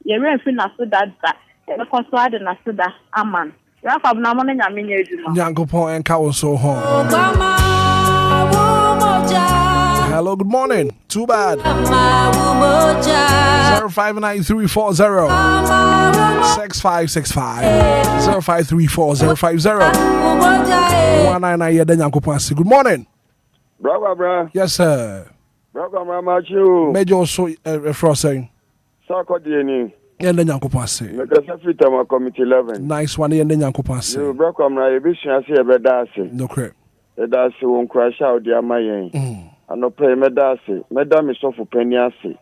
You're in so that the consular and so that aman. You have no money, I mean, you do. Nyankopon and cow so home. Hello, good morning. Too bad. 059340 6565 0534 199. Good morning. Brother. Yes, sir. Brother, Machu. Major so frosting. Sako Dieni. And then Yankopon say. Make committee 11. Nice one, and then Yankopon say. You brother, I be sure say bedase. No crap. Bedase won crash out dia mayen. Ano pray medase. Madam is for penny ase.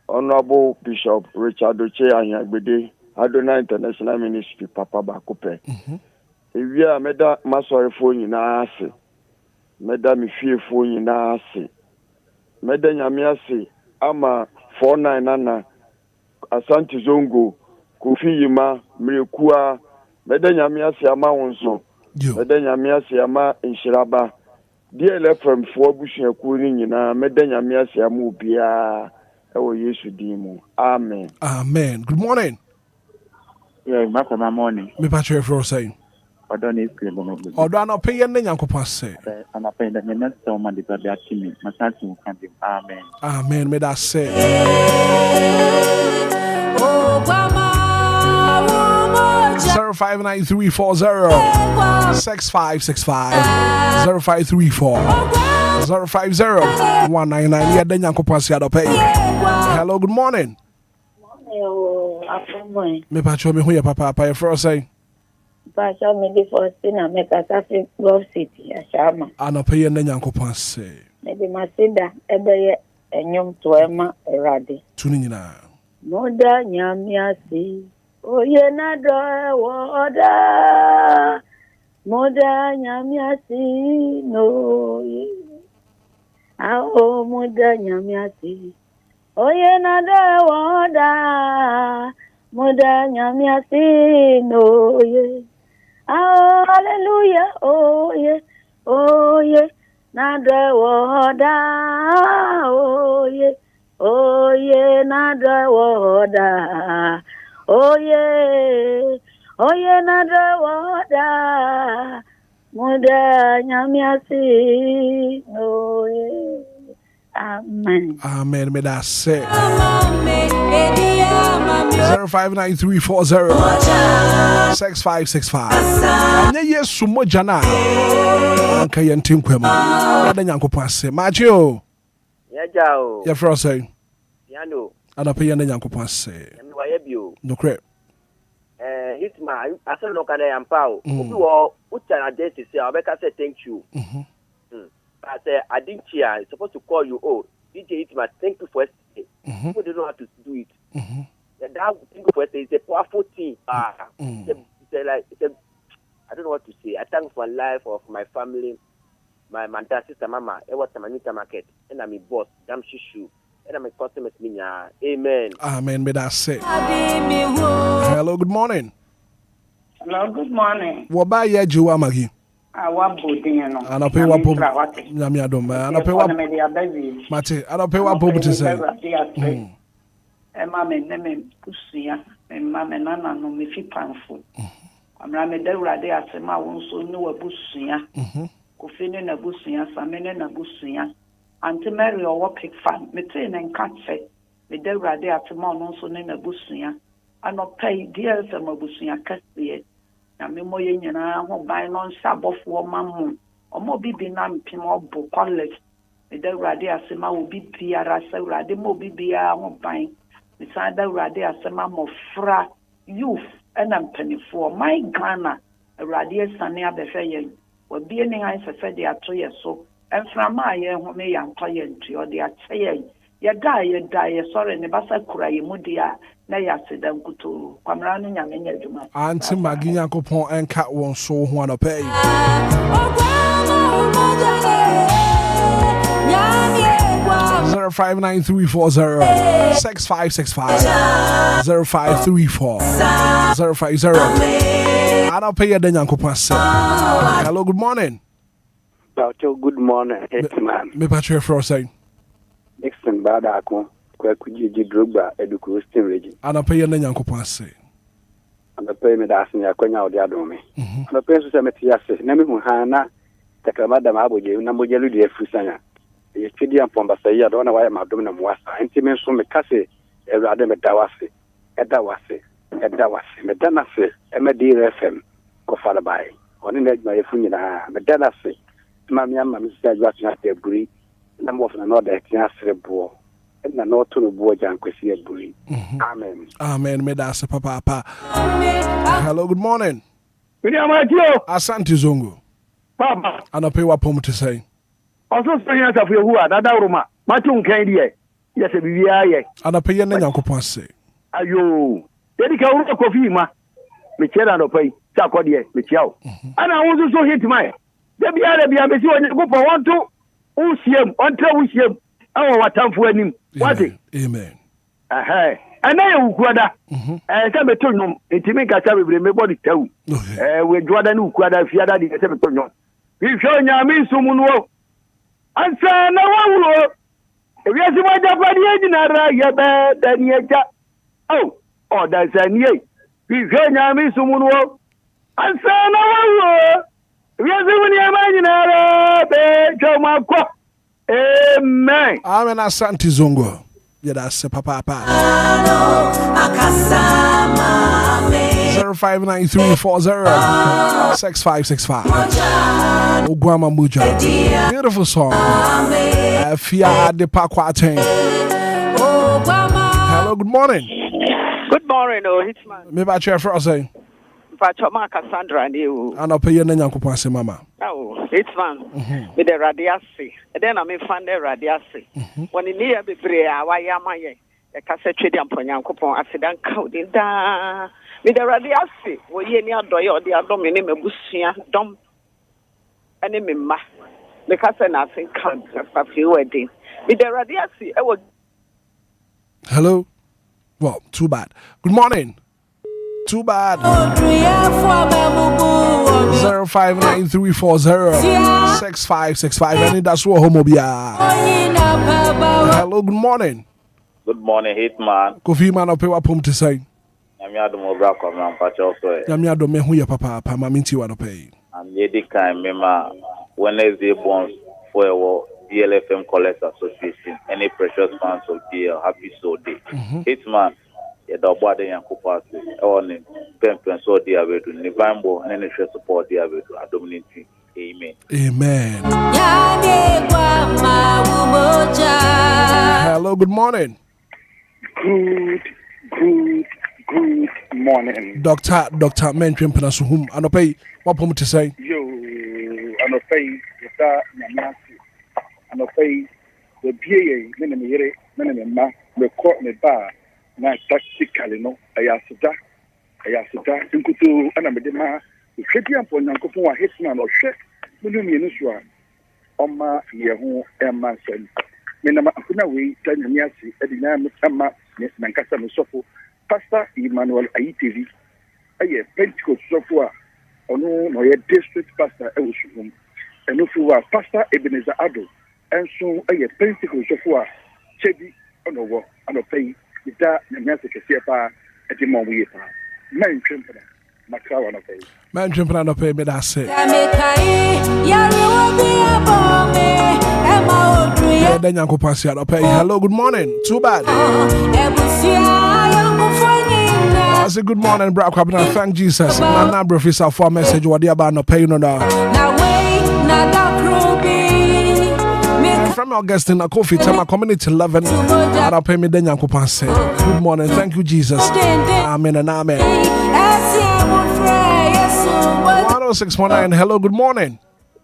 Honorable Bishop Richard Oche Anyagbede, Adonai International Ministry, Papa Bakope. If you are Meda Masori phone in Ase, Meda mi fear phone in Ase, Meda Yamiase, Ama 499, Asante Zongo, Kofi Yima, Mirikua, Meda Yamiase Ama Wonso, Meda Yamiase Ama Inshiraba, DLFM 4 Bushin Kuni, Meda Yamiase Amu Obia. Oh, yes, you Amen. Amen. Good morning. Yeah, my morning. Me patch for saying. I don't need to or do not pay any Yankopon say. And I pay the next woman the baby at me. My son can be Amen. Amen. May that say. 059340 6565 0534 050 199. Yeah, then Yankopon say I pay. Hello, good morning. Me patch me who your papa pay for saying. Pasha me the first thing I make a traffic Grove City, a shama. I no pay any Yankopon say. Maybe my sister, ebe enyom to Emma Eradi. Tunina. Moda nyamiasi, oye na doe woda. Moda nyamiasi, no ye. Ao moda nyamiasi, oye na doe woda. Moda nyamiasi, no ye. Oh, hallelujah, oh yeah, nada woda, oh yeah, nada woda, oh yeah, nada woda, muda nyamiasi, oh yeah. Amen. Amen. May that say. 059340 6565. Anya yesu moja na anka yentim kwam. Ya da Yankopon say. Macho. Ya jao. Ya fro say. Piano. Ana pe yan Yankopon say. Wa ye bio. No crap. Hitman, aso no kana yampao. Obi wo ucha na date say obeka say thank you. I say I didn't cheer. It's supposed to call you. Oh, DJ Hitman, thank you for yesterday. People don't know how to do it. That thing for yesterday is a powerful thing. It's a I don't know what to say. I thank for life of my family, my dad, sister, mama. I was Manita market, and I'm a boss. Damn shishu, and I'm a customer. Amen. Amen. May that say. Hello. Good morning. Hello. Good morning. What by ye Joa Magi? I want pudding. I don't pay what Bob. Namia don't. I don't pay what. Mate, I don't pay what Bob to say. Emma me name Kusia, and Mamma Nana no me fi panful. I'm Ramade Rade Asema won't so know a busia. Kofine na busia, Samene na busia. Auntie Mary or what pick fan, me train and can't say. Me de Rade Asema no so name a busia. I not pay DLFM a busia cassie. Na me mo yen na ho ban no sabo fo mamu. Omo bibi na mpim obo college. Me de Rade Asema wo bibi ara se Rade mo bibi a ho ban. Beside Rade Asema mo fra youth and I'm penny for my Ghana Radi Sania Befayen will be any I said they are 2 years so and from my who may am client to your dear saying ya die sorry nebasa cry mudia na ya said them go to Quamran Yamina Juma Auntie Maggie Yankopon and cat won't so wanna pay. 059340 6565 0534 050. I don't pay a Yankopon. Hello, good morning. Good morning, Hitman. Me patch for saying. Nixon Badako. Kwakujiji Drogba, Eduku Steam Region. And I pay your name Yankopase. And I pay me that in Yakonya or the Adome. And the person Sametias, Nemu Hana, Takamada Maboje, Namojelu de Fusana. The Chidian Pombasaya, I don't know why I'm abdominal was, and Timmins from Mekase, Eradem Dawasi, Edawasi, Medanase, DLFM, Kofalabai, on in my Funina, Medanase, Mamma, Mr. Jackson at the Bree, number of another Kiasre. Na no to no boy jan kwesi aburi. Amen. Amen. Me da se papa. Hello, good morning. Asante Zongo. Papa. Anope wa pom to say. Also say answer for who are that room. Matun kan die. Yes e bibia ye. Anope ye na Nyankopon say. Ayo. Dedi ka wo kofi ma. Me chera no pai. Sa ko die, me chiao. Ana wo so Hitman. Da bia be si Nyankopon want to usiem, ontra usiem. Awo watamfo anim. What? Amen. And I ukwada. Say me to nyom. Intimi ka sa bebre me body tawu. We dwada ni ukwada fiada di say me to nyom. Bi hwo nyame sumu no. Ansa na wawuro. Ewi asi mo japadi ejinara ye be dani eja. Oh, that's an ye. Bi hwo nyame sumu no. Ansa na wawuro. Ewi asi mo nyame ejinara be jomakwa. Amen. Amen. Asante Zongo. Yeah, that's papa. 0593406565. Ogwama Muja. Beautiful song. Fia de Pakwate. Hello, good morning. Good morning, Hitman. Maybe I chair for us. Pachoma Cassandra and you. And I'll pay your name, Mama. Oh, Hitman. With the radiasi. And then I'm in fan the radiasi. When in near Bibria, why am I a cassette and Ponyankopon accident counting da. With the radiasi, we near Doyo, the abdomen, Busia, Dom, enemy ma. Because I think count a few wedding. With the radiasi, I would. Hello? Well, too bad. Good morning. Too bad. 0593406565. Anidaso Wɔhɔ Obia. Hello, good morning. Good morning, Hitman. Kofi man ope wa pom to say. Nyame adom obra kwam na mpacha also. Nyame adom me hu ye papa ma minti wa no pay. Am yedi kan mema Wednesday bonds for DLFM Collectors Association. Any precious fans of DL, happy so day. Hitman. The Obia Yankupas, on pen so dear way to Nivambo and any support dear way to Adominity. Amen. Amen. Hello, good morning. Good morning. Doctor Mentrim Penasuhum, and pay what pom to say. Yo, and pay Namasi, and pay the BA, Minima, the court me bar. Na tactically no ayasida nkutu ana medema hwedi ampo nyankopon wa Hitman o hwe munu mienu so a oma ye ho ema sen menama akuna we tanyame ase edina ama na nkasa no sofo Pastor Emmanuel Ayitv aye Pentecost sofo a ono no ye district pastor e wosuhum eno fu wa Pastor Ebenezer Ado enso aye Pentecost sofo a chebi ono wo ano pay ita nyamya sekese pa edimo wiye pa man twempena makrawa no pay man twempena no pay me da se da Nyankopon sia no pay. Hello, good morning. Too bad. I say good morning, bro. Thank Jesus. Na bro fisa for message what dey about no pay no na from Augustine, a coffee time, community 11. And I'll pay me the Nyankopon say. Good morning, thank you, Jesus. Amen and amen. 10619, hello, good morning.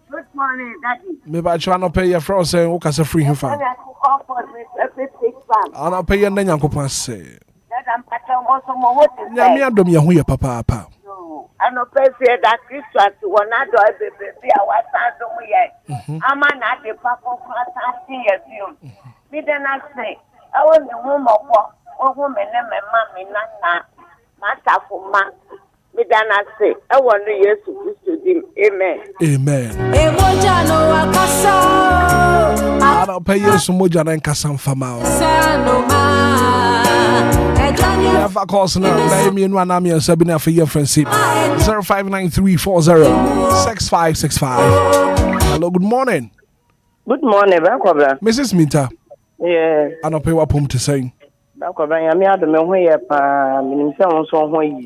Good morning, Daddy. Maybe I try to pay your friend saying, what can I free him from? And I'll pay your Nyankopon say. Nyame adom ye hu ye papa. Ano pese da Christmas wona do bebe a wasando mu ye ama na de pa konfrata si ye biu mi de na say awo ni hu moko wo hu me ne me ma mi na mata fo ma Me dana say, I want to yes to him. Amen. Amen. I don't pay you so much and Kasam Famao. Never calls now. Let me and one army and Sabina for your friendship. 0593406565. Hello, good morning. Good morning, Mrs. Minta. Yeah. I don't pay what pump to say. I'm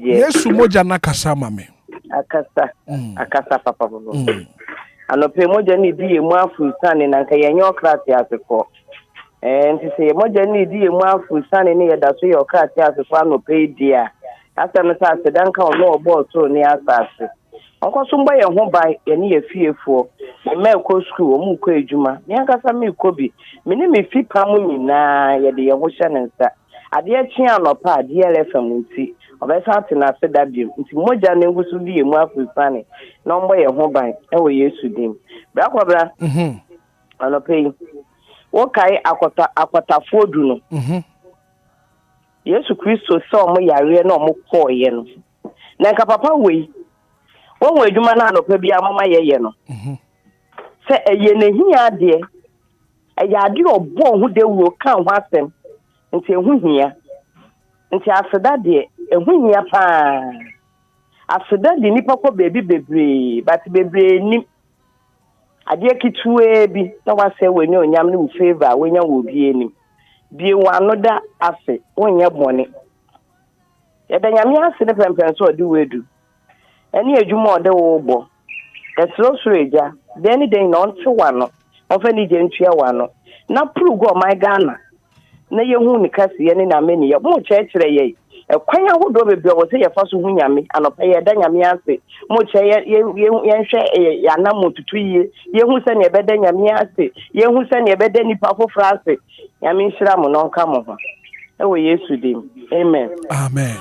Yes, Sumoja Nakasama me. Akasa papa. And pay more than be a more full son in Ankayanyo Crati as a court. And to say more than be a more full son in here that's your crati as a fan of pay dear. After the task, the Duncan no ball so near Sassy. Uncle somebody home by any fearful. The medical school, Muko Juma, Yankasa me Kobe. Many me fit Pamuni na ya the ocean and that. A dear Chian or Pa, DLFM, see, of a certain after that view. Into Moja Nengus will be a more with funny. No boy a home by, and we used to them. Bracobra, and a pay. Okay, Aquata Forduno. Yes, Christo saw me, I read no more poor yen. Nanka papa way. One way, you man, no baby, I'm my yeno. Say a yen here, dear. A yard or born who they will come once them. Until here, until after that day, and when you are after that, the nipple baby, but baby, nip. I dear kitty, be no one say when you're in favor, when you will be any. Be one another asset when you're born. Yet then I'm here, sit up and so do we do. Any of you more the old boy. That's so strange, then they not to one, of any gentry one. Now prove go my Ghana. Na ye hu ni kasi ye na me ni ye mo chechire ye ekwan ahodo bebe wo se ye fa so hu nyame anopa ye da nyame ase mo che ye nhwe ya na mo tutu ye hu se ne be da nyame ase ye hu se ne be da nipa foforo ase nyame nhira mo no nka mo ho e wo Yesu dim amen amen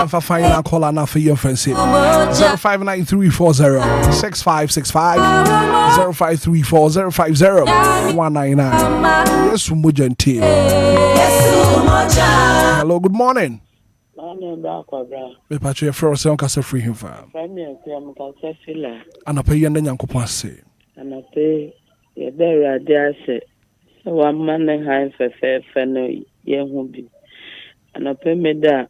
for final call now for your friendship 0593406565 0534050199 Yes Mujan team. Hello, good morning. Me patche for se on kasa free him fa. Ana pay yanda nyankopon ase. Ana pay ye better there say so one man high fe no ye hu bi. Ana pay me da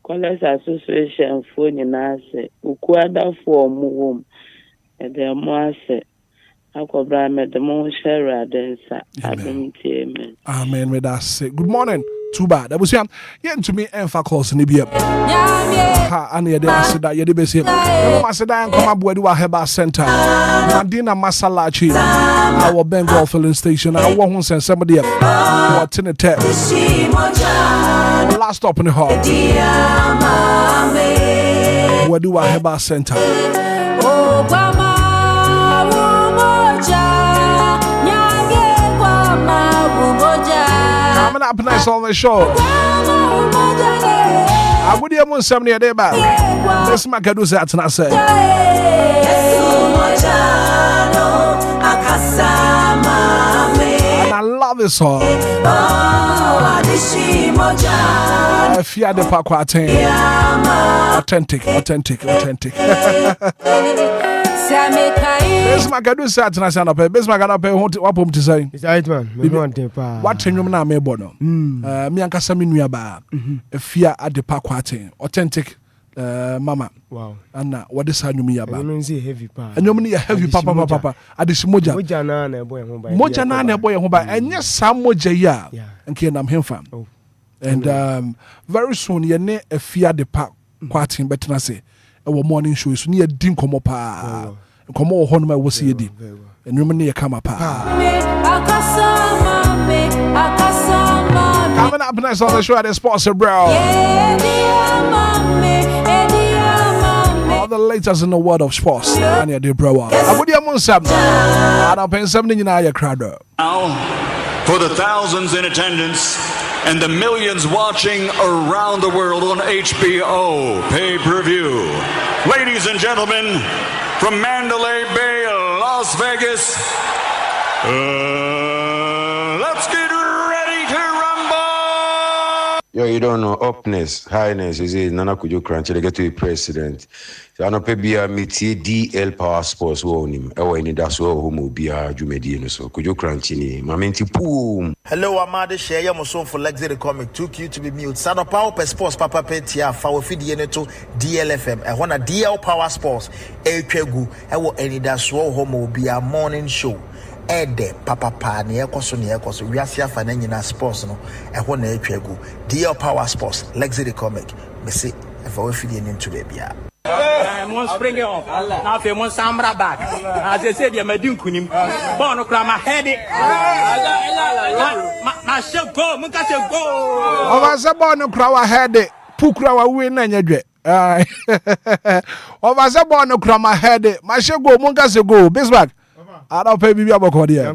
College Association for Nase, Ukwada for Mum, and the Moase, Aquabra met the Mon Shara Densa. Amen. Amen. With us. Good morning. Too bad. That was him. Yen to me and for calls in the beer. Ha, and the day said that you're the best. I said, I come up with our Heba Center. Mandina Masalachi, our Bengal filling station. I won't send somebody else. What's in the tap? Last stop in the hall. Where do I Heba Center? Coming up next on the show. I would have won some near there back. Let's make a do that and I say. And I love this song. Fear the Paquatin. Authentic. This my do that and I say, this my gonna pay what to say. It's Hitman. What in you na me bono? Me and Kasami Nuaba. Fear at the Paquatin. Authentic. Mama. Wow. And what is you me about? You say heavy pa. And you mean heavy papa. At this moja. Moja na boy home by. Moja na boy home by. And yes, some moja ya. And can I'm him fam. And very soon you ne a fear the Paquatin, but I say our morning show is near Dinkomo pa. Come on, home my was here. And you mean come up. Coming up next on the show at the sponsor, bro. All the latest in the world of sports. And your dear bro. I would have won something. I'm paying something in our crowd. Now, for the thousands in attendance and the millions watching around the world on HBO pay-per-view. Ladies and gentlemen, from Mandalay Bay, Las Vegas, let's get Yo, you don't know, upness, highness, is it? Nana Kujo Crunch, they get to be president. I know Pebia Miti DL Power Sports, who own him. Anidaso Wɔhɔ Obia, Jumedi, so Kujo Crunch, Mamenti Poom. Hello, Amade, share your son for Luxury Comic, too cute to be mute. Sada Power per Sports, Papa Petia, Fower Fidi to DLFM. I want a DL Power Sports, Echegu, I want Anidaso Wɔhɔ Obia morning show. Ede papa pa ne ekoso we asia fa na nyina sports no ehwo na etwagu DL Power Sports Luxury Comic me say efa we fidie ni ntu bia mon spring on na fe mon samra back as I said ya madi nkunim ball no kra ma head ma she go mun ka she go o ma se ball no kra wa head pukra wa wi na nyadwe o ma se ball no kra ma head ma she go mun ka she go bisback I don't pay Bibia Bokodia.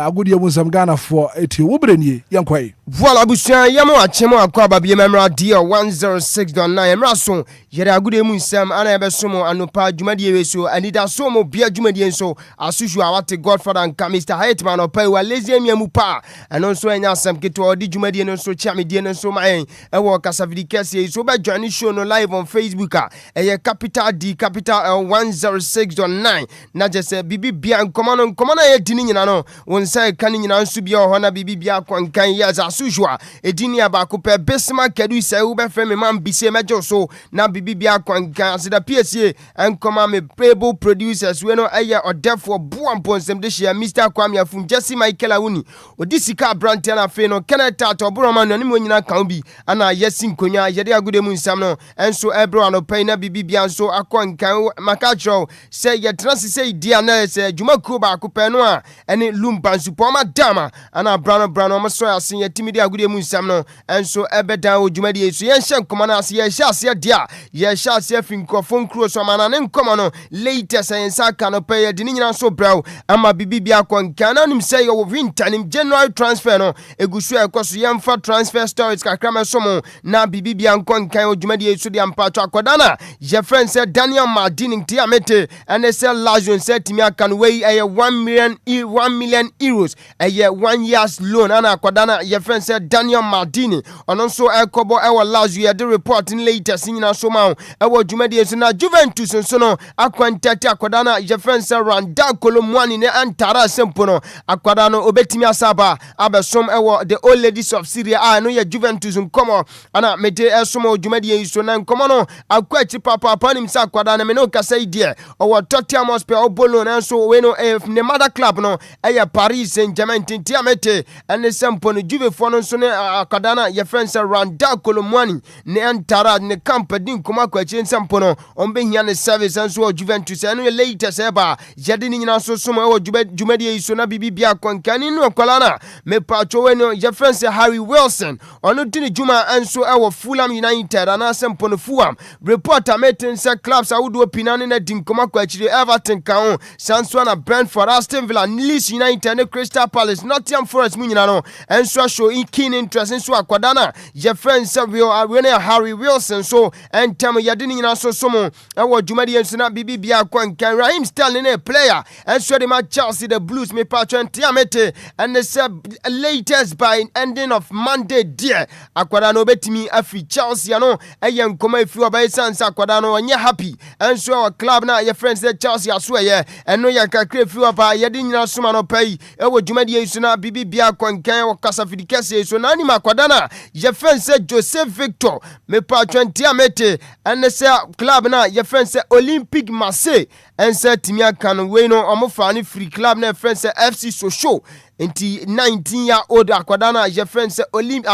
Agudi Musam Ghana for 80. Ubreni, Yankwai. Voila, Bushan, Yamo, Chemo, Aquaba, Memra, dear 106.9. Rason, Yera Agudi Musam, Anna Besomo, Anupa, Jumadi, so, Anidaso Wɔhɔ, Bia Jumadi, so, as usual, what the Godfather and Mr. Hitman or Pay, while lazy Yamupa, and also in Assam Kito, Di Jumadi, and so Chamidian, and so my, I work as a Vidicassi, so by Johnny Show no live on Facebook, a capital D, capital 106.9. Not just a Bibia, come on, Edini, no, one side canning and Subia, Hona Bibia, Kwan years as usual. Edinia Bakupe, Besma, Kedu, say, Uber Femi, man, Bise Majo, so now Bibia, Kwan as the PSA, and come on, me playable producers, we know a or therefore Buam Pons, them this year, Mr. Kwame from Jesse Michael Uni, or Disica Brantana Feno, Canada, or Buraman, and Munina Kambi, and I yesin Kunya, Yadia Gudemun Samno, and so Ebro and Opena Bibia, so Aquan Makacho, say, yet Transi say, Diana, say, Jumakuba, Kupenoa, and Lumba, Supoma Dama, and our Brown, Masoya, senior Timidi Agudemun Samno, and so Ebeda, Jumadi, Yenshan, Commanas, Yeshasia Dia, Yeshasia Finkofon Cruise, Manan, and Commano, latest and Sakano pay a Dinina so brow, and my Bibia Kwan Canon, say, oh, winter, in general transfer, no, a good swear, cause Yamfa transfer stories, Kakama Somo, now Bibia and Kwan Kayo, Jumadi, Sudian Patra Quadana, your friend said Daniel Mardining Tiamete, and they said Lajon said to me, I can weigh a 1 million euros, a year 1 year's loan, and Aquadana, your friend said Daniel Mardini, and also El Cobo, our last year, the reporting later, singing our Somao, our Jumadias, and Juventus, and Sono, Aquantata, Aquadana, your friend said Randa Colomwani, and Tara Sempono, Aquadano, Obetimia Saba, Abasom, the old ladies of Syria, I know your Juventus and Como, and I made a Somo Jumadia, and Comono, I'll quite Papa upon himself, Aquadana, Menoka say, dear, or Totiamos per Obolo, and so we know if Nemada Club, no, Aya Paris Saint Germain, Tiamete, and the Sampon, Juve Fonon, Akadana, your friends are Randa Colomwani, Neantara, ne Campadin, Comacque, Sampono, on being the service and so Juventus, and later Seba, Jadini, also Sumo, Jumedia, Sona Bibia, Concanino, Colana, Me Patroeno, your friends Harry Wilson, on Utini Juma, and so our Fulham United, and Asampon Fuam, reporter meeting clubs, I would open in a Dincomaque, Everton, Caon, Sanswana, Brentford, Aston Villa, Leeds United, and Crystal Palace, Nottingham Forest, Munano, and so show in keen interest in Aquadana, your friend Savio, Harry Wilson, so and Tamu Yadini, and also Somo, and what Jumadi and Sona Bibia, Kwan, Raheem Sterling, a player, and so the match Chelsea, the Blues, me patron Tiamete, and the latest by ending of Monday, dear Aquadano Betimi, Afi Chelsea, no, a young come if you are by Sans Aquadano, and you're happy, and so our club now, your friends that Chelsea, I swear, and no, you can create few of our Yadina Sumano pay, and what Jumadi Sona Bibia, Kwan, or Casafidicase, so Nanima Quadana, your friend said Joseph Victor, me patron Tiamete, and the club now, your friend said Olympic Marseille, and said Timia can win on Omofani free club, and friend said FC Sochaux. Inti 19-year-old Aquadana, your friend said Olympic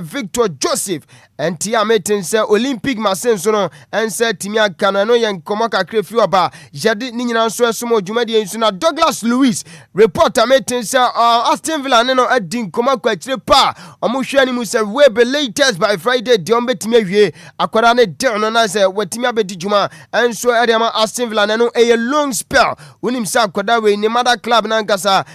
Victor Joseph, and Tiametin said Olympic Masensono, and said Timia Canano and Komaka Crefuaba, Jadi Nina Sumo Jumadi and Suna Douglas Lewis, reporter Metin said Aston Villa Neno Adin Komaka Trepa, Omushani Musa Webe latest by Friday, Diombe Timia, Aquadane Dernana said Wetimia Betijuma, and so Adama Aston Villa Neno a long spell, Unim Sa Kodawe, Nemada Club Nankasa,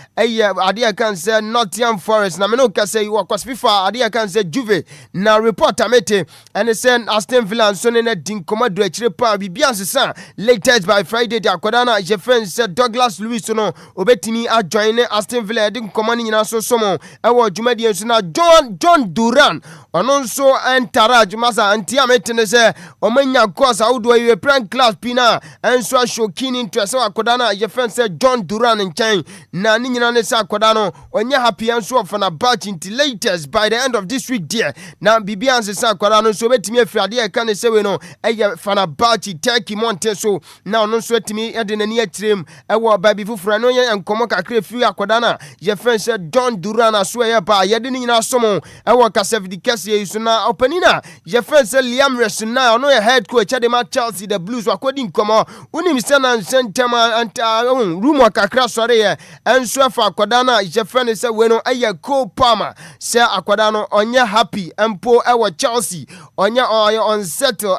adia kan say Nottingham Forest na me no ka say wo kwasfifa adia kan say Juve na report amete and say Aston Villa so ne din komado akire pa bibia nsesa latest by Friday the akwadana je friend say Douglas Luiz no obetimi join Aston Villa din komani nyina so somo e wo dwumadi enso na John Duran ono so entaraj masa anti amete ne say omanya course awdo European class pina enso show keen interest akwadana je friend say John Duran nchen na ni nyina ne say akwadano onye happy enso of na batch into latest by the end of this week there na bibia nsesa akwadano so betimi afrade e kan say we no eye fana batch Turkey monte so na ono so etimi e de nani atirem e wo baby fufura no ye enkomo kakra fi akwadana je friend say John Duran so ye ba ye de ni nyina somo e wo kasafidi kese ye so na openina je friend say Liam Resuna ono ye head coach de ma Chelsea the Blues wakodi nkomo unim se na nsentema anta room kakra sore ye enso fa akwadana je friend say we no eye Cole Palmer say akwadano onye happy empo e wo Chelsea onye unsettle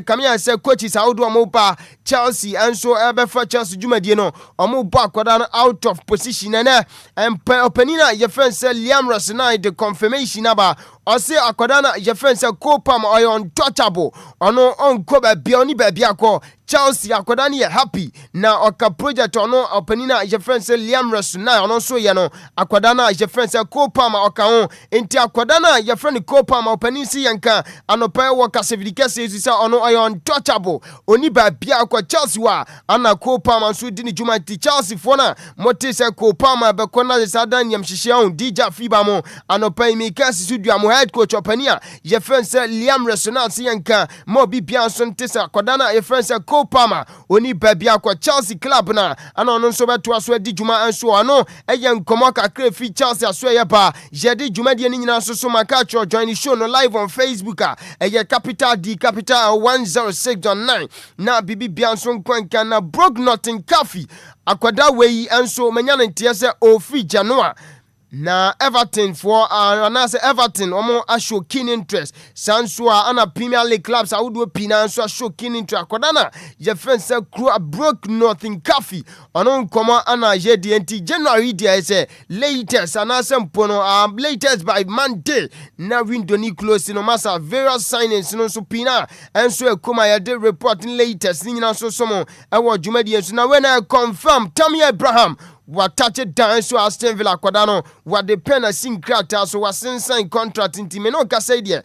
kamia say coaches awdo amopa Chelsea enso ebe fa Chelsea dwumadie no amopa akwadano out of position na openina ye friend say Liam Resuna the confirmation aba ose akwadana ye friend say Cole Palmer untouchable ono onko ba bia oni ba bia ko Chelsea akwadana ye happy na oka project ono openina ye friend say Liam Resuna ono so ye no akwadana ye friend say Cole Palmer oka ho enti akwadana ye friend Cole Palmer openisi yanka anopa wo kasevdikese isa ono untouchable oni ba bia ko Chelsea wa ana Cole Palmer so di ni juma ti Chelsea fo na mote say Cole Palmer be kona ze sadan yam hihye on DJ Fiba mo anopa mi kasi studio mo head coach opania ye friend say Liam Resuna yanka mo bibia so ntesa akwadana ye friend say Cole Palmer oni ba bia ko Chelsea club na ana ono so beto aso di juma anso ano eye nkomo kakra fi Chelsea aso ye ba je di juma die ni nyina so maka cho join the show no live on Facebook eye capital D capital 106.9 na bibi bia so nkwanka na broke nothing coffee akwada we anso manya ntia se ofi January na Everton for anase Everton omo a show keen interest sansua ana Premier League clubs awudo pina so show keen interest akodana je friend say crew broke nothing coffee ono nkomo ana je di enti January dia say latest anase mpono latest by Monday na window ni close no masa various signings no so pina enso ekoma ya de report latest ni nyina so somo e wo dwumadi enso na when I confirm Tammy Abraham what touch it down so Aston Villa kwadano what the pen a sin krata so was sign contract in team no ka say there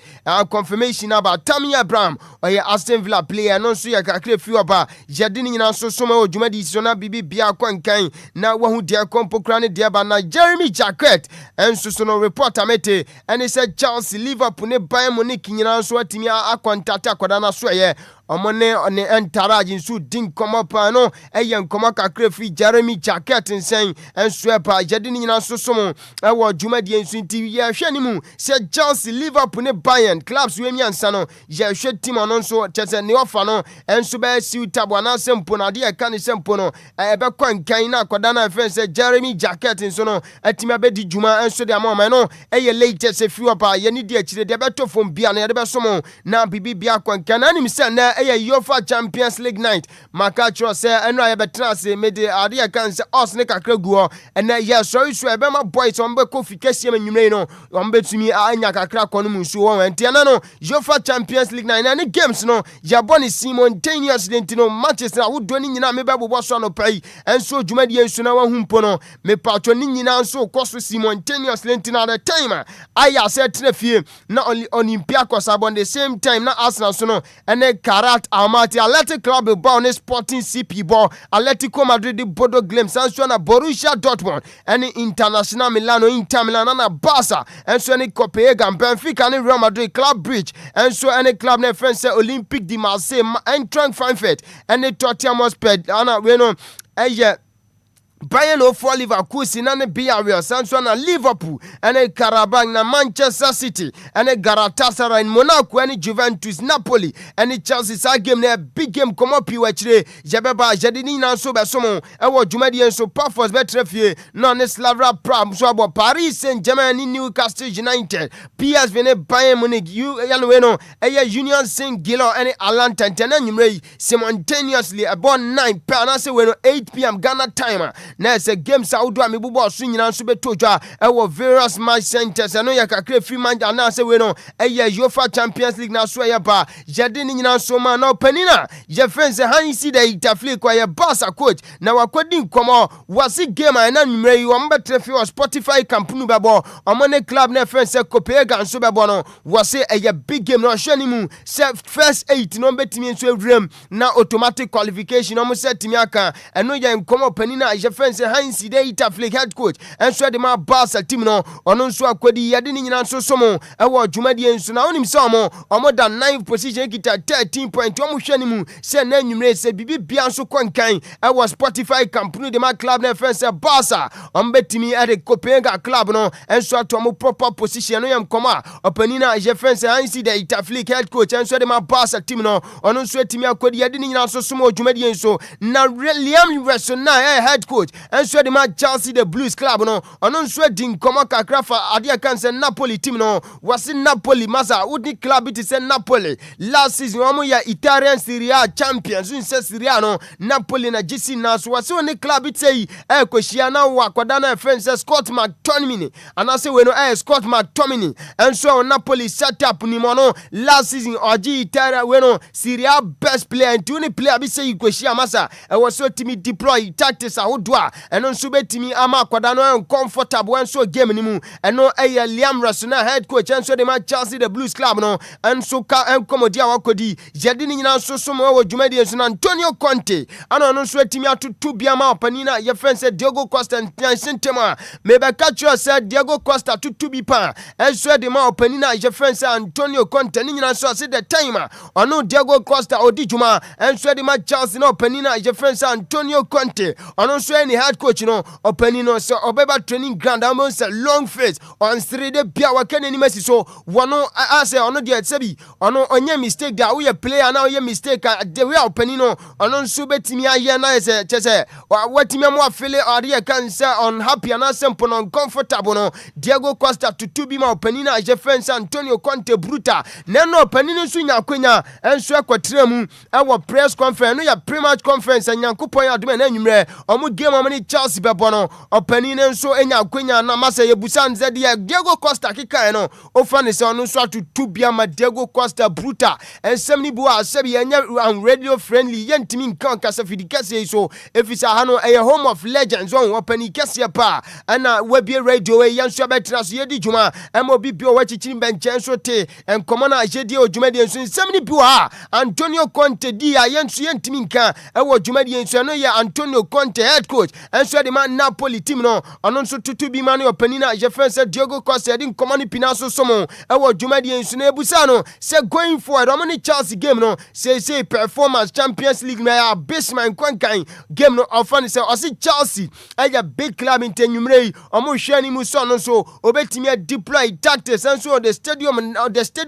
confirmation about Tammy Abraham or ya Aston Villa player no so ya kakre few aba yadini nyina so so ma odwumadi so na bibi bia kwankan na wahu dia kompokra ne dia ba na Jeremy Jacquet enso so no report amete and he said Chelsea Liverpool ne Bayern Munich nyina so atimi akontate akwadana so ye omone on entarage nsu din komo pa no eyen komo kakra fi Jeremy Jacquet nsen enso pa yadini nyina so so mo e wo dwumadi ensu nti ye hwe ni mu se Chelsea Liverpool ne Bayern clubs we miansa no ye hwe team ono nso chese ne ofa no enso be si tabo na sempo na de ka ne sempo no e be kwankan na akoda na fe se Jeremy Jacquet nso no atimi abedi dwuma enso de amama no eye latest se fi opa ye ni de akire de be to fom bia na de be so mo na bibi bia kwankan na nim se na UEFA Champions League night makacho say eno ya betra say mede ade kan say us ne kakra guo ena ya sorry so ebe ma boys on be kofi kese manwumre no on betumi anya kakra kono mu so won entiana no UEFA Champions League night na ne games no ya boni simultaneously no matches na wodo ni nyina me be bobo so no pai enso dwumadi enso na wahumpo no me patcho ni nyina enso koso simultaneously na the time aya say trefie na Olympiacos abon the same time na Arsenal so no ene Karat Almaty Athletic Club Bilbao Sporting CP ball Atletico Madrid Bodo Glimt Sancho na Borussia Dortmund any International Milano Inter Milan na Barca enso any Copenhagen Benfica and Real Madrid Club Bridge enso any club na France Olympique de Marseille Eintracht Frankfurt any Tottenham Hotspur ana we no Bayern for Leverkusen and Villarreal, Sancho na Liverpool and Karabakh na Manchester City and Galatasaray in Monaco and Juventus Napoli and Chelsea sa game na big game come up iwachire jebeba jadini na so be somo e wo dwumadi enso Pafos betrefie no ne Slavia Prague so abo Paris Saint-Germain ni Newcastle United PSV ne Bayern Munich we no Union Saint-Gilloise and Atlanta tenanumre simultaneously about 9 p.m. we no 8 p.m. Ghana time na se games a wodo a mebubo so nyina nso beto dwa e various match centers eno ya kakra free man na se we no UEFA Champions League na so ya ba jade ni nyina nso ma na opanina je friends han si da itafli kwa ya Barca coach na wakodi nkomo wasi game na nwumre yi ombe trefi o Spotify campaign bebo omone club na friends Copenhagen nso bebo no wasi a big game no hwani mu se first 8 no betimi nso ewrem na automatic qualification no mo setimi aka eno ya nkomo opanina je friends han si da itafli head coach enso de ma Barca team no ono nso akodi yade ni nyina nso somo ewo dwumadie nso na onim se omo da 9th position kita 13 point omo hwani mu se na nwumre se bibi bia nso konkan ewo Spotify company de ma club na friends Barca ombetimi at the Copenhagen club no enso atomo proper position no yam koma opanina je friends ansi de itaflik head coach enso de ma Barca team no ono nso etimi akodi yade ni nyina nso somo dwumadie nso na Liam Wilson na head coach enso de ma Chelsea the Blues club no ono nso din koma kakra fa ade kan se Napoli team no wasi Napoli masa udi club it se Napoli last season omo ya Italian Serie A champions in Serie A no Napoli na GC na so wasi oni club it say kwahia na wakwada na friends Scott McTominay anase we no Scott McTominay enso Napoli set up ni mo no last season oji Italia we no Serie A best player and tuni player bi say kwahia masa e was timi deploy tactics ahodoa eno nso betimi ama akwada no comfortable enso game ni mu eno Liam Rasuna head coach enso de ma Chelsea the Blues club no enso ka enkomodi awakodi jade ni nyina nso so mo dwumadi enso na Antonio Conte ano no nso etimi atutu bia ma opanina ye friend Diego Costa ntensentema mebe catch said Diego Costa tutu bi pa enso de ma opanina ye friend Antonio Conte ni nyina nso se the time ono Diego Costa odi juma enso de ma Chelsea no opanina ye friend Antonio Conte ono nso any head coach no opanino so obeba training ground am say long face on 3 day bia wakane ni mesi so wono ase ono de sebi ono onye mistake da we player na we mistake de we opanino ono nso betimi aye na se chese watimi mo afele ade kan say unhappy na simple no uncomfortable no Diego Costa tutu bi ma opanina je friends Antonio Conte bruta neno opanino nso nya kwenya enso akwatrem e press conference no ya pre-match conference nyankopon adome na nwumre omo game amani Chelsea bebo no opanino nso enya kwenya na masa ye busan zede Diego Costa kika no ofane se ono nso atutu bia ma Diego Costa bruta ensem ni bu asebi enya radio friendly yentimi nkan kasa fidikase so efisa hano a home of legends on opani kase pa ana wabie radio we yanso betra so yedi juma emo bibio wachichiri benchen so te enkomo na agedi odwumadi enso ensem ni bu Antonio Conte di ayenso yentimi nkan ewo dwumadi enso no ya Antonio Conte head coach enso de man Napoli team no ono nso tutu bi man opani na je friend Diego Costa di nkomo ni pinaso somo ewo dwumadi enso na ebusa no say going forward omo ni Chelsea game no say performance Champions League na basement kwankan game no ofani say osi Chelsea aya big club in tenumre omo hwani mu so no so obetimi deploy tactics and so the stadium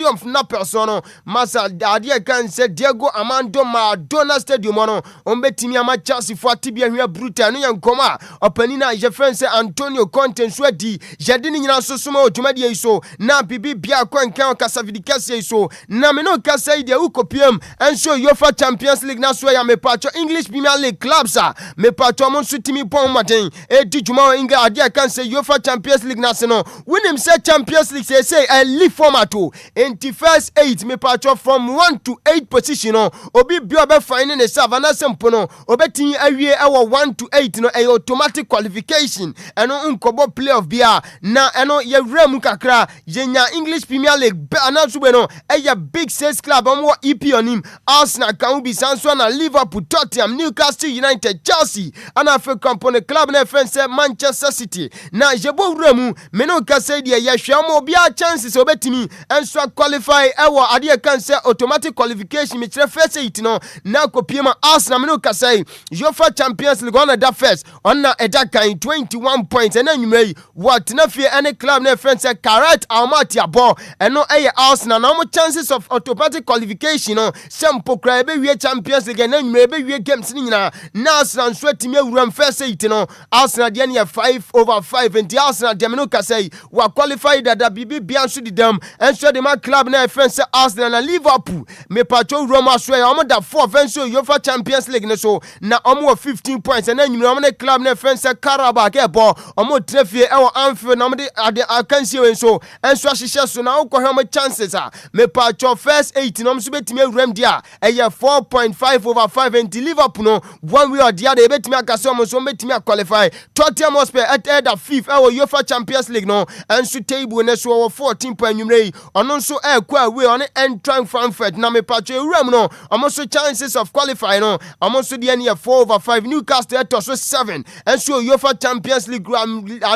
of Naples no masa ade kan say Diego Armando Maradona stadium no ombetimi ama Chelsea for tibia hwia brutal no yankoma opanina je friend say Antonio Conte so di jade ni nyina so soma odwumade so na bibi bia kwankan kasavidikase so na me no kasa ide ukopiem enso UEFA Champions League na so ya me pacho English Premier League clubs me pacho mo sutimi pon maten edi juma England ade kan say UEFA Champions League na se no win say Champions League say a league format in the first 8 me pacho from 1 to 8 position no obi bia be fine ne savana sempo no obetin awie e 1 to 8 no a automatic qualification eno nkobo playoff bia na eno ye rem kakra yenya English Premier League ana so be no e big 6 club on EP on him Arsenal can be Sanso na Liverpool, Tottenham, Newcastle United, Chelsea and African club na friends Manchester City na jebo remu me no ka say dia ye hwam obia chances obetimi enso qualify ewo ade kan say automatic qualification me kire first 8 no na kopiema Arsenal me no ka say UEFA Champions League on that first on na eda kan 21 points and anyway what na fear any club na friends Carrot Almaty abo eno Arsenal na mo chances of automatic qualification no sempo kra be wie Champions League na nwere be wie games ni nyina na Arsenal so atimi awuram first 8 no Arsenal de na 5/5 and Arsenal de me no ka say wa qualify da bibi bia so didam enso de ma club na friends Arsenal na Liverpool me patcho Roma so ya omo da 4 fenso UEFA Champions League no so na omo 15 points and nwere omne club ne friends Karaba ke bo omo trefie e wo Anfield na omde ade akansie we so enso ahihye so na wo hwe chances me pa cho first 8 no so betimi awuram dia eye 4.5/5 and Liverpool no one way or the other betimi akase omo so betimi qualify Tottenham Hotspur at the 5th our UEFA Champions League no enso table ne so 14 point nwumre ono so e kwa we on Eintracht Frankfurt na me pa cho awuram no omo so chances of qualify no omo so de ne 4/5 Newcastle at so 7 enso UEFA Champions League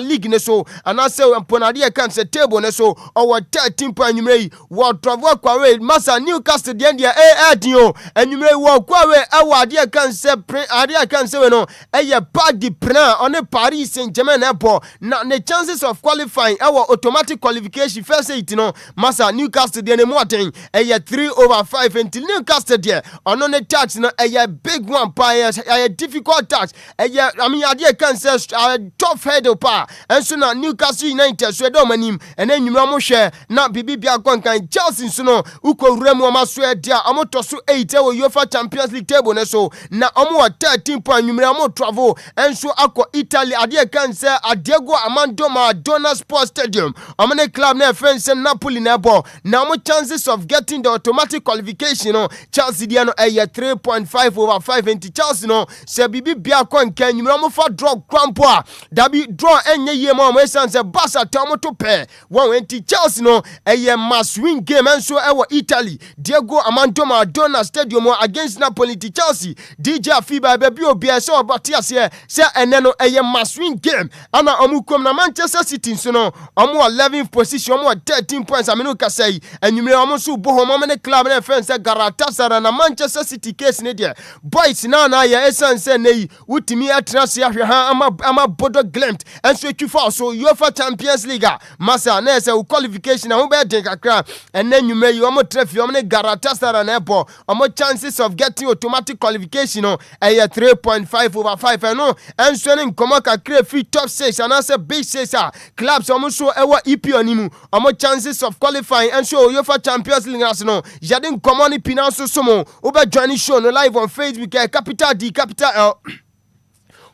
league ne so anase ponade kan se table ne so our 13 point nwumre wo travel kwa we masa Newcastle de dia adin nwumre wo kwa we awade kan se ade kan se we no eye bad plan on Paris Saint-Germain ebo na the chances of qualifying our automatic qualification first 8 no masa Newcastle de ne mo aten eye 3/5 until Newcastle de on the tax no eye big one pa eye difficult tax eye I mean ade kan se tough head pa enso na Newcastle United so do manim ene nwumra mo hwe na bibibia konkan Chelsea so no ukowuram o maso e dia amoto so 8 e wo UEFA Champions League table ne so na omo 13 point nwumra mo travel enso akọ Italy ade kan se Diego Armando Maradona Sports Stadium omne club na friends Napoli na ball na omo chances of getting the automatic qualification no Chelsea dia no 3.5/5 and Chelsea no se bibibia konkan nwumra mo fa draw crampo a dabi draw enye ye mo esanse Barca tomo to pair 120 Chelsea no must win game enso ewo Italy Diego Armando Maradona Stadium against Napoli to Chelsea DJ Fiba baby Obia so obatia se ene no must win game ana omukom na Manchester City so no omo 11th position omo 13 points amenu kasai enwumre omo so bo homo ne club na friends Galatasaray na Manchester City case ne dia boys na ya essence nei utimi atrase ahwe ha ama Bodo Glimt enso etwifa so UEFA Champions League masa na se qualification ho be den kakra ene nwumre yi omo trefi omo ne Galatasaray na ebo omo chances of getting automatic qualification no 3.5/5 no enso ne nkomo kakra free top 6 and as a big 6 clubs omo so ewo EPO nimu omo chances of qualifying enso UEFA Champions League as no yade nkomo ni pinanso somo oba join show no live on Facebook capital D capital L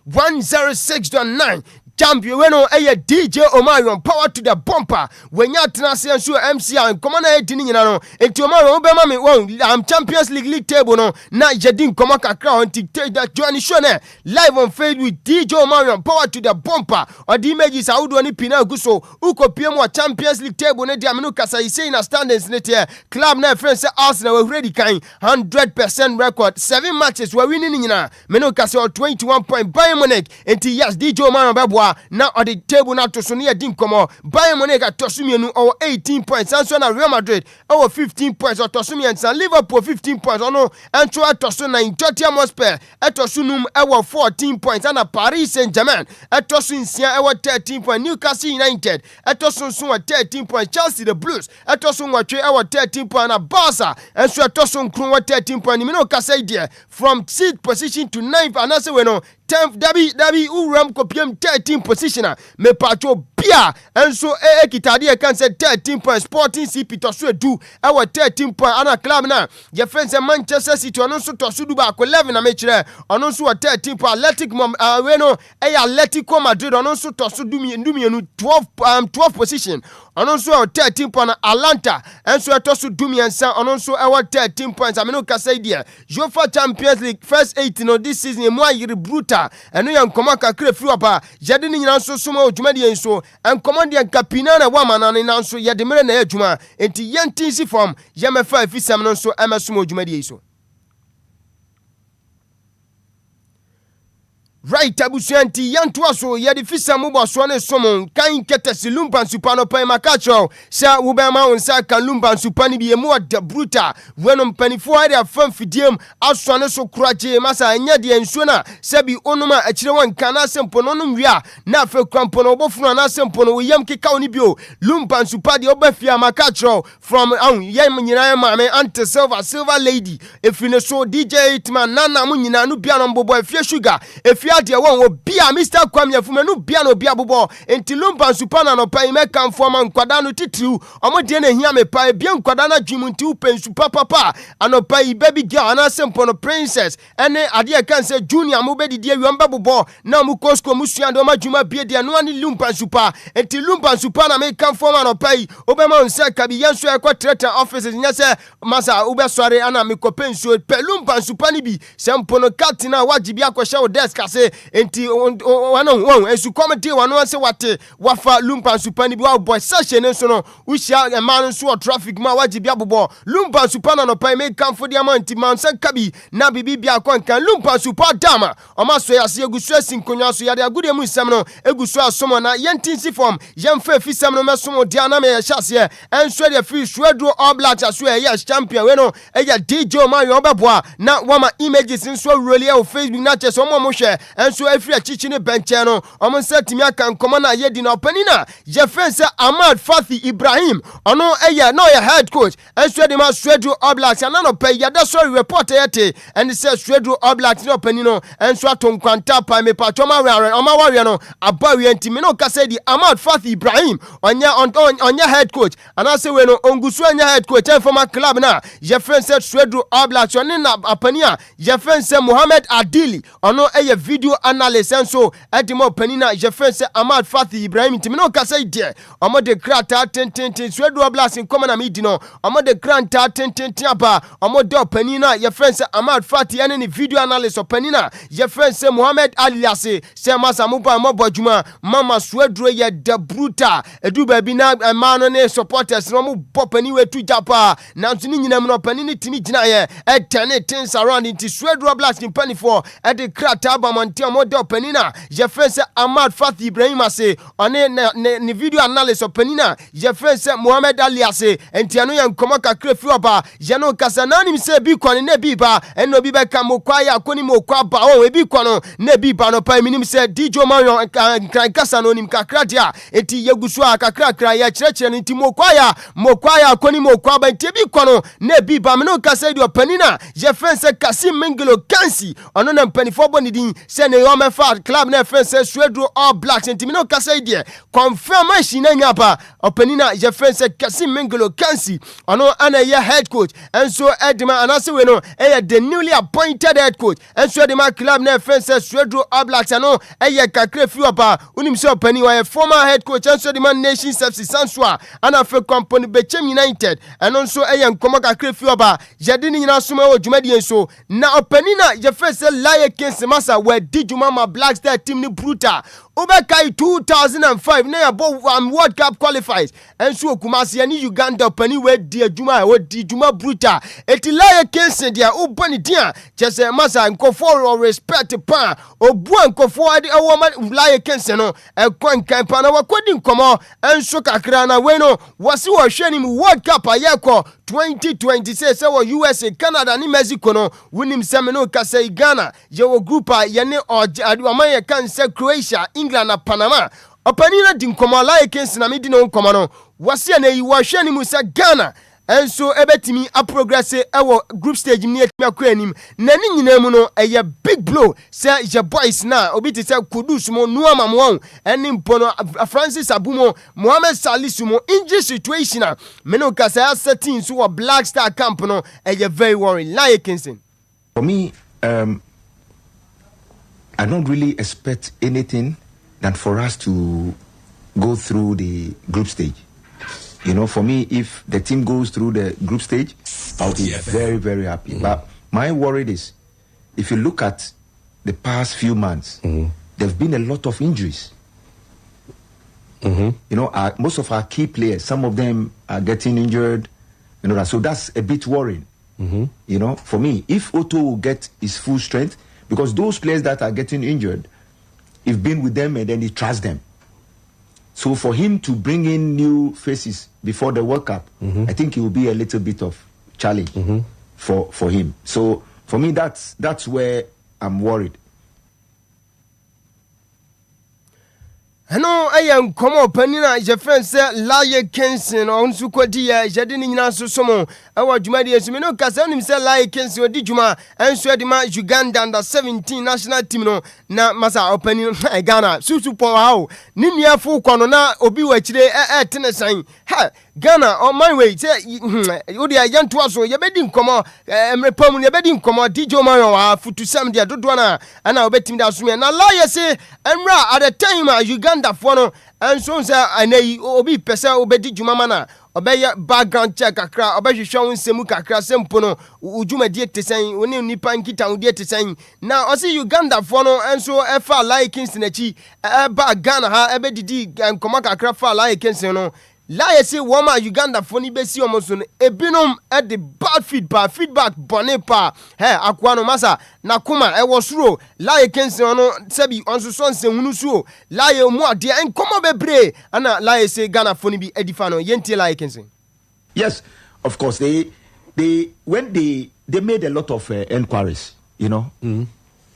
106.9 champion weno DJ Omarion power to the bumper when ya transition show MC and come on edin nyina no enti Omarion be ma me won Champions League table no na yedin come kakra on that join show na live on Facebook with DJ Omarion power to the bumper or the images awudo ni pina guso ukopie mo Champions League table na dia me no kasa say na standings net here club na friends say Arsenal we ready kan 100% record 7 matches we winning nyina me no kasa 21 point Bayern Munich enti yes DJ Omarion be now on the table now to Sonia Dinkomo Bayern Munich at Tosumienu or 18 points and so na Real Madrid over 15 points or Tosumians and Liverpool 15 points or no and to Tosuna in Tottenham Hotspur at Tosunum over 14 points and a Paris Saint-Germain at Tosunsia over 13 points Newcastle United at Tosun 13 points Chelsea the Blues at Tosun over 13 points and a Barca and so at Tosun Krum 13 points Mino Kasaidia from 6th position to 9th and also we know 10th Dabi Uram Kopium 13 position me pacho bia enso kitade kan say 13 points Sporting CP to so do our 13 points ana club na your friends Manchester City ono so to so do ba ko 11 na me kire ono so 13 points Athletic we no Atletico Madrid ono so to so do mi 12 position ono so 13 points Atlanta enso to so do mi ensa ono so 13 points ameno kasa dia UEFA Champions League first 8 no this season mo ayiri brutal eno yan koma kakre free opa yade ni nyina so somo odwumade enso en command yan kapina na wa manane na nso yade mere na adwuma enti yentin si form yemefa afisam no nso emesom odwumade enso right abusuanti yantoa so yede fisa mubo so ne somo kan ketesi Lumba supano pa makacho sha wo be ma wonsa kan Lumba supani bi emu da bruta wenom panifo ade afam fidiem aso ne so kuraje masa nya de ensuo na sabi onuma akire won kan asempo no no wi a na afa kwampo no obofunu na asempo no yam keka oni bio Lumba supadi obafia makacho from yam nyina ma me ante silver lady efine so DJ Hitman nana mu nyina no bia no mbobo afia sugar efia bia de won obia Mr. Kwame Afumanu bia no bia bobo enti Lumba Supana no pa me kan forma nkwada no titiriu omo de na hia me pa bia nkwada na dwum nti upensu papa anopa yi baby girl ana sempo no princess ene ade kan se junior mo be didi awi omba bobo na mu kosko mu sua de ma dwuma bia de no ani Lumba Supa enti Lumba Supa na me kan forma no pa yi obema onse ka bi yenso e kwa treta offices nya se masa ube sore ana me kopensu pe Lumba Supa ni bi sempo no katina wajibi akwhye wo desk ase enti wano esu comedy wano se wate wafa Lumba Supa ni bi wa boy session nso no ushia e man nso traffic ma wajibi abobo Lumba Supa na no pa me kan for diamanti man se kabi na bibi bia konkan Lumba Supa dama o ma so ya se egusu asinkonwa so ya de agude mu nsem no egusu asomo na yentinsi form yemfa fisem no mesomo dia na me ya hyase enso de fi Shredro Oblat aso ya champion we no eya DJ man yo beboa na wama images nso really o Facebook na chese o mo hwe enso afiri achichi ne benche no o mo setimi aka nkoma na ye di na opanina je fense Ahmad Fathi Ibrahim ono eya no ya head coach enso de ma Shredro Oblat na no pe ya da sorry report yete and say Shredro Oblat no opanino enso atonkwanta pa me pa choma ware no abawe ntimi no kase di Ahmad Fathi Ibrahim onya head coach ana se we no ongusu anya head coach en former club na je fense Shredro Oblat oni na apania je fense Mohamed Adili ono eye video analyst enso edimo panina je fense Ahmad Fathi Ibrahim ntimi no kase die omo de krata tenten Shredro Oblat in common amidi no omo de kranta tenten aba omo de panina je fense Ahmad Fathi ene ni video analyst panina je fense Mohamed Aliase se masa muba mo bojuma mama Shredro ye de bruta edu ba bi na man ne supporters no mo bopani we tu japa na ntuni nyinam no panini timi gina ye etene things around into Shredro Oblat in pani for e de krata ba monte mo de panina je fense Ahmad Fathi Ibrahim ase one ne video analyst panina je fense Mohamed Aliase entiano ye nkomo kakre fi oba je no kasa na nim se bi kwani ne bi ba eno bi be ka mo kwa ya koni mo kwa ba o e bi kwano ne bi ba no pa minim se DJ Marion kan kasa no nim kakra dia enti yegusu akakra ya kyerɛkyerɛ no nti mo kwa ya koni mo kwa ba nti bi kwano ne bi ba me no kasa di opanina je fense Kasim Mengelo Kansi ono na mpanifo bɔ ne din se ne yo mefa club na fense Shredro Oblat nti me no kasa di confirmation na nya ba opanina je fense Kasim Mengelo Kansi ono ana ye head coach enso edima anase we no the newly appointed head coach enso edima club na fense Shredro Oblat no kakre fi oba unim se opani wa former head coach enso edima Nation FC Sanswa ana fe company Bechem United eno nso nkomo kakre fi oba yede ni nyina soma wo dwumadi enso na opani na je fense Laye Kings masa we di dwuma ma Black Star team ni brutal Ubekai 2005 na yabo World Cup qualifies enso okumase ya ni Uganda opani we di adwuma we di dwuma brutal eti Laye Kings dia ubani dia chese masa nkofo or respect pa obu nkofo ade ewo ma Laye Kings no ekwankan pa na wakodi nkomo enso kakra na we no wasi wo hwani mu World Cup ayeko 2026 se wo USA Canada ni Mexico no winim sem no kase Ghana ye wo group a ye ne amaye kan se Croatia England na Panama opani na di nkomo Laye Kings na medi no nkomo no wasi na yi wo hwani mu se Ghana enso ebetimi a progress ewo group stage ni etimi akwanim na ni nyina mu no eye big blow say je boys na obi ti say Kudus mo nuama mo eni mpono Francis Abumo Mohamed Salisu mo injury situation na me no kasa setting so wa Black Star camp no eye very worrying. Laye Kingston, for me I don't really expect anything than for us to go through the group stage. You know, for me, if the team goes through the group stage, I'll be very, very happy. Mm-hmm. But my worry is, if you look at the past few months, there have been a lot of injuries. You know, most of our key players, some of them are getting injured. You know, so that's a bit worrying. You know, for me, if Otto will get his full strength, because those players that are getting injured, he's been with them and then he trusts them. So for him to bring in new faces before the World Cup, I think it will be a little bit of challenge for him. So for me, that's where I'm worried. Hello, I am Como Panina, your friend said, Laye Kenson, on Sukodia, Jadinina Susomo, our Jumadi, as you know, Casanim said, Laye Kenson, Dijuma, and Swedima, Uganda, and the 17 national team, no, na Massa opening Ghana, Susu Pow, Ninia Fukonona, Obiwa Chile, Tennessee, ha, Ghana, on my way, say, Udia Yan Tuaso, your bedding come Repom, your bedding come Dijo Mayo, Futu Sam, the Dudwana, and I'll bet him that swim. Now, Laye say, and Ra at the time, Uganda. Fono and so say anay obi pese obedi djuma mana obey background check akra obehwe hwe nsemu kakra sempo no udjuma die tesen oni nipa nkita udie tesen na o see Uganda fono enso e fa like Kingston achi e ba Ghana ha e be didi nkoma kakra fa like Kingston no la yesi woma Uganda foni besi omoso no ebinom e de bad feedback bonepa he akwa no masa na kuma e wosuro la ye Kingston no sebi onso sonse hunu suo la ye mu ade enkomo bebre ana la yesi Ghana foni bi edifa no yenti la ye Kingston. Yes, of course they when they made a lot of enquiries, you know. Mm-hmm.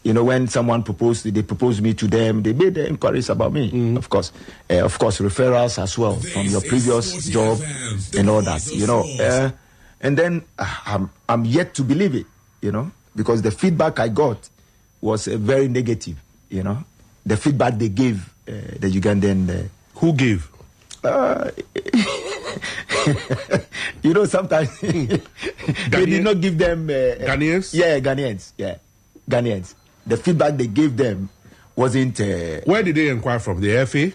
You know, when someone they proposed me to them, they made the inquiries about me. Mm-hmm. Of course, referrals as well from your previous job and all that. You know, and then I'm yet to believe it. You know, because the feedback I got was very negative. You know, the feedback they gave the Ugandan. Who gave? You know, sometimes they did not give them Ghanaians. Yeah, Ghanaians. Yeah, Ghanaians. The feedback they gave them wasn't. Where did they inquire from? The FA?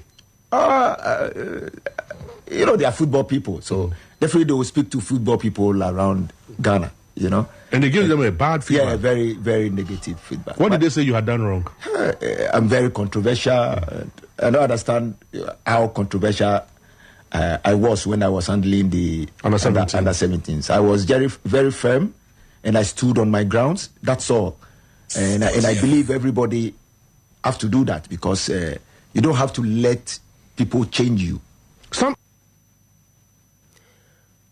You know, they are football people, so definitely they will speak to football people around Ghana. You know, and they give them a bad feedback. Yeah, very, very negative feedback. What did they say you had done wrong? I'm very controversial. I don't understand how controversial I was when I was handling the under 17s. I was very, very firm, and I stood on my grounds. That's all. And I believe everybody have to do that because you don't have to let people change you.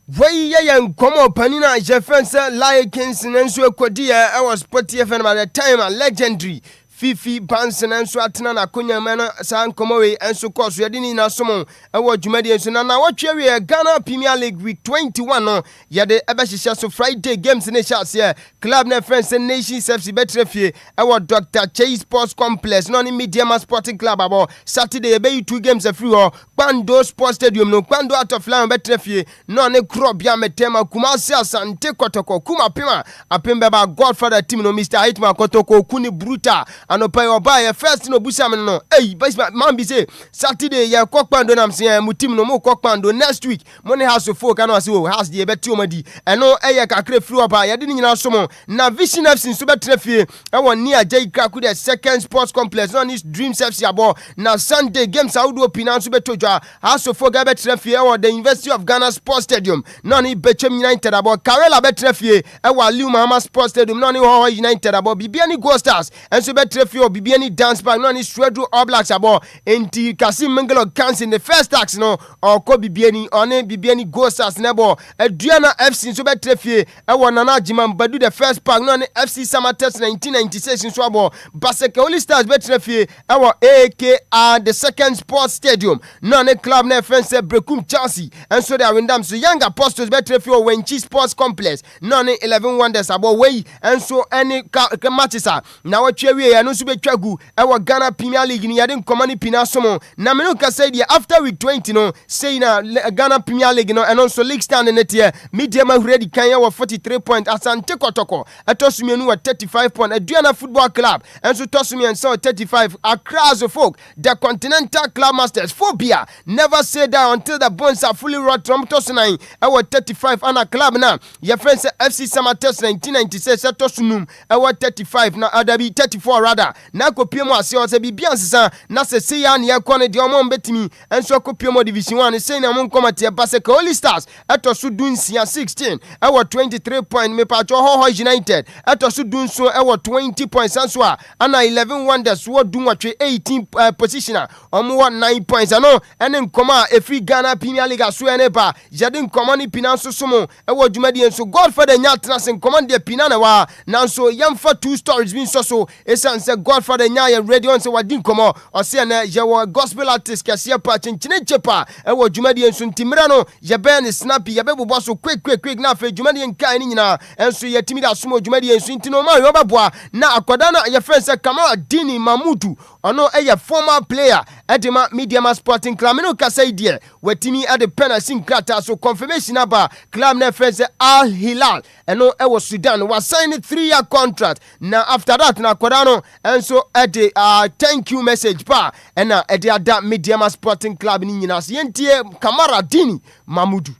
Komo Panina Jefferson Laye Kingston and so Kodia I was Potty FM at the time a legendary Fifi Bansen and Swatana na Kunya Mana San Komoe and so course we didn't na summon I watch Jumadian so now watch area Ghana Premier League week 21 no ya the Abashisha so Friday games in the shots here club na friends and nations FC Betrefie I watch Dr. Chase Sports Complex non in Mediama Sporting Club about Saturday be 2 games a free or Kwando Sports Stadium no Kwando out of line Betrefie no ne Krobia Metema Kumasi Asante Kotoko Kuma Pima Apemba Godfather team no Mr. Hitman Kotoko Kuni Bruta and oba first no busam no hey man be say Saturday ya kokpando nam say mutim no mo kokpando next week money house of folk and say house dey betu omadi eno eye kakre free oba ya de nyina somo na Vision FC so betrefie e won near Jay Kraku the second sports complex on his Dreams FC abo na Sunday games audo opinion so betojwa house of folk betrefie e won the University of Ghana Sports Stadium no ni Bechem United abo Karela betrefie e won Lumba Sports Stadium no ni Ho United abo Bibiani Go Stars and so betrefie Bibiani dance back no ni Swedru Oblaks abo enti Kasim Mengelo Kans in the first tax no or ko Bibiani on Bibiani Go Stars nebo Adriana FC so betrefie e won Nana Jiman Badu the first pack no ni FC Samatex 1996 so abo Baseke Holy Stars betrefie e won AKR the second sports stadium no ni club na friends Brekum Chelsea and so they are windam so Young Apostles betrefie Wenchi Sports Complex no ni 11 Wonders abo wey and so any matches na what we no so betwagu e wa Ghana Premier League ni yade nkomani pina somo na me no ka say dia after week 20 no say na Ghana Premier League no and also league stand in it here media ma ready kan ya 43 points Asante Kotoko atosumienu wa 35 points Aduana Football Club and so tosumienu so 35 across the folk the Continental Club Masters Obia never say that until the bones are fully rot from tosunai e wa 35 and a club na your friends FC Samatex 1996 atosunum e wa 35 na adabi 34 rather na kopiemo ase o se bibia nsesa na se se ya ne yakone de omo betimi enso kopiemo division 1 se na mon komate Baseke Holy Stars eto so dunsia 16 e wo 23 point me pa Ho United eto so dunso e wo 20 points anso a ana 11 Wonders wo dunwatwe 18 positioner omo 9 points ano ene nkoma efri Ghana Premier League aso ene ba jade nkoma ni pinanso somo e wo dwumadi enso Godfather nya trans nkoma de pinana wa nanso yamfa 2 stories bin so esan say Godfather nya radio on say wadin komo o say na ye wo gospel artist kase pa chinchine chepa e wo dwumade enso ntimira no ye ben snappy ye bebo so quick na fe dwumade nka ni nyina enso ye timi da somo dwumade enso ntino ma yo beboa na akoda na ye friend say Kamara Dini Mamudu ono eye former player edema Media Sporting Club no kasa idie watimi ade penalty krata so confirmation aba club na friend say Al Hilal eno e was Sudan was signing 3-year contract na after that na akoda no enso ede thank you message pa ena ede ada Media Sporting Club ni nyina so yentie Kamara Dini Mamudu.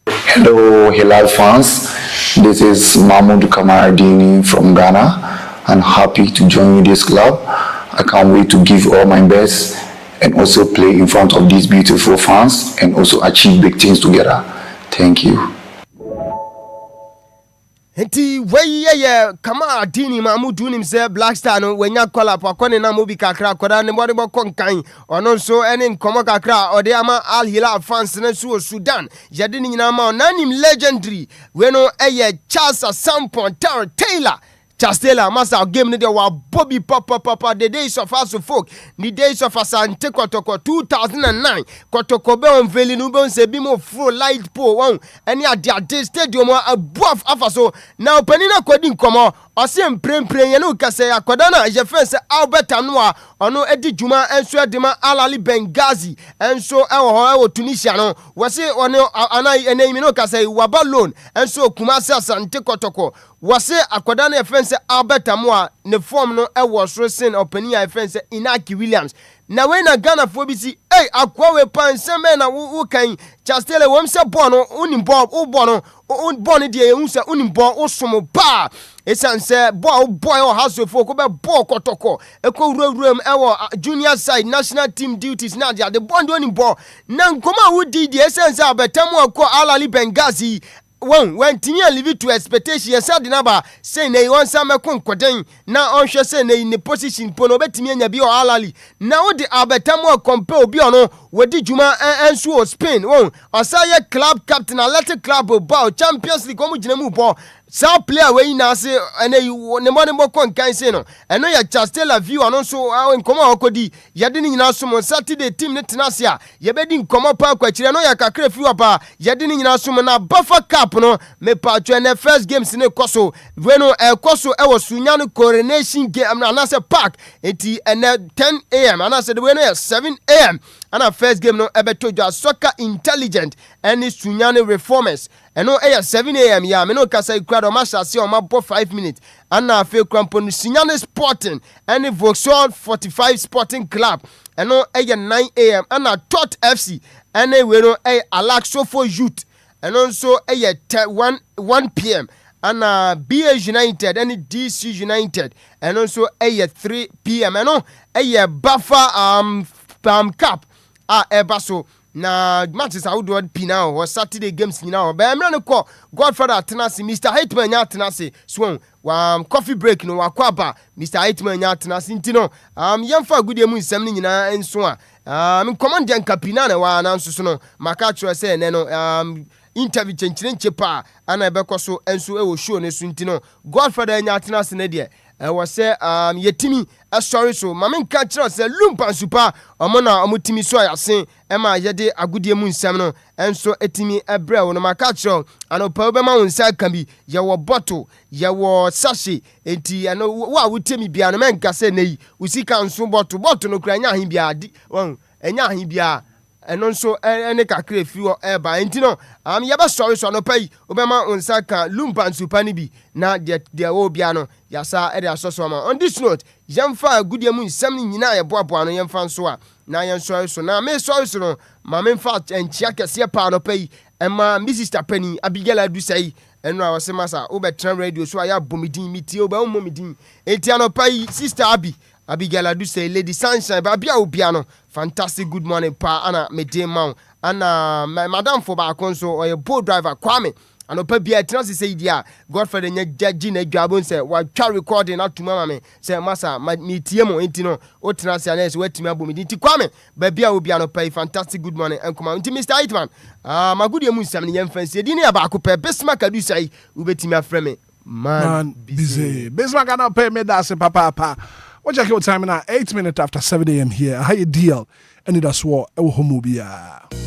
Hello Hilal fans, this is Mahmoud Kamaradini from Ghana. I'm happy to join you this club. I can't wait to give all my best and also play in front of these beautiful fans and also achieve big things together. Thank you. Enti weye kama Dini Mamudu nim say Black Star no wenya call up akone na mobi kakra koda ne body bokon kan ono so ene nkomo kakra ode ama Al Hilal fans na so Sudan yade ni nyina ma onanim legendary we no eye Charles Sampon Taylor Chastela masa game ni de wa Bobby Papa the days of us folk the days of Asante Kotoko 2009 Kotoko be on veli no be se bi mo fro light pole won any ade stadium above afaso na opanina kwadi nkomo ose mprempren ye no kase akoda na je fence Albert Anoa ono edi juma enso edema Alali Benghazi enso ewo Tunisia no wose ono anai enemi no kase Wabalon enso Kumasi Asante Kotoko wase akoda na fence Albert Anoa ne form no ewo so sin opania fence Inaki Williams na we na Ghana fo bi si akwa we pan seme na wo kan Chastele wom se bono unimbo ubono unbon de ye unse unimbo usomo ba esanse boy o haso fo ko be bo kotoko eko wuram ewo junior side national team duties na de bond unimbo na nkoma wudi de esanse abetamu akọ Alali Benghazi when tinya live to expectation said number say na won sam konkoden na onhwe say na in position pono betimi anya bi o Alali na wo de abetamu compare obi ono wodi juma enso o Spain won osaye club captain Athletic Club Bilbao Champions League omu gina mu bo sa player we na say ene ne mo kon kan say no eno ya Chastela view ano so nkoma okodi yade ni nyina so mo Saturday team ne tenase a ye bedi nkoma pa kwakire no ya kakra fi wapa yade ni nyina so mo na Buffer Cup no me pa twa ne first games ne koso we no koso e wo sunya no coronation game na say park enti ene 10 am ana say we no 7 am ana first game no ebeto jwa soccer intelligent any sunya no reformers eno 7 am ya me no kasa ikrado masha se o mabo 5 minutes ana afi krampon Sinyane Sporting any Vauxhall 45 Sporting Club eno 9 am ana Tot FC any we no Alaxofo Youth eno so 1 pm ana BA United any DC United eno so 3 pm eno Buffer Cup ebaso na matches I would want pina or Saturday games now. But I'm not call Godfather Tenasi, Mr. Hitman Yatanasi, Swan, coffee break no wakwaba, Mr. Hitman Yatanasi, Tino, young for good moon, sending and so on. Commandant Capinana, one answer, no, Macacho say, no, interview changing chepa, and I becoso, and so I will show Nessuntino, Godfather Yatanasi, Nadia. I was say yetimi sorry so mamen catch us say Lumba super omona omutimi so ya sen e ma yede agudie mu nsam no enso etimi ebre wo no makatch ano pa be ma wonsa kan bi ye wo bottle ye wo sachet enti ano wo a wutemi bia no men ka say nei usika nso bottle no kura nya ahin bia won enya ahin bia eno nso ene kakra fi wo eba enti no ye ba sorry so no pai obema onsa kan Lumba super ni bi na de wo bia no yasa ede asoso ma on this note yemfa goodie mu nsam ni nyina ye boaboa no yemfa nso a na yen sorry so na me sorry so no ma me fa enchia kese pa no pai ema mi sister Penny Abigail Adusai eno a wose masa obetra radio so aya bomidin miti oba momidin enti anopai sister Abigail Adusai Lady Sunshine ba bia obia no fantastic good morning pa ana me dey ma ana madam for ba konso or boat driver Kwame anopa bia tenase say dia Godfather nya judge na dwabon say wa twa recording atuma ma me say masa me tie mo enti no o tenase ana say watimi abomidi nti Kwame ba bia obia no pay fantastic good morning enkoma nti Mr. Hitman magudie mu nsam ne yemfansi edi ne ya ba ko pe Bismarck Adusai ubetimi afreme Man busy. Bismarck cannot pay me that's a papa. What check your time now? 8 minutes after 7 a.m. here. How you deal? Anidaso Wɔhɔ Obia.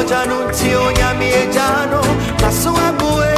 Jano, Tio, Yami, Jano, Masua Bue.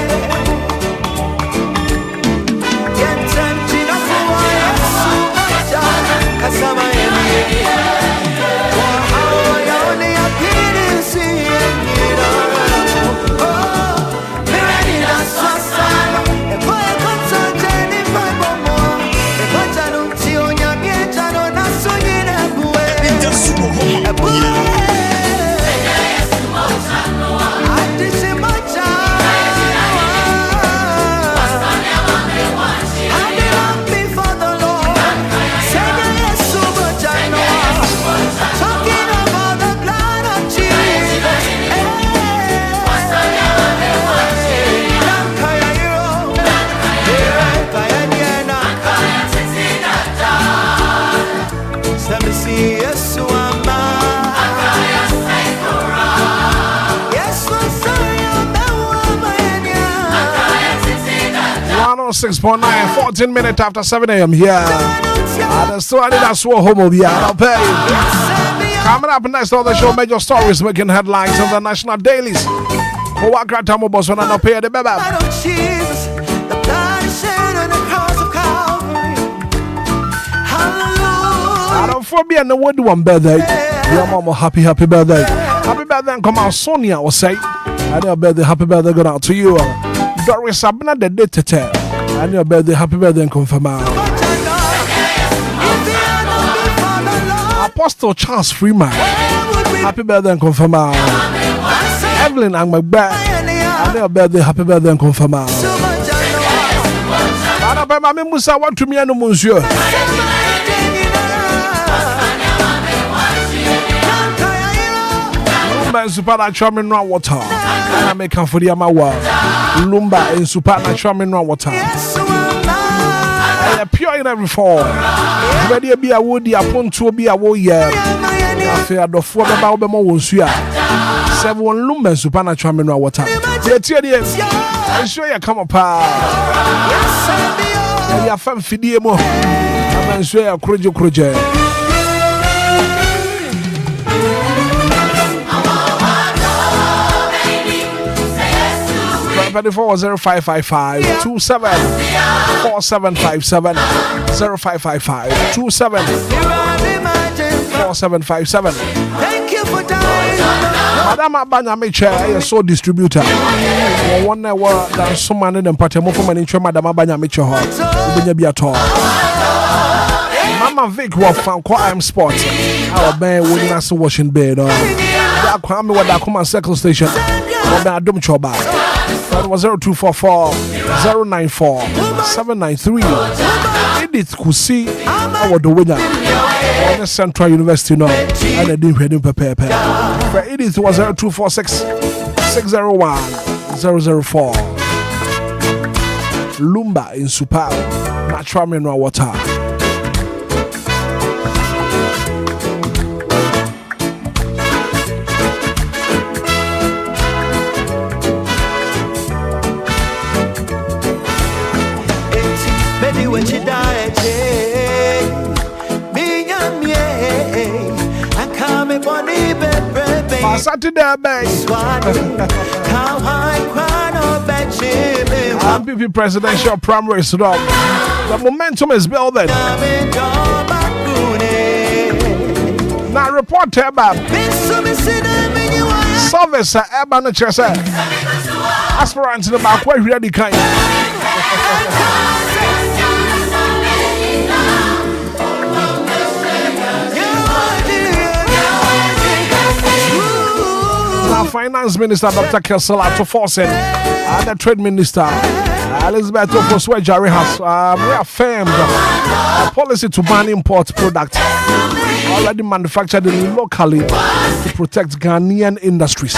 106.9, 14 minutes after 7 a.m. here. And the story that's what Obia. I'll pay. Coming up next on the show, major stories making headlines on the national dailies. Owakra Tamo Boss when I pay the baby. I don't phobia no one do one birthday. Your mama happy birthday. Happy birthday and come out Sonia will say. And your birthday, happy birthday go out to you. Doris Sabna the date. And your birthday, happy birthday and confirm out. Apostle Charles Freeman. Happy birthday and confirm out. Evelyn and my back. And your birthday, happy birthday and confirm out. I don't Musa want to me and monsieur. Lumba and supernatural mineral water. And I make for the Amawa. Lumba and supernatural mineral water. And pure in every form. Ready be a woody upon to be a warrior. I fear the four about the Mosia. 7 Lumba and supernatural mineral water. Yes, I'm sure you come apart. And your fam fidiemo. I'm sure you're crujo. 0555 27 4757 0555 27 4757. Thank you for dying. Madam Abanya Mecha is so distributor. One hour than some man in the party more from an intro. Madam Abanya Mecha Mama Vic was found quite sport. Our man wouldn't ask washing bed. That come with that command circle station. That dumb choba. That was 0244 094 793. Edith Kusi, our the winner. On the Central University now. And I didn't hear him prepare. For Edith was 0246 601 004. Lumba in Super. Natural mineral water. When she died, I come upon the bed, Saturday, MPP presidential primary stop. The momentum is building. Now, report about service at Urban Chess. Aspirants in the back, where ready kind. Finance Minister Dr. Kessela to force it, and the Trade Minister Elizabeth Ofoswe Jare has reaffirmed a policy to ban import products already manufactured locally to protect Ghanaian industries.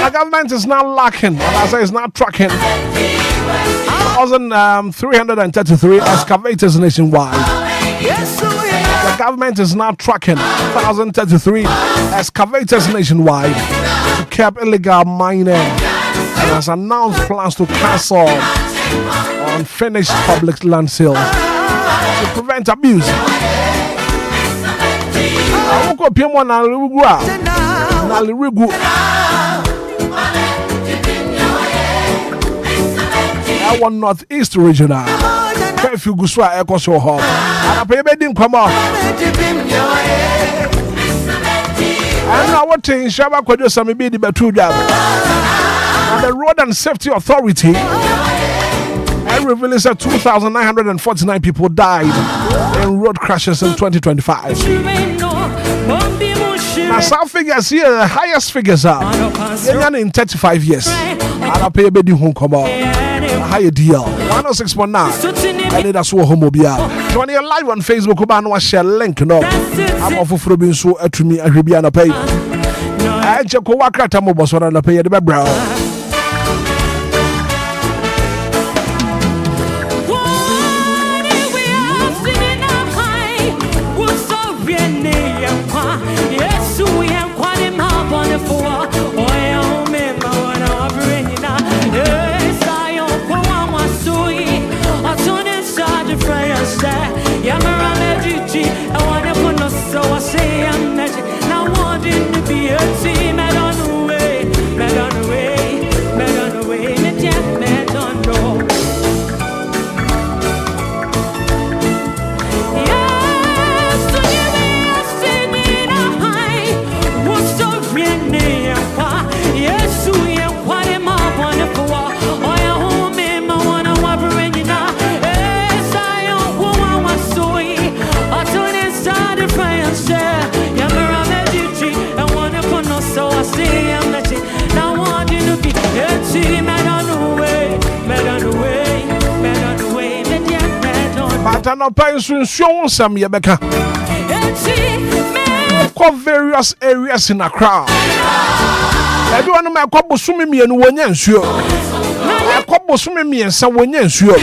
The government is not lacking, and I say it's not tracking. 1,333 excavators nationwide. The government is now tracking 1,033 excavators nationwide to curb illegal mining and has announced plans to cancel unfinished public land sales to prevent abuse. Our Northeast regional curfew Guswa Echo Show Hall. And I pay bedding come on. And now what thing Shaba could do some be the better job. And the Road and Safety Authority revealed that 2,949 people died in road crashes in 2025. Now some figures here, the highest figures are in 35 years. And I pay bedding home come on. Higher deal 106.9 Anidaso Wɔhɔ Obia. Join you live on Facebook. Oba share link no. I'm off for being so to me and be on a pay. I check Owakra Tamo Boss on a pay at the background. Ata no pa nsuo nsam ye beka. Ko various areas in Accra. Everyone ma ko bosumi mienu wonya nsuo. Ko bosumi miensa wonya nsuo.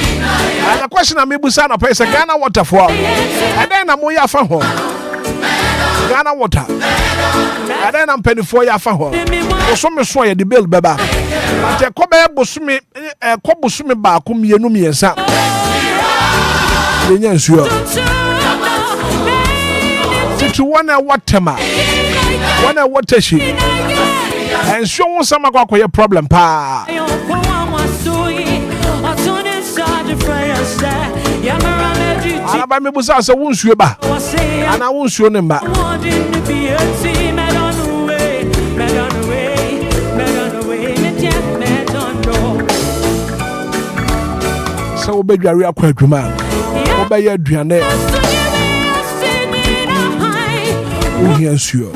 The question I mebusa na pa say Ghana water for. And then am ya fa ho. Ghana water. And then am penny for ya fa ho. Bosumi so ye the bill beba. But ko be bosumi ba ko mienu miensa. Wonya nsuo. To one watema. One water she. And show some a problem pa. Alaba me busa so won suo ba. Ana won suo ne mba. So obedware akwa adwuma. Obeya aduane. Uhia nsuo.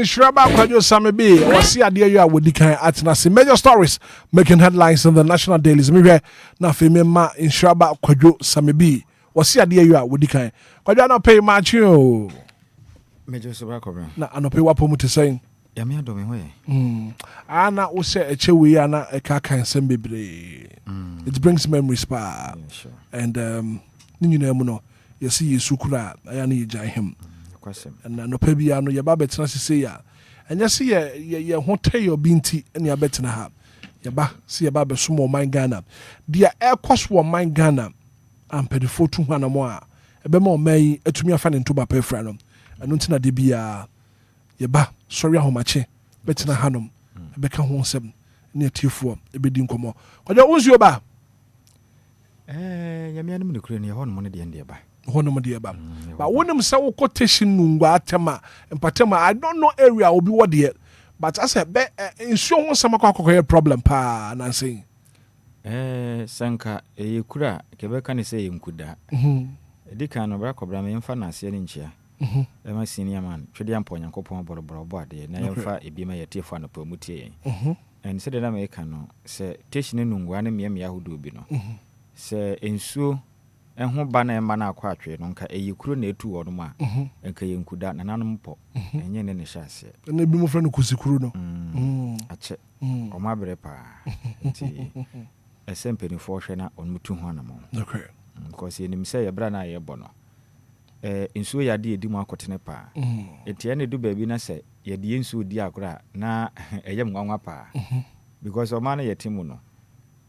Shraba Kwajo Samibi, or see a dear you are with the kind at Nasi. Major stories making headlines in the national dailies. Maybe na femema in Shraba Kwajo Samibi, or see a dear you are with the kind. Kwajo not pay much you. Major Sabakobra. Na anope wapo to saying. Yamia domi Ana use a chewi ana a kaka and sembibre. It brings memories pa. Sure. And Nino, you see Sukura, I need jai him. And no pebia no your babet na say ya. And you see ye won't tell your binti and your bet na have. Your ba see your babe sumo mine Ghana. Dear air cost one mine Ghana and pedi 4 more. A bemo may to me a fan into my pay friend. And untina debia ye ba sorry how much betina hanum. Beka hon 7 near T4 a bidding como. What owns your ba? Yamianum the crane, your own money the end by. But when I'm so quotation nungwa tema and patema, I don't know area will be what yet. But I said, ensure some problem pa and I'm saying. Sanka, a kura, Quebecan say in Kuda. Dican of Racobram and Fanas in chair. My senior man, Tridian Point and Copon Body, Nayafa, a be my tear fan of Pomutier. And said that Americano, say, Tishin nungwa and Miami Yahudu bino. Say, ensure. And who banner and mana quatre, nonca a Ukraine 2 or more, and Kayan Kuda and Anampo, and yen in a chassis. And they be more friend Kusikruno. A check or my brepa. A sempany fortune on Mutu Hanamo. Okay. Because he say a brana ye bono. In so ya dear Duma Cotinepa. It any do baby na say, ye the insu diagra, na a young wapa. Because of money yet Timuno.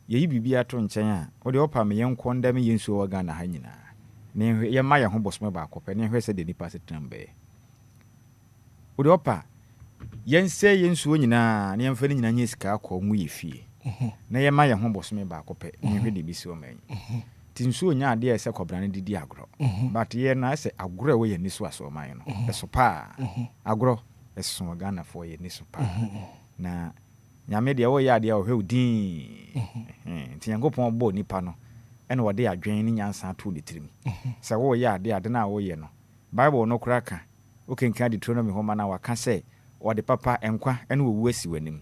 Ye be at Tonchaya, or the opa me young condemn yin so Ghana Hanina. Near your Maya Hombos Maba, and where said the deposit number. Would opa yen say yin swinina, near Felina Niska, call me fee. Near Maya Hombos Maba, and ready be so many. Tinsu nya dear Sako Brand diagro. But ye na say a grow away in this was or mine. A sopa, a grow, a small Ghana for ye nisopa. Na. Yamedia o ya dia o he odin. Ti yango pon bo nipa no. ɛna wɔde adwen ne nyansa to ne tirim sɛ wɔyɛ ade na wɔyɛ no Bible no kora ka okenka Deuteronomy homa na waka sɛ wɔde papa nkwa ɛna wɔwu asi w'anim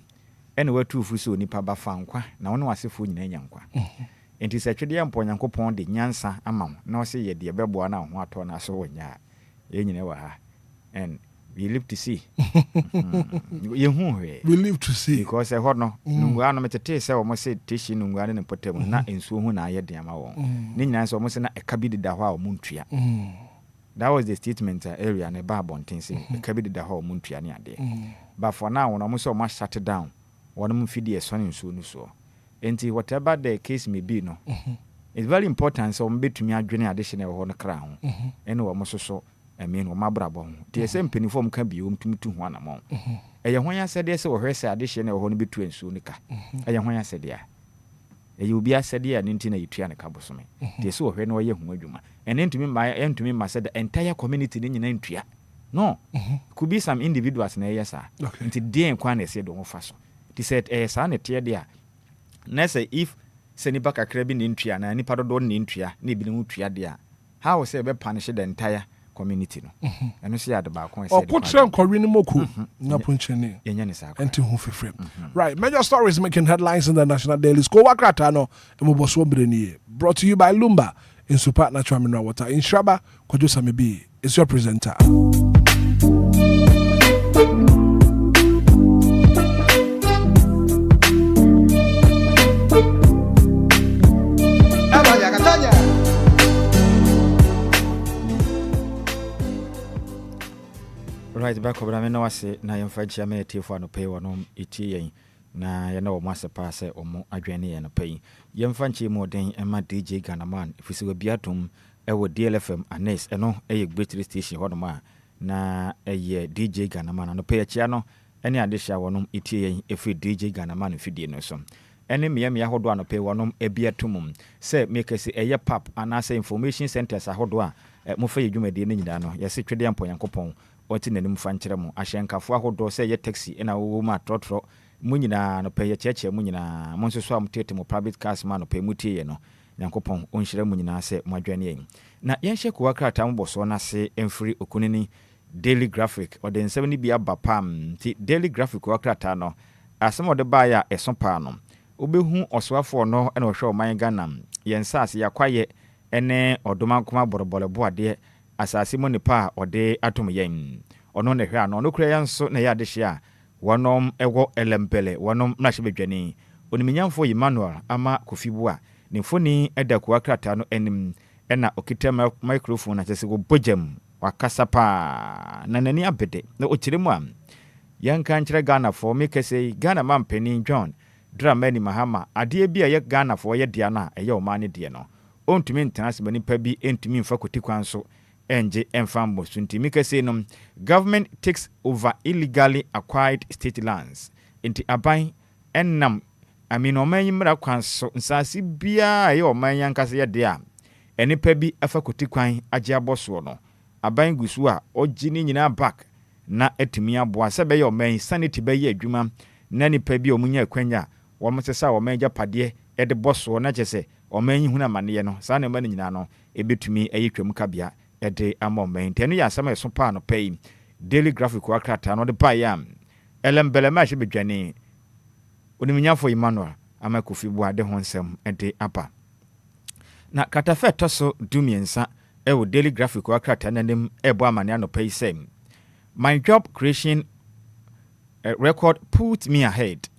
ɛna watu fu so nipa ba fa nkwa na wɔn wasefo nyina nya nkwa enti sɛ twede mpɔ Nyankopɔn de nyansa ama wo na wɔse yɛ de bɛboa na ho atɔ na so wɔnya yɛ nyina wɔ ha and we live to see we live to see because ɛhɔ no nungua no metete sɛ wɔn se teshi nungua ne potem na nsuo ho na ayɛ de ama wɔn ne nyina sɛ wɔn se na ɛka bi deda hɔ a wɔn ntua that was the statement area ne ba bonten se ɛka bi deda hɔ a wɔn ntua ne ade but for now wɔn se wɔn shut down wɔn mu fidi ɛsɔ ne nsuo no so enti whatever the case may be no it's very important sɛ wɔn betumi adwene ade hyɛ na ɛwɔ hɔ no kra ho ɛne wɔn soso wɔn abrabɔ ho tie sɛ mpanifo mu ka bi wɔn tumi tu ho anamɔ ɛyɛ ho yasɛdeɛ sɛ wɔhwɛ sɛ ade hyɛ na ɛwɔ hɔ no betu nsuo no ka ɛyɛ ho yasɛdeɛ ɛyɛ obi asɛdeɛ a ne nti na yɛtua ne ka bosome tie sɛ wɔhwɛ na wɔyɛ ho adwuma ɛne ntumi ma sɛ the entire community ne nyina ntua no could be some individuals na ɛyɛ saa nti deɛ nkwa na ɛsɛ de ho fa so ti sɛ ɛyɛ saa na ɛteɛ deɛ a na sɛ if sɛ nipa kakra bi ne ntua na nipa dodoɔ ne ntua na ebi ne ho tua deɛ a how sɛ ɛbɛ punish the entire community no ɛno sɛ yɛ ade baako ɛsɛ ko kyerɛ nkɔwe ne moku na ponkyɛne yɛnyɛ ne saa ɛnti ho fifrɛ right major stories making headlines in the national dailies ko wakrata no ɛmobɔ so brɛ nie brought to you by Lumba in super natural mineral water in Shraba Kwadwo Samebi is your presenter. Right back over me no wase na yemfa chia me tiefo anope wonom etie yen na ye na wo masepa se omo adwene ye no pay yemfa nchi mu den ema DJ Ghanaman ifisi wa biatum ewo DLFM Anes eno eye great station hodom a na eye DJ Ghanaman no pay chia no ene adehia wonom etie yen efi DJ Ghanaman fidie no so ene mia hodo anope wonom ebiatum se mekese eye pap anase information centers ahodo a mo fa yedwumade ne nyida no yese twede ampo Yankopɔn ɔte nanim fa nkyerɛ mu ahyɛnkafo ahodoɔ sɛ yɛ taxi ɛna wɔwɔ mu atrɔtrɔ mu nyinaa no pɛ yɛ kyerɛkyerɛ mu nyinaa mo nso so a motete mo private cars ma no pɛ mu tie yɛ no Nyankopɔn ɔnhyerɛ mu nyinaa sɛ mo adwane yɛn na yɛnhyɛ kowa krataa mo bɔsoɔ no ase ɛmfiri okunini daily graphic ɔde nsɛm no bi aba pam nti daily graphic kowa krataa no asɛm ɔde baeɛ a ɛso paa no wobɛhu ɔsoafoɔ no ɛna ɔhwɛ ɔman Ghana yɛn nsase yɛakwayɛ ɛne ɔdoma nkoma bɔrɔbɔrɔboadeɛ asase mo nipa ɔde atom yɛn ɔno na hwɛ ano ɔno kura yɛn so na yɛ adehye a wɔnom ɛwɔ elempele wɔnom na hye bedwane oniminyamfo Emmanuel ama kofibu a ne mfoni ɛda kowa krataa no anim ɛna okita microphone na kyerɛ sɛ wɔbɔgyam wakasa pa na nani abede na ɔkyerɛ mu a yɛnka nkyerɛ Ghana fo mekɛsɛ Ghana mampani John Dramani Mahama adeɛ bi a yɛ Ghana fo yɛ dia na ɛyɛ ɔman ne deɛ no ɔntumi ntena sɛ nipa bi ntumi mfa kotikwan so enje enfambo sunti mikase no government takes over illegally acquired state lands inti aban ennam amino man yimra kwan so nsase bia ye oman yankase ye de a enipa bi afa kotikwan age aboso no aban gusu a ogini nyina back na etumi aboa se be ye oman sanity be ye adwuma na nipa bi omunya akwanya wo msesa oman japade e de boso na chese oman hunu amane no sa na ma nyina no ebetumi ayetwam kabia ede amomment enu ya asama eso pa no pay daily graphic wakrata no de bayam elembele ma hye bedwane oniminyafo Emmanuel amakofi bu ade honsem ede apa na katafe toso dumiensa ewo daily graphic wakrata nanem ebo amane no pay same my job creation record put me ahead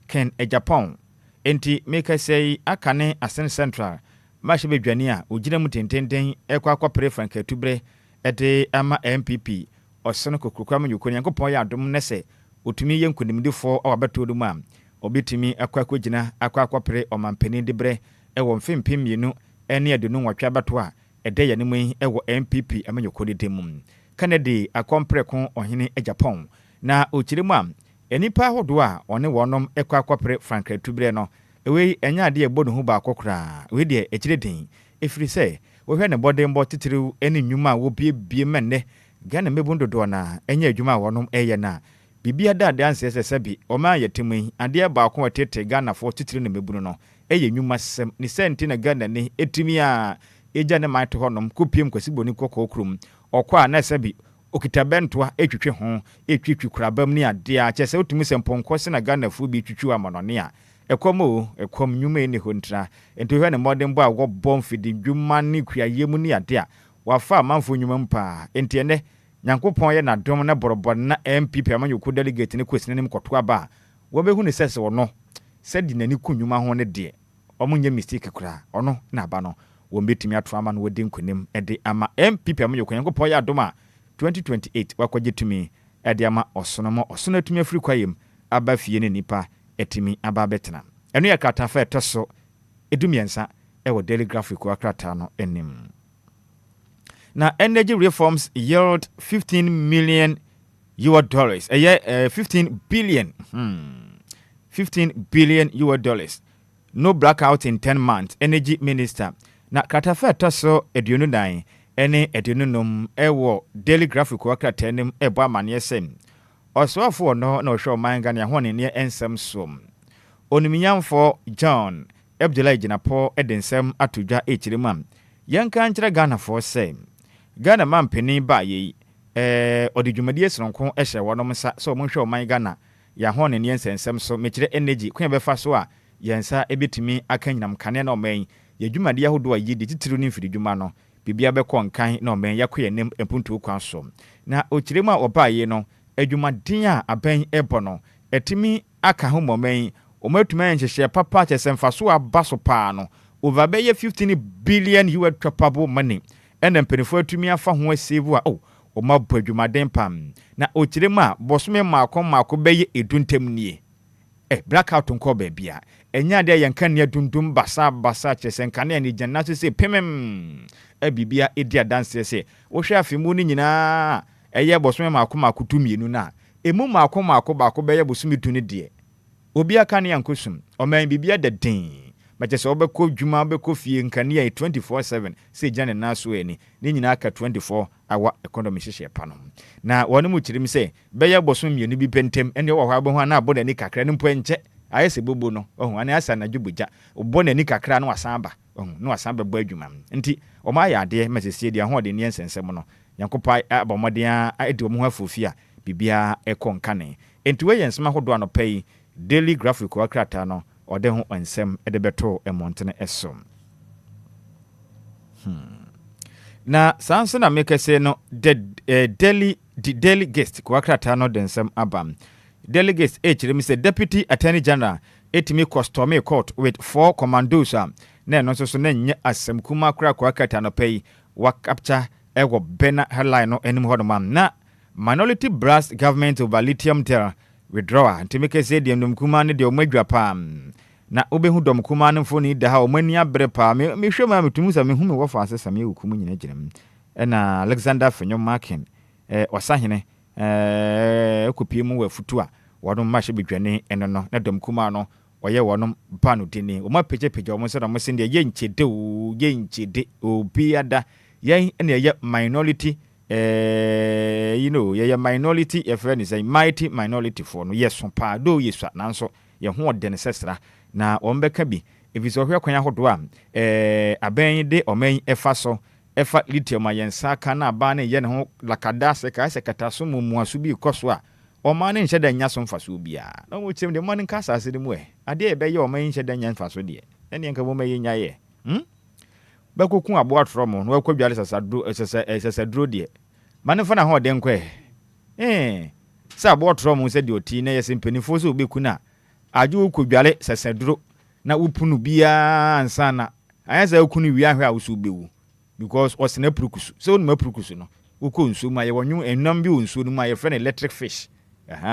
Ken Japan enti make say akane Asen Central Mashi bedwane a ogina mu tententen ekwa akwa Frank Tubre ede ama MPP osono kokrokwa ma yukoni Yankopɔn ya adom nese otumi yenkunimdifo awabeto do ma obetimi akwa akogina akwa pre omampani de bre ewo mfempem mienu ene adenu nwatwa bato a ede yanemu ewo MPP ama yukoni demum Kennedy akompreko ohene Japan na okiremu a enipa hodo a one wonom ekwa pre Frank Tubre no ewe enya ade ebono hu ba akokra we de ekireden efiri se wo hwe ne bodembo titiriw eni nnwuma wo bie menne Ghana mebundodo na enya adwuma wonom eye na bibia da dance sebi o ma yetimi ade ba ko tete Ghana for titiri ne mebunu no eye nwuma sem ni senti na Ghana ni etimi a eja ne mate honom kopiem kwasi boni kokokrum okwa na sebi okita bentoa etwetwe ho etwetwe kurabam ni ade a chese otumi semponko se na Ghana fu bi twetwe amanone a ekom nwuma ni hontra ento hwe ne modern bo a wo bomfidi dwuma ni kuayemu ni ade a wafa amanfo nwuma mpa entiene Nyankopon ye na dom na borobor na MPP amanyoku delegate ne kwesine nim koto aba wo behu ne sese wono sedi nani kunwuma ho ne de omunye mistake kura ono na aba no wo betimi ato ama no wodi nkunim ede ama MPP amanyoku Nyankopon ye adom a 2028 wakwaje tumi ede ama osono atumi afiri kwayem aba fie ne nipa etimi aba betena eno ya kratafa etoso edumiensa ewo daily graphic wa krata no enim. Now, energy reforms yield $15 million US. 15 billion. 15 billion US. No blackout in 10 months. Energy minister. Now, Katafa Tasso Edunudai. Any Edunum Ewo daily graphic worker tenim Eba Maniesem. Also for no show mangania one near ensem sum. Onimiam for John Abdullah Jinapo Edensem Atuja Rimam. Young country Ghana for same. Ghana man penny ba ye odi dwumadie sonko ehye wonom sa so mo hwe oman Ghana ya ho ne nsensem so mekire energy kwen befa so a yensa ebetimi akanyinam kane na oman ye dwumadie ahodo a yi de titiru ni mfiri dwuma no bibia be konkan na oman yakoye nem empuntu kwan so na okirem a oba ye no adwumadien a aban ebo no etimi aka ho moman omatuma nhyehyɛ papa chesemfa so abaso pa no over be 15 billion US trappable money. And penifo atumi afa ho asave a o ma badwumaden pam na okirema bosome maako beye eduntem nie blackout nko ba bia enya de yanka ne dundum basa chesenka ne ani janna se pemem bibia edia dance se wo hwe afemu ni nyina eye bosome maako tumienu na emu maako baako beye bosome tuni de Obia kan yankosum o man bibia de den Mache se obeko dwuma obeko fie nkania 24/7 se jane naso eni ni nyina aka 24 awa economy hye pa no na wonu mu kirim se beye bosom mienu bi pentem ene wo hwa abo na abo nani kakra ne mpo enche ayese bobo no ohun ane asa na dwubuja obo nani kakra no wasan ba ohun no wasan ba adwuma nti o ma ya de mesese dia ho de ne ensensem no yankopa abomode a edi omo afofia bibia ekonkane enti we yensema hodo anopai daily graphic wa krata no ode ho ensem edebeto emontene esom na sanso na make say no the daily guest kwa krata no densem abam daily guest echirem say deputy attorney general etimi customary court with 4 commandos na no so na nye asem kuma kra kwa krata no pay wa capture ewo bena headline no enim hodom na minority brass government over lithium tel withdraw ntimeke say dem kuma ne de omadwa pam na obehu dom kuma ne mfoni da ha omani abre pa me hwe ma metumu sa me hu me wo fa asesa me okumu nyina gyinam na Alexander Fenyo Markin wasahene ekopie mu wafutu a wodom mahye bedwane eno no na dom kuma no oye wonum banu dini o ma peje o mo se na mo se de ye nchede obi ada ye na ye minority ye minority ye friend is a mighty minority for no yes pa do yesu nanso ye ho odene sesra na ombeka bi eviso hwe kwanya hodo a aban de oman efa so efa lithium ayensa ka na aba na ye ne ho lakada se ka se kata so muaso bi koso a oman ne nheda nya so mfaso bia na mo chim de man nka sase de mu ade e be ye oman nheda nya mfaso de ene nka bo ma ye nya ye bakokun abo atro mo no akwadwale sasa dro de mane fa na ho de nkwe sa abo atro mo se de oti na ye sempanifo so obeku na ajo kwadwale sasa dro na upunu bia ansana ayasa okunu wi ahwe a usu bewu because osena prukusu so no prukusu no uko nsu ma ye wonwu enam bi onsu no ma ye friend electric fish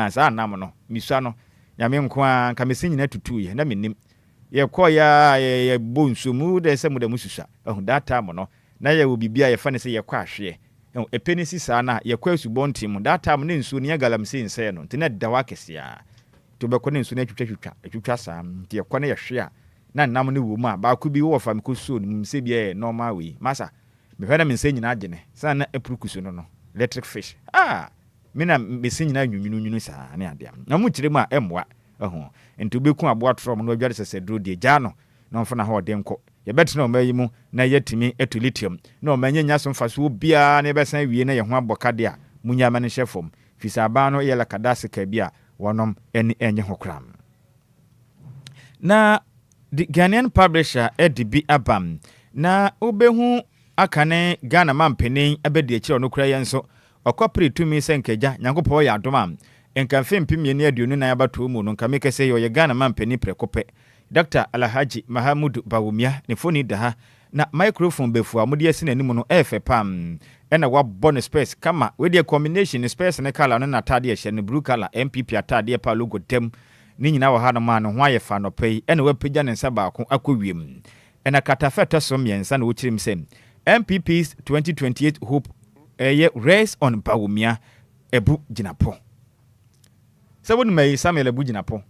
sa nam no misua no nyame nko a nka mesi nyina tutu ye na menim ye ko ya bonsu mu de se mu de mususa that time no na ye obibia ye fa ne se ye kwa ahwe epenisi sa na ye kwa asubonti mu that time ne nsu ne galamsi nse no ntina da wakesia to be ko ne nsu ne twitwa sa nti ye ko ne ye hwe a na nam ne wo mu a ba ku bi wo fa me ko so no mse bia normal way masa me hwe na me nse nyina agene sa na epurukusu no electric fish me na besi nyina nwunwunu saa ne ade am na mu kyerɛ mu a emwa ɛho enti obeku aboa trom no adware sese dro de gya no na mfa na ha ɔde nkɔ yɛbɛtena ɔmayi mu na yɛtumi etu lithium na ɔmanya nya so mfa so obia na yɛbɛsan wie na yɛ ho abɔkade a munya ma ne hyɛ fam fisa aba no yɛ la kadase ka bi a wɔnom ɛne ɛnyɛ ho kram na the Ghanaian publisher Edibi Abam na obehu akane Ghana mampeni abedi akyi ono kura yɛn so ɔkɔpere tumi sɛnkagya nyankopɔ yɛ adoma enkamfe mpimie ne aduonu na yabato mu no nkame kɛsɛ yɛ Ghana mampeni prekope Dr. Alhaji Mahamudu Bawumia ne foni daha na microphone befu amudi asi nanim no efe pam ɛna wabɔ ne space kama we de combination space ne color no na tade ɛhyɛ ne blue color MPP atade pa logo tem ne nyina wɔ ha no ma no ho ayɛ fa no pɛi ɛna wapagya ne nsa baako akɔwiem ɛna katafɛtɔ so mmiɛnsa na wɔkyirim sɛ MPP's 2028 hope race on Bawumia ebu gyinapo sɛ wɔn mai Samuel ebu gyinapo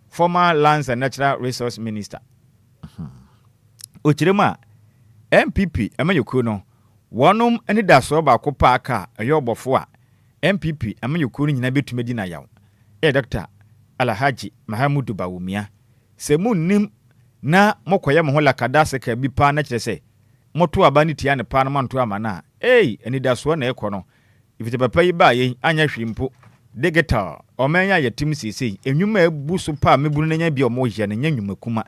former lands and natural resource minister okyerem a MPP amayoko no wɔnom Anidaso baako paaka ɛyɛ ɔbɔfo a MPP amayoko no nyina betuma di na yaw Dr. Alhaji Mahamudu Bawumia sɛ munnim na mokoye mo ho lakadase ka bi pa na kyerɛ sɛ moto aba ne tia ne pa no manto ama na Anidaso na ɛkɔ no ifite papa yi ba yɛn anya hwimpo digital ɔmanya yɛtim sisi enwuma ebu so pa mebunu na nya bi ɔmo hye na nya nwuma kuma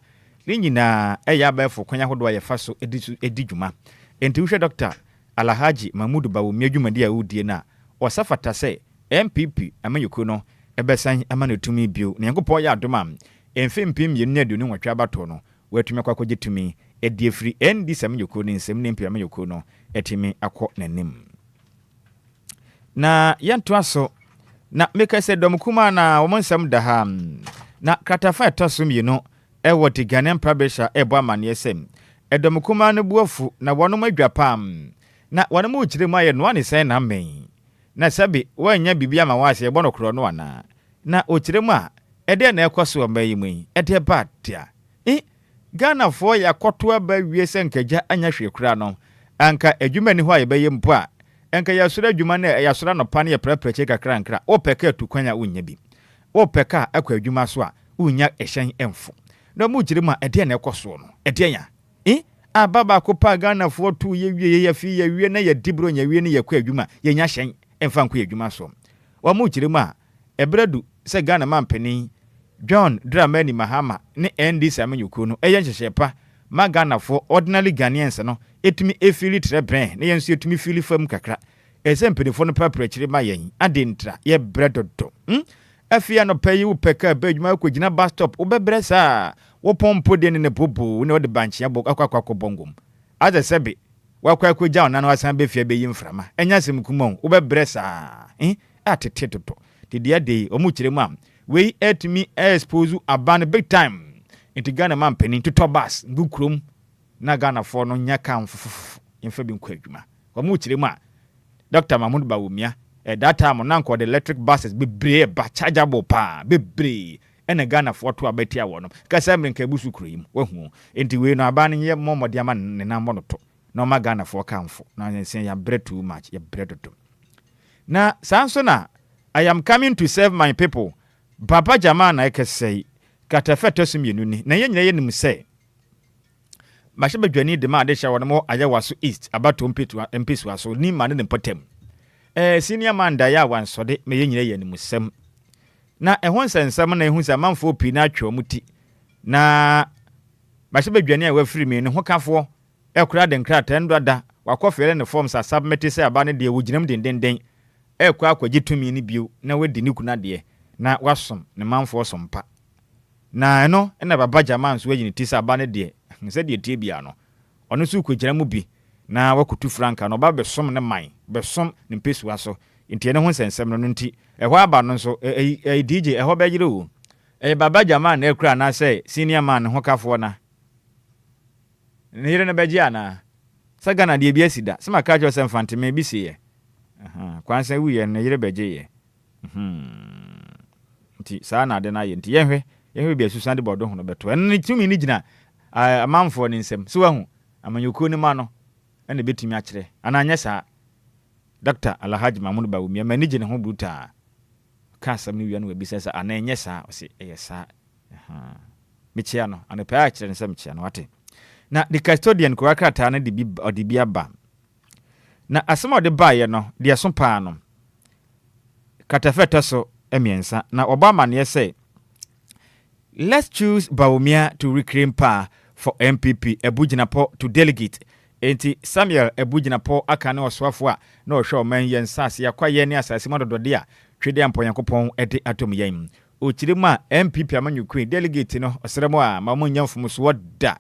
ne nyinaa ɛyɛ abɛfo kwanya hodo ayɛ fa so edi dwuma enti wohwɛ Dr. Alhaji Mahamudu Bawumia dwumadi a wodie na ɔsafata sɛ MPP amayoko no ebesan amane tumi bio na yankopɔ yɛ adoma emfempim yɛ ne aduonu nwatwa abato no watumi akɔkɔgye tumi edi efiri endi sam yoko ne nsem ne mpia mayoko no etimi akɔ nanim na yɛnto aso na meka sɛ dɔm kuma na wɔn nsɛm da ha na kratafa ɛtɔsom yi no ɛwɔ the Ghanaian publisher ɛbɔ amaneɛ sɛm ɛdɔm kuma no buafu na wɔnom adwa pam na wɔnom ukyire mu ayɛ no ane sɛn na mmɛn na sabi wanya bibia ma wase ebono kro no ana na okiremu a ede na ekoso ombayi mu ede batia Ghana fo ya koto aba wie senkagya anya hwe kura no anka adwuma ni ho ayebeye mpo a anka ya sura adwuma na ya sura no pane ya prepreche kakra nkra opeka tukwanya unya bi opeka akwa adwuma so a unya ehyen emfo na mu kiremu a ede na ekoso no ede nya ababa ko pa Ghana fo tu ye wie ye fi ye wie na ya dibro nya wie ne ya kwa adwuma ye nya hyen emfa nko adwuma so wa mu kiremu a ebredu se Ghana mampeni John Dramani Mahama ne ND Samanyuko no eye nhyehyɛpa ma Ghana for ordinary Ghanaians no etumi efili trebrɛn ne yenso etumi fili fam kakra ese mpedifo no papra kyire ma yen adentra ye bredodo afia no payi wo peka badwuma akogina bus stop wo bebre saa wo pompo de ne bobo ne wo de banchia bok akwakwakɔ bongom aza sebe wakwa akogya ona na wasan be fia be yi mframa enya sem kumon wo bebre saa atete toto de dia de omu kyire mu am we etimi expose aban big time into Ghana man penny to tobas ngukrum na Ghana for no nya kan fufu yemfa bi nkwa adwuma omu kyire mu a Dr. Mahamudu Bawumia that time na nko the electric buses bebre ba chargeable pa bebre ena Ghana for to abeti awo no kasa mrenka busu kurim wahu enti we no aban ye momode ama ne na mo no to na ma Ghana for kanfo na nsen ya bre too much ya bre dodo na sanso na I am coming to serve my people Papa Jama na ekesei katafeto sumyenu ni na ye nyina ye nim se mashebe dwani de ma de hya wono ayawaso east abato mpesu aso ni ma ne potem senior man da ya wansode me ye nyina ye nim sem na ehon nsensem na ehun se manfo pi na atwa muti na mashebe dwani a wafiri me ne ho kafo ekura de nkra tendada wakofere ne forms a submit se aba ne de woginam dendenden ekwa akwaji tumi ni bio na wadi ni kuna de na wasom ne manfo sompa na eno na baba Jama so wagini tisa aba ne de nse de tie bia no ono so kogira mu bi na wakutu franka no ba besom ne man besom ne mpesu aso ntie ne ho sensem no nti ehwa aba no so DJ ehwa ba gire o baba Jama na ekura na say senior man ho kafo na ne yire na baji ana sagana de bia sida sema ka jo sem fantime bi siye kwanse wuye ne yire baje ye nti saa na de na ye nti yehwe bia susande bodo hono beto en tumi ni gina amanfo ni nsem so wahu amanyoko ni ma no ene betumi akire ana anya saa Dr. Alhaji Mahmoud Bawumia manage ne ho bruta ka sam ni wi no bi sesa anenye sa o se sa mechia no ane pa akire nsem mechia no wate na the custodian ko akrata na de bi odi bi aba na asema odi ba ye no de so pa no katafeta so emiensa na Obama ne say let's choose Bawumia to reclaim power for MPP Ebuginapo to delegate enti Samuel Ebuginapo aka na oswafo a na ohwe oman ye nsase yakwaye ne asase mododode a twede amponyankopon ede atom yen ochiremu a MPP amanyukui delegate no osremo a mamunyamfom so woda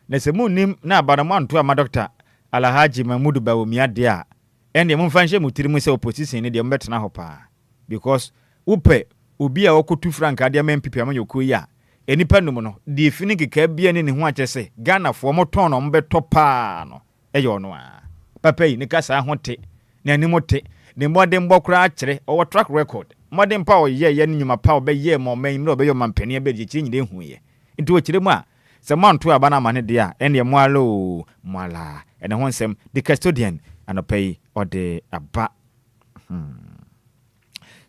na se munnim na abanamu anto ama Dr. Alhaji Mahmoud Bawumia de a ene mumfanhye mutirimu se opposition ne de mbetena hopa because upe Obia okotu franka de MPP amanyukui ya enipa num no de fini keka bia ne ho akyese Ghana fo mo ton no mbeto pa no eyo no a papa yi ne kasa hote ne animote ne modern bokra akyere o track record modern pa o ye nyuma pa o be ye mo man no be yo mampani be de chi nyide hu ye nti o kyeremu a se manto aba na mane de a ene mo alo mala ene ho nsem the custodian anopai o de aba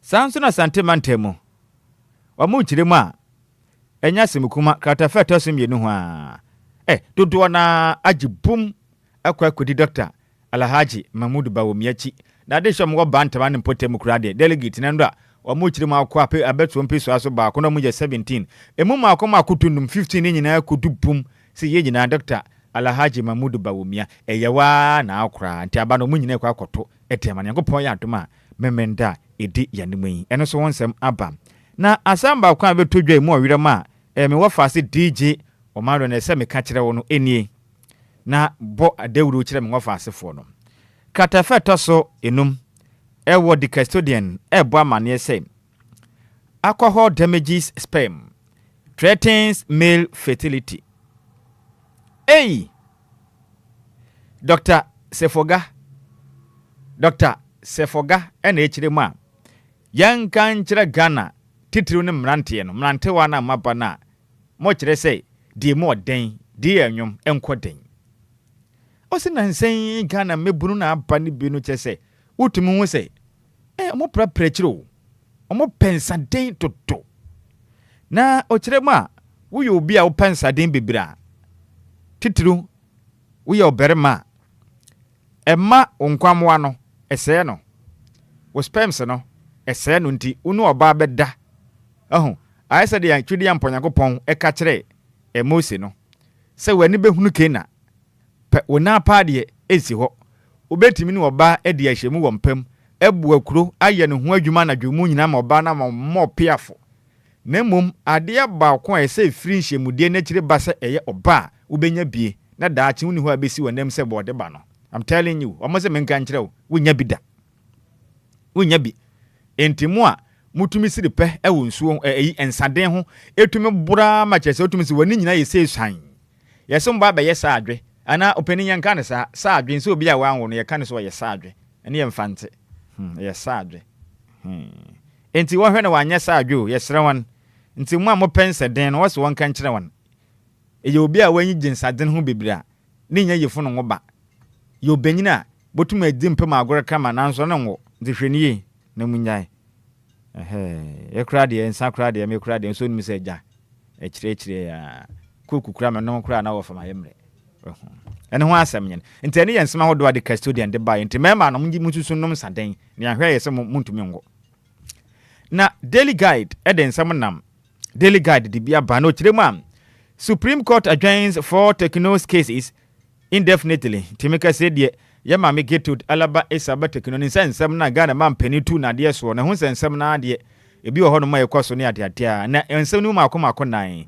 Samsona Santemantemo wa mu kyeremu a enya semukuma katafeta semyenu ho a dodo na agibum akwakodi Dr. Alhaji Mahmoud Bawumia chi na de hwam go bantama ne potem kura de delegate na ndo o mu kyeremu akwa pe abeto mpeso aso ba kono mu je 17 emu ma akoma akutundum 15 nyina akudupum se ye nyina Dr. Alhaji Mahmoud Bawumia eyewa na akura nti aba no mu nyina kwa akoto etema ne ngopon ya adoma memenda edi yanemu eno so wonsem aba na asamba kwa betodwa mu owirema me wafase DJ Omaro na ese me ka kire wo no enie na bo adawuru kire me wafase fo no katafeto so enum ewo the custodian ebo amane say alcohol damages sperm threatens male fertility. Dr. Sefoga ena ekire mu a yanka nkire Ghana titiri ne mrante no mrante wa na maba na mo kire say die mo den die anwom enkoden o se na nsen Ghana mebunu na aba ne bi no kire say utumi hu say mo prapra kire o mo pensa den toto na o kire mu a wo yo obi a wo pensa den bebira titiru wo yo berema emma onkwamwa no ese no wo sperms no ese no nti unu oba beda I said ya twidi ya mponyankopon eka kire Mose no se wani behunu kena pe wona pa de esi ho obetimi ni oba edi ahyemu wo mpam ebu akuro aye ne ho adwuma na dwemu nyina ma oba na mo piafo na mum ade ba ko ese firi nhyemude na kire ba se eye oba ubenya bie na daachi uni ho abesi wonem se bode ba no I'm telling you omo se menka nkire wo wonya bi da wonya bi entimu a mutumi siri pe ewo nsuo ensaden ho etumi bura ma chese otumi si wani nyina yese san yeso mba ba yesa adwe ana opani yanka ne sa adwe nso obi a wanwo no yeka ne so yesa adwe ene yemfante yesa adwe enti wo hwe na wanya sa adwe o yesre wan enti mu a mo pense den no wo so won kan kire wan eye obi a wanyi jinsaden ho bebira ne nya yefo no ngoba yo benyina botuma edimpe ma agora kama nanso ne ngo nti hweniye na munyai ekrade ensa krade me krade enso ni se ja ekire ya kokukura me no kura na wo fama yemre ene ho asem nyen nti ene yensema ho do ade custodian de buy nti mema no mususu nom saden ne ahwe yese muntumi ngo na daily guide eden sam nam daily guide de bia ba no kire mu Supreme Court adjourns 4 technos cases indefinitely timeka said ye yama me get to alaba esaba tekino ni nsem na Ghana man panitu na de so na hu nsem na de ebi wo hono ma yekoso ne ade a na nsem ni ma akonan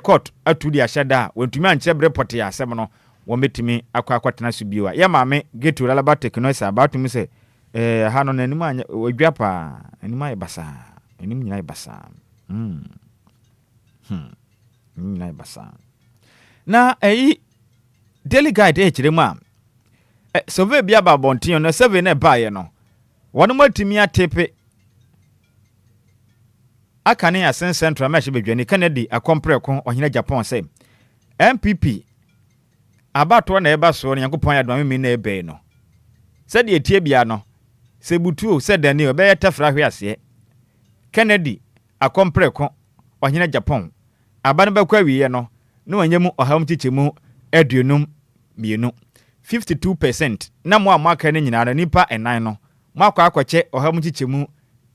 court atu di ahyada wantumi anche report ya asem no wo metimi akwatena so biwa yama me get to alaba tekino esaba atumi se ha no nanim anya odwa pa anim aye basa anim nyina aye basa nyina aye basa na daily guide kiremu survey bia ba bontin no survey na baaye no wonu matimi atepe akane asen central match bedwani Kennedy akompreko ohina Japan say MPP abato na eba so ne yakopon ya do me na ebe no said etie bia no Sebutuo said Daniel be tafra hwe ase. Kennedy akompreko ohene Japan. Aban ba kwa wiye no na wanyemu oham tichemu aduonum mienu. 52% na mo amaka ne nyina nipa enan no. Makwa akwache oham tichemu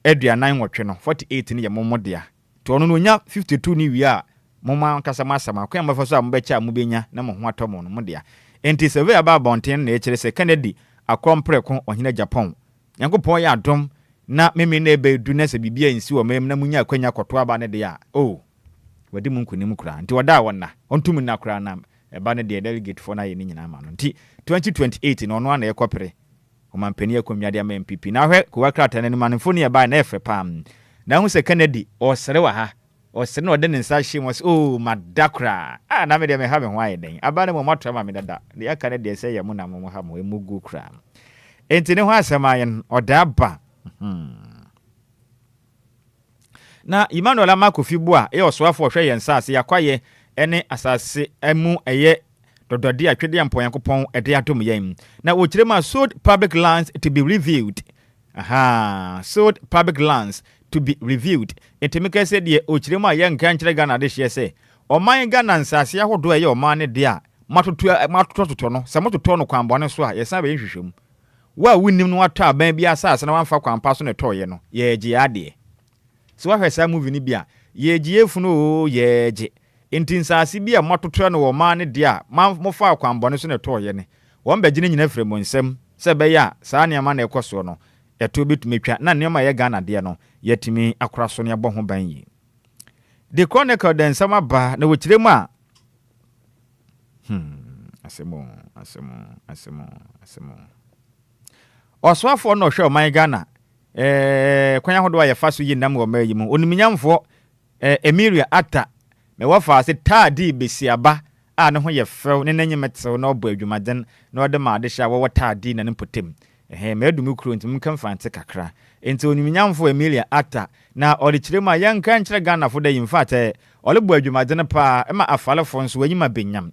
aduanan wotwe no 48 ne ye momodea. To no nya 52 ni wi a moma nkasa masama kwa mafaso ambecha mubenya na mo ho atomo no modea. Enti seve aba bonten na echere se Kennedy akompreko ohene Japan. Yankopon ya adom na meme na ebe du na se bibia nsi wo mem na munya akwanya kwoto aba ne de ya oh wadi mu nkunim kura nti wada wona ontum na kura na eba ne de delegate for na ye ni nyina ma no nti 2028 no ono na ekopere o mampani akomnya de ama MPP na hwe ko wakrata na manfo ne eba na efe pam na hu se Kennedy o sere wa ha o sere no de ne nsa hye mo oh madakra na me de me ha me ho aye den aba ne mo mato ma me dada de aka ne de se ye mo na mo ha mo emugu kura enti ne ho asemayen odaba na Emmanuel Amakofi Bua e osoafo hwe yen sase yakwaye ene asase emu eye dodode atwede ampo Yankopon ede atom yen na ochirema sold public lands to be reviewed sold public lands to be reviewed entemeka se de ochirema yen kan kire Ghana de hye se oman Ghana nsase ahodo eye oman ne de a matoto no se mototo no kwambone so a yesa be nhwehwem wa wunim no atɔ aban bi asase na wamfa kwampa so ne tɔye no yeje ade so wa hwesa movie ni bia yeje efunu yeje intinsase bia mototo no wo ma ne de a mofa kwambone so ne tɔye ne wɔn bagine nyina frem nsɛm sɛ bɛya saa ne ama na ɛkɔso no ɛto bitumtwa na ne ma ye Ghana de no yetimi akora so ne abɔ ho ban yi The Chronicle den sama ba na wokyirem a asemo Oswafo no hwe oman Ghana kwanya hodo a yefa so yinam wo mayi mu oniminyamfo Emilia Ata me wafa se tadi besiaba a ne ho ye few ne nanyimetew na obo adwumaden na ode ma ade hya wo tadi na ne potem me adum kuro ntim kan fante kakra enti oniminyamfo Emilia Ata na ode kirema yanka nkire Ghana fo da yimfa te ole bo adwumaden pa ma afalefo nso wanyima benyam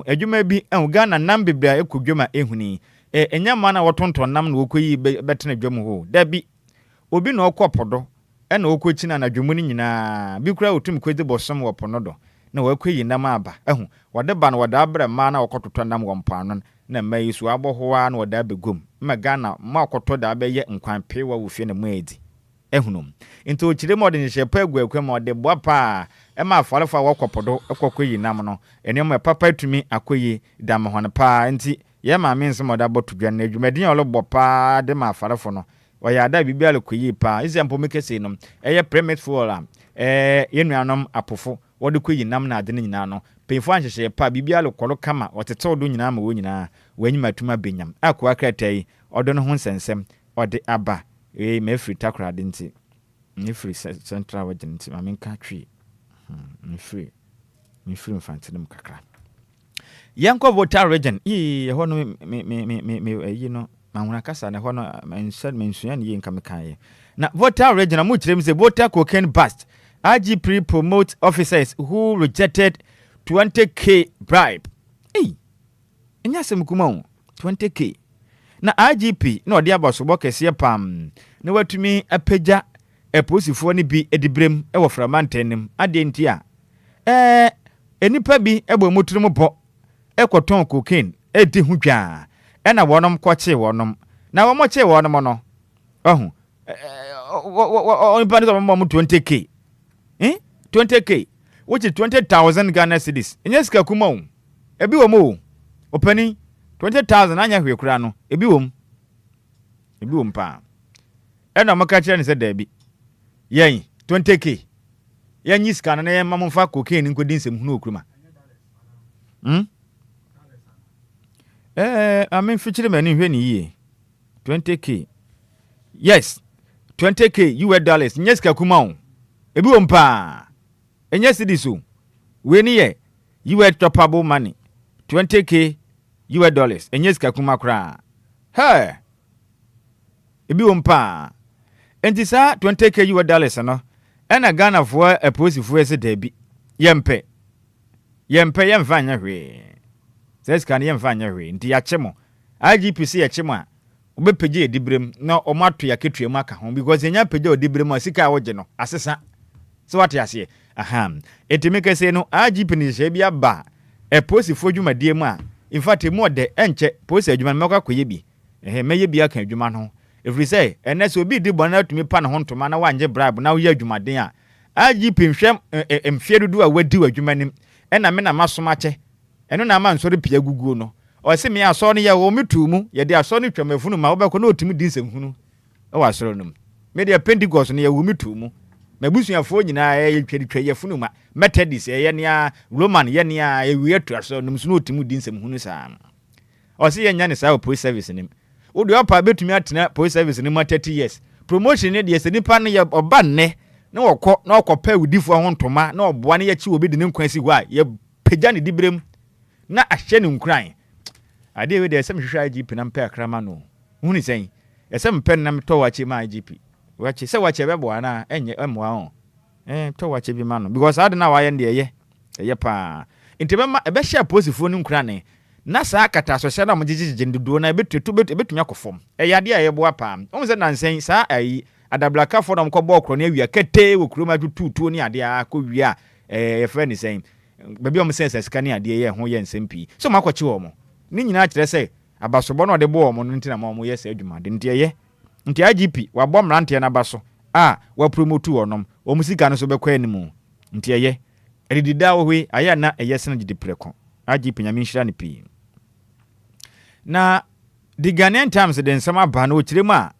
adwuma bi Ghana nam bebra ekudwuma ehuni enyama na wotonton nam na wokoyi betene dwom ho da bi obi na okopodo e na okochina na dwomu ni nyina bi kura otum kwedi bosom wo ponodo na wakoyi nam aba wode ba na wada abra ma na okototo nam wo mpano na mayi so abohoa na wada begom ma Ghana ma okoto da abeye nkwan pewa wo fie na maedi ehunum nti ochire modern hyepa aguakwa ma ode boapa e ma afalefa wokopodo ekokoyi nam no enema papa tumi akoyi da mahone pa nti ye ma me nso moda botudwa na adwumadin a olobɔ pa de ma afarefo no oyada bibia lekoyi pa example mekese no eye premise for am ye nuanom apofo wode koyi nam na ade nyina no penfo anhyehye pa bibia lekoro kama wotetew do nyina ma wo nyina wanyima tuma benyam akwa kratai odo no ho nsensem ode aba me free takrade nti me free central wagen nti ma menka twi me free mfantinem kakra Yanko voter region ho no me you know manwuna kasa na ho no mensua ne yin kamekaye na voter region amu kirem se voter cocaine bust IGP promote officers who rejected 20k bribe enya sem kuma 20k na IGP na odi abasobo kese pam na watumi apagya eposifo ne bi edibrem e wo framantenim adentia enipa bi ebo moturum bo ekoton cocaine edi hu twa na wonom kwache wonom na wo moche wonom no onipa no mo 20k 20k which is 20,000 Ghana cedis enya sika kuma o ebi wo mo opani 20,000 anya hwe kura no ebi wo mpa na maka kire ne se da bi yen 20k yanyi sika no na ye mamfa cocaine nkodi nsem hunu okuruma amen fichire mani hwe ni yie 20k yes 20k US dollars nyeska kuma o ebi wo mpa enya sidiso we ni ye US topable money 20k US dollars enyeska kuma kra ebi wo mpa enti sa 20k US dollars no ena Ghana for eposifo ese dabi yempe yemfanya hwe sesika ne yemfanya hwe nti ya chemo IGPC ya chemo obepege edibrem na omato ya ketua mu aka ho because enya pege edibrem asika a woje no asesa so what ase etimike se no agp ni hye bia ba posifo dwumadie mu a in fact mo de enche posi adwuma no makoye bi meye bi aka adwuma no every say ene so obi di bona tumi pa ne ho ntoma na wanje bribe na wo ye adwumaden a agp nhwem emfie dudu a wadi adwuma nim ena me na masoma che eno na ma nsori pia guguo no o se me aso no ye wo metu mu ye de aso no twamafunu ma wo be ko na otimi di nsɛmhunu e wa soro no me de pentecost no ye wo metu mu mabusuafo nyina ye tweditwa ye funu ma methodist ye ne roman ye ne a ewie to aso no so no otimi di nsɛmhunu saa o se ye nya ne saa police service nim wo de opa betumi atena police service nim 30 years promotion ne de se nipa no ye oba nne na wokɔ na okɔpa udifo ho ntoma na oboa ne ye chi obi de ne nkwansi ho a ye pagya ne dibrem na ahye ne nkran ade we de sem hwehwa IGP na mpa akrama no huni sen esem pen na mto wache ma IGP wache se wache bebo na enye emwa ho to wache bi ma no because ade na waye nde ye pa intebema ebe share posifo ni nkran ne na saa kata so hye na mjijije ndudo na ebetumi akofom yade a ye bo apa o se na nsen saa ayi adablaka for na mkɔbɔ okro na awia kete wo kuroma tutuo ni ade a kɔ wia ye friend sen baby o sense sika ni ade ye ho ye nsɛmpi so makɔkye wo mo ni nyina kyerɛ sɛ abasobɔ no de bo mo no ntina mo ye sɛ adwuma de ntia ye ntia IGP wa bɔ mrantie na baso wa promote wonom o musika no so bɛkɔ animu ntia ye edidida wo hwe aya na eye sene gidi preko IGP nyame nhira ne pi na the Ghanaian Times de nsɛm aba na o kyerɛ mu a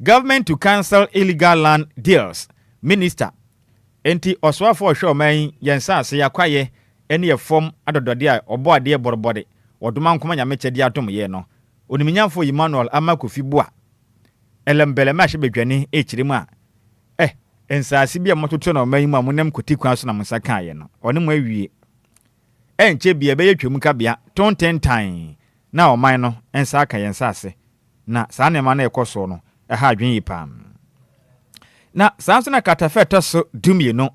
government to cancel illegal land deals minister enti oswafo hwe oman yensa ase yakwaye ene ye form adodode a obo ade borbode oduma nkoma nyame kyede atom ye no oniminyamfo Emmanuel Amakofi Bua elembele ma hye bedwane ekire mu a ensase bia mototo na oman mu amonem koti kwan so na monsa kan ye no one mu awie enche bia be yetwem ka bia ton 10 time na oman no ensa aka yensa ase na saa ne ma na ekoso no ha adwen yipam na Samson Katafeta so dumie no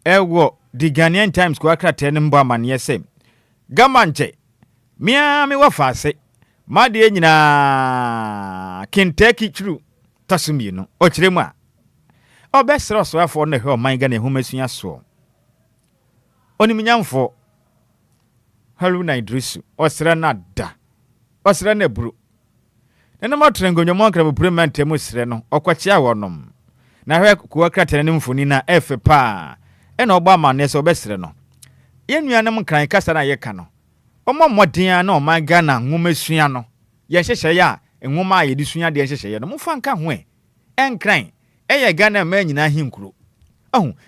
ewo the Ghanaian Times kwa krate ne mbo amane se gamanche mia me wafase made nyina Kentucky true tasumie no o kire mu a obesro so afo na hwe oman ga na humasua so oniminyamfo Haruna Idrisu osra na da osra na buru nena matrengo nyomo nkra bupurement mu sre no okwachia wonom na hwe kuwa kratene ne mfoni na efe pa ena ogba amane se obesre no yenuanem nkran kasa na yeka no omommodin na oman Ghana nwumasua no ye hyehye ya enwuma ye disua de hyehye no mfa nka ho enkran eye Ghana ma nyina hinkuro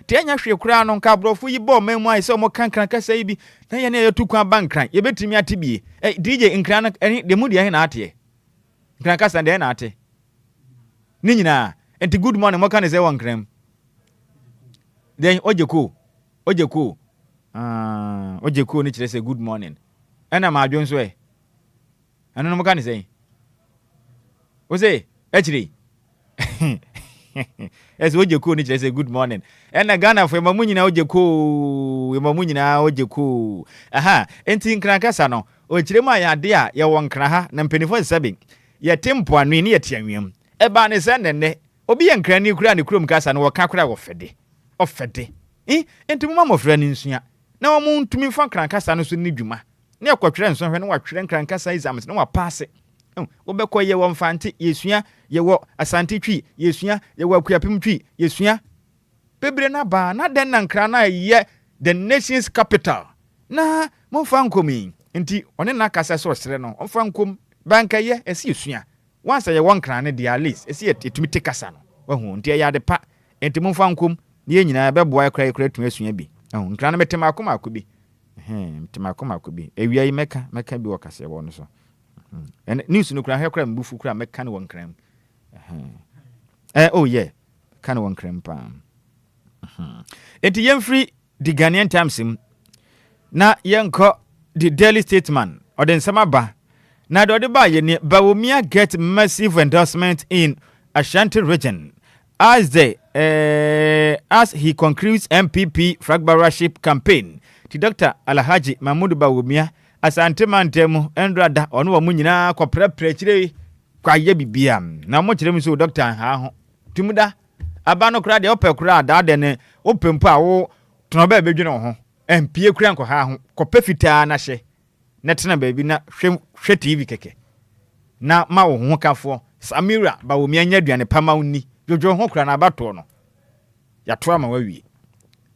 te anya hwe kura no nka brofo yi bo man mu ai se omo kankran kasa yi bi na ye na ye tukwa bankran ye betimi atibie DJ nkran no de mu de na ate nkran kasa de na ate ni nyina enti good morning mo kan ze won nkran then ojeko ni kire say good morning ena ma adwon so eno no mo kan say o say echiri es ojeko ni kire say good morning ena Ghana fo mamu nyina ojeko enti nkran kasa no o kire mu ayade a ye won nkran ha na mpenifo 7 ye tempo anu ni ye tianwem eba ne se nenne obi ye nkran ni kura ne kurom kasa no wo ka kura wo fede enti mu mamofra ni nsua na wo mu ntumi fa nkran kasa no so ni dwuma na ekotwere nso hwe na watwere nkran kasa exams na wa pass wo bekọ ye wo mfante yesua ye wo asante twi yesua ye wo akuapim twi yesua bebre na ba na den na nkran na ye the nation's capital na mo fa nkomi enti one na kasa so sere no mfa nkom banka ye esi yesua once ye wo nkran ne dia list esi etumi tekasa no wo hu enti ya de pa enti mo fa nkom ye nyina beboa kra tumi asua bi nkran na metema akoma akobi ewia yi meka bi wakase wo no so and news no kra hekra mbufu kra meka ne won kram oh yeah kan won kram pa enti yemfri the Ghanaian Times na yenko the Daily Statesman or den samaba na do de ba ye ne Bawumia get massive endorsement in Ashanti region as he concludes MPP flagbearership campaign. Ti Dr. Alhaji Mahmoud Bawumia asante mantemu endrada ono wa munyina ko prepare chire kwa ye bibia na mo kyerɛ mi so doctor ha ho tumuda aba no kra de opɛ kra da de ne opempo a wo tono ba bedwene ho empie kra nkɔ ha ho kɔpɛ fitaa na hye na tena baabi na hwɛ TV keke na ma wo ho kafo Samira ba wo mianya aduane pama woni jojo ho kra na abato no ya to ama wawie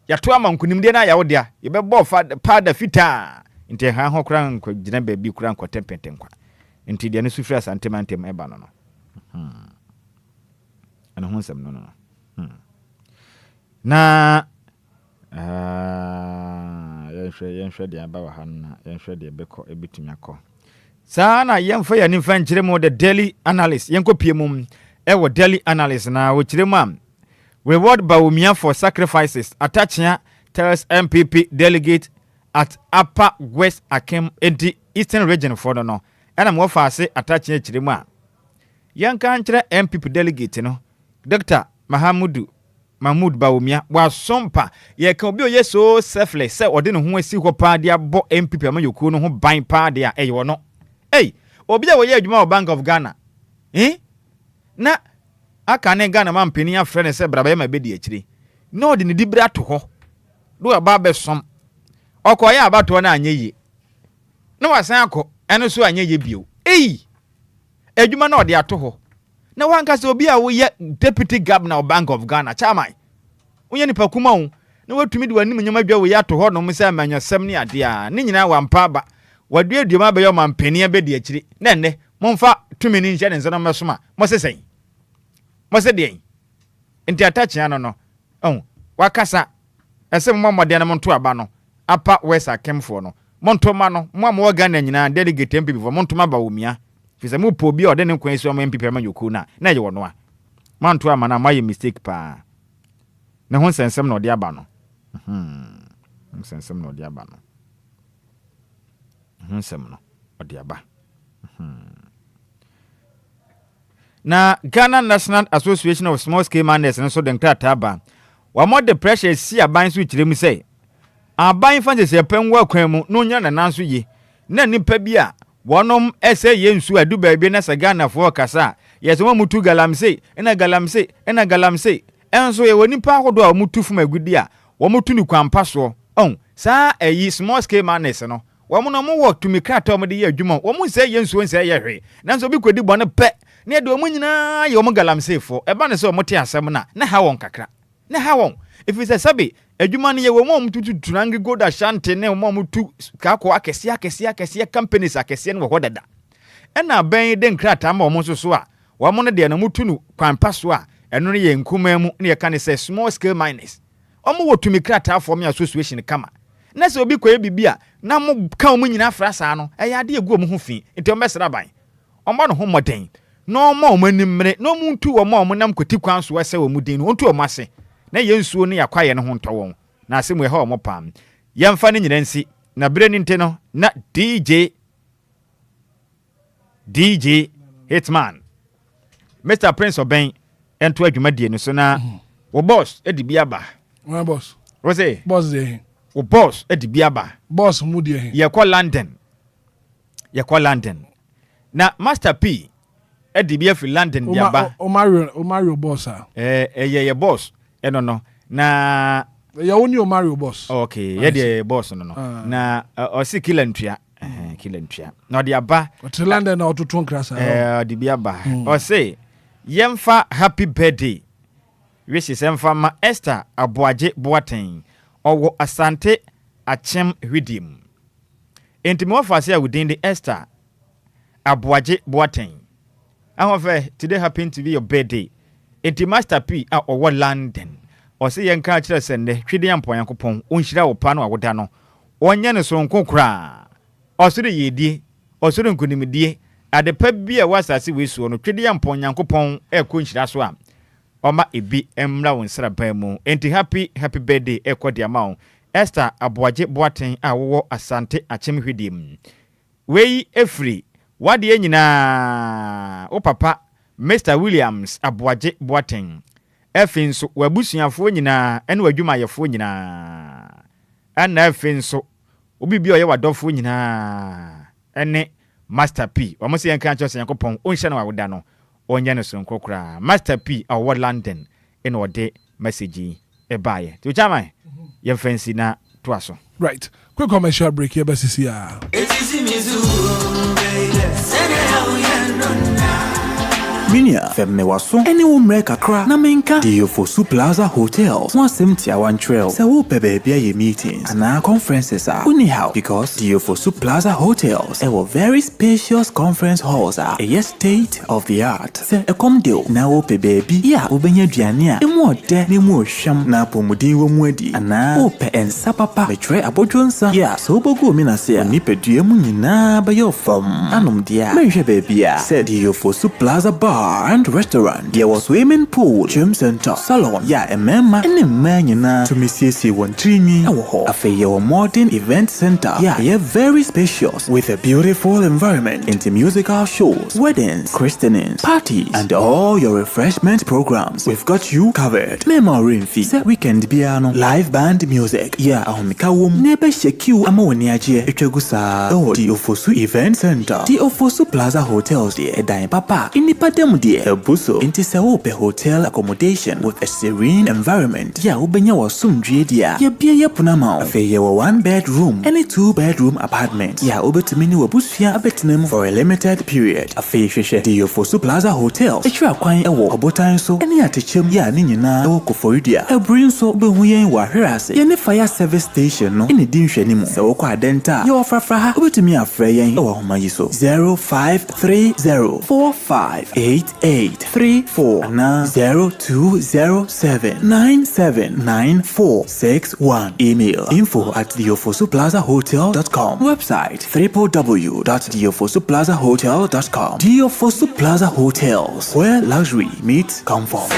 ya to ama nkunimde na ya wo dia ye bɛbɔ fa da fitaa nti ha ho kra nkɔ gyina baabi kra nkɔ tempentenkwa nti de ne sufra santementem eba no ana ho nsɛm no na yɛnhwɛ de aba wa ha na yɛnhwɛ de bɛkɔ ebitumi akɔ saa na yɛmfa yɛ nimfa nkyerɛ mu the daily analyst yɛnkɔ pie mu ɛwɔ daily analyst na wɔkyerɛ mu a reward Bawumia for sacrifices Atachia tells MPP delegate at Upper West Akem in the Eastern region for no and I'm off say Atachia Chirima Yankan MPP delegate no Dr. Mahmoud Bawumia was sompa ye can be so selfless say or didn't who see what party bought MPP ama yoku no buying party eh you no hey Obia we adwuma Bank of Ghana na aka ne Ghana man peni afre ne se braba ma bedi akiri no de ne dibra to ho do aba besom okoye abato na anyeye na wasan akọ eno so anyeye bio adwuma na ode ato ho na wanka se obi a wo ye deputy governor of Bank of Ghana chairman wonye nipa kuma wo na watumi de wanim nyama dwa wo ye ato ho no mo se amanyasem ne ade a ne nyina wampa ba wadu aduama be yo man peni abedi akiri na enne momfa tumi ni nche ne nso no mesoma mo sesen Mose de nti atachia no wakasa ese mmomode na monto aba no apa west akemfo no monto ma no mo Ghana nyina delegate MPP fo monto ma Bawumia fise mu po bi ode ne kwan esi MPP ma yoku na ye wono a monto ama na maye mistake pa ne ho sensem na ode aba no sensem na ode aba no sensem no ode aba na Ghana National Association of Small Scale Miners and so den krata ba wa mo the pressure si aban so kirem say aban fa je se pen wa kwan mu no nya na nanso ye na nipa bi a wonom ese ye nsu adu ba bi na sa Ghana fo kasa ye so mutu galamse enso ye woni pa hodo a mutu fuma agudi a wo mutu ni kwampa so saa eyi small scale miners no wo mo no mo work to me krata mo de ye adwuma wo mo se ye nsu nse ye hwe nanso bi kodi bone pe ne do mo nyina ye mo galamsefo eba ne se mo te asem na ha won kakra na ha won if we say sabi adwuma ne ye wo mo mutu tunangi gold ashanti ne mo mutu ka ko akese companies akese ne wo dada ena ben de nkrata ma mo so a wo mo ne de na mutu nu kwampa so a eno ne ye nkuma mu ne ye ka ne say small scale miners omo wo tumi krata for me association kama na se obi koye bibia na mo ka mo nyina frasa no e ya de egu mo ho fi enti o mesra ban omo no ho moden no mo manimre no muntu o mo nam kwati kwan so ese o mudin no ontu o mase na yensuo ne yakwaye ne ho ntɔwon na asemu e ha o mo pam yemfa ne nyina nsi na bere ni nte no na DJ Hitman Mr Prince Oben ento adwumadie no so na wo boss edi aba my boss wo say boss dey wo boss edi aba boss mu dey ye kwa London na Master P edi bia fi London bia ba Mario boss ye boss no na ya woni o Mario boss okay ye de boss no na o si kilantua na odi aba to London na ototon krasa odi bia ba o say yemfa happy birthday wish semfa ma Esther Aboaje Boateng owo Asante Achem Hwidim enti mo fa say within the Esther Aboaje Boateng ahofe today happen to be your birthday enti Master P a owo London o say yenka kire sende twede yampon yankopon onhira wo pa no awoda no onye ne so nkokra osoro yedie osoro nkunimdie adepa bi a wasase we so no twede yampon yankopon ekonhira so a oma ebi emra won sraba mu enti happy birthday ekodi amao Esther Aboaje Boateng a wo Asante Achem Hwidim wei efri wade nyina o papa Mr Williams Aboaje Boateng efinso wabusuafo nyina ene wadwumayefo nyina ana efinso obibi oye wadofo nyina ene Master P omo se yanka cho se yakopon onhye na wawoda no onye no so nkokora Master P awo London ina ode message e baaye to chama ye fancy na to aso. Right, quick commercial break here BCC. Minia femme waso ene wo mre kakra na menka Diofosu Plaza Hotels one 71 trail se wo pe baby ye meetings and conferences are anyhow because Diofosu Plaza Hotels a very spacious conference halls are a state of the art se e come deal na wo pe baby ya obenya duane a emu ode ne mu ohwam na pomudin wo mu adi ana wo pe ensa papa betre abodwonsa ya so bogu mi na se ni pedue mu nyina ba yo fam anom dia menhwe baby a se Diofosu Plaza Bar and restaurant. There was swimming pool, gym center, salon. Yeah, a member and a man to Mrs. Wontrini. A modern event center. Yeah, very spacious with a beautiful environment into musical shows, weddings, christenings, parties, and all your refreshment programs. We've got you covered. Memory fee, weekend piano, live band music. Yeah, Mikawum, nebe shekiu amawaniaje echegusa. Oh, Diofosu Event Center, Diofosu Plaza Hotels. The Edine Papa, Independent. Buso into Seope hotel accommodation with a serene environment. Ya ubenya wa sumdwe dia. Ya bia ya punama. Afe ya wa 1-bedroom and a 2-bedroom apartment. Ya ubetumini wa busfia abetinem for a limited period. Afe sheshe Diofosu Plaza Hotel. Echi akwan ewo obotan so ene atechem ya ni nyina ewo koforidia. Ebrin so behuyen wa hwerase. Ya ne fire service station no ene di nhwani mu. Se wo kwa adenta ya ofrafra ha ubetumi afre yen ewo homayi so 0530458834 na 0207979461. Email info@diofosuplazahotel.com. Website www.diofosuplazahotel.com. Diofosu Plaza Hotels, where luxury meets comfort.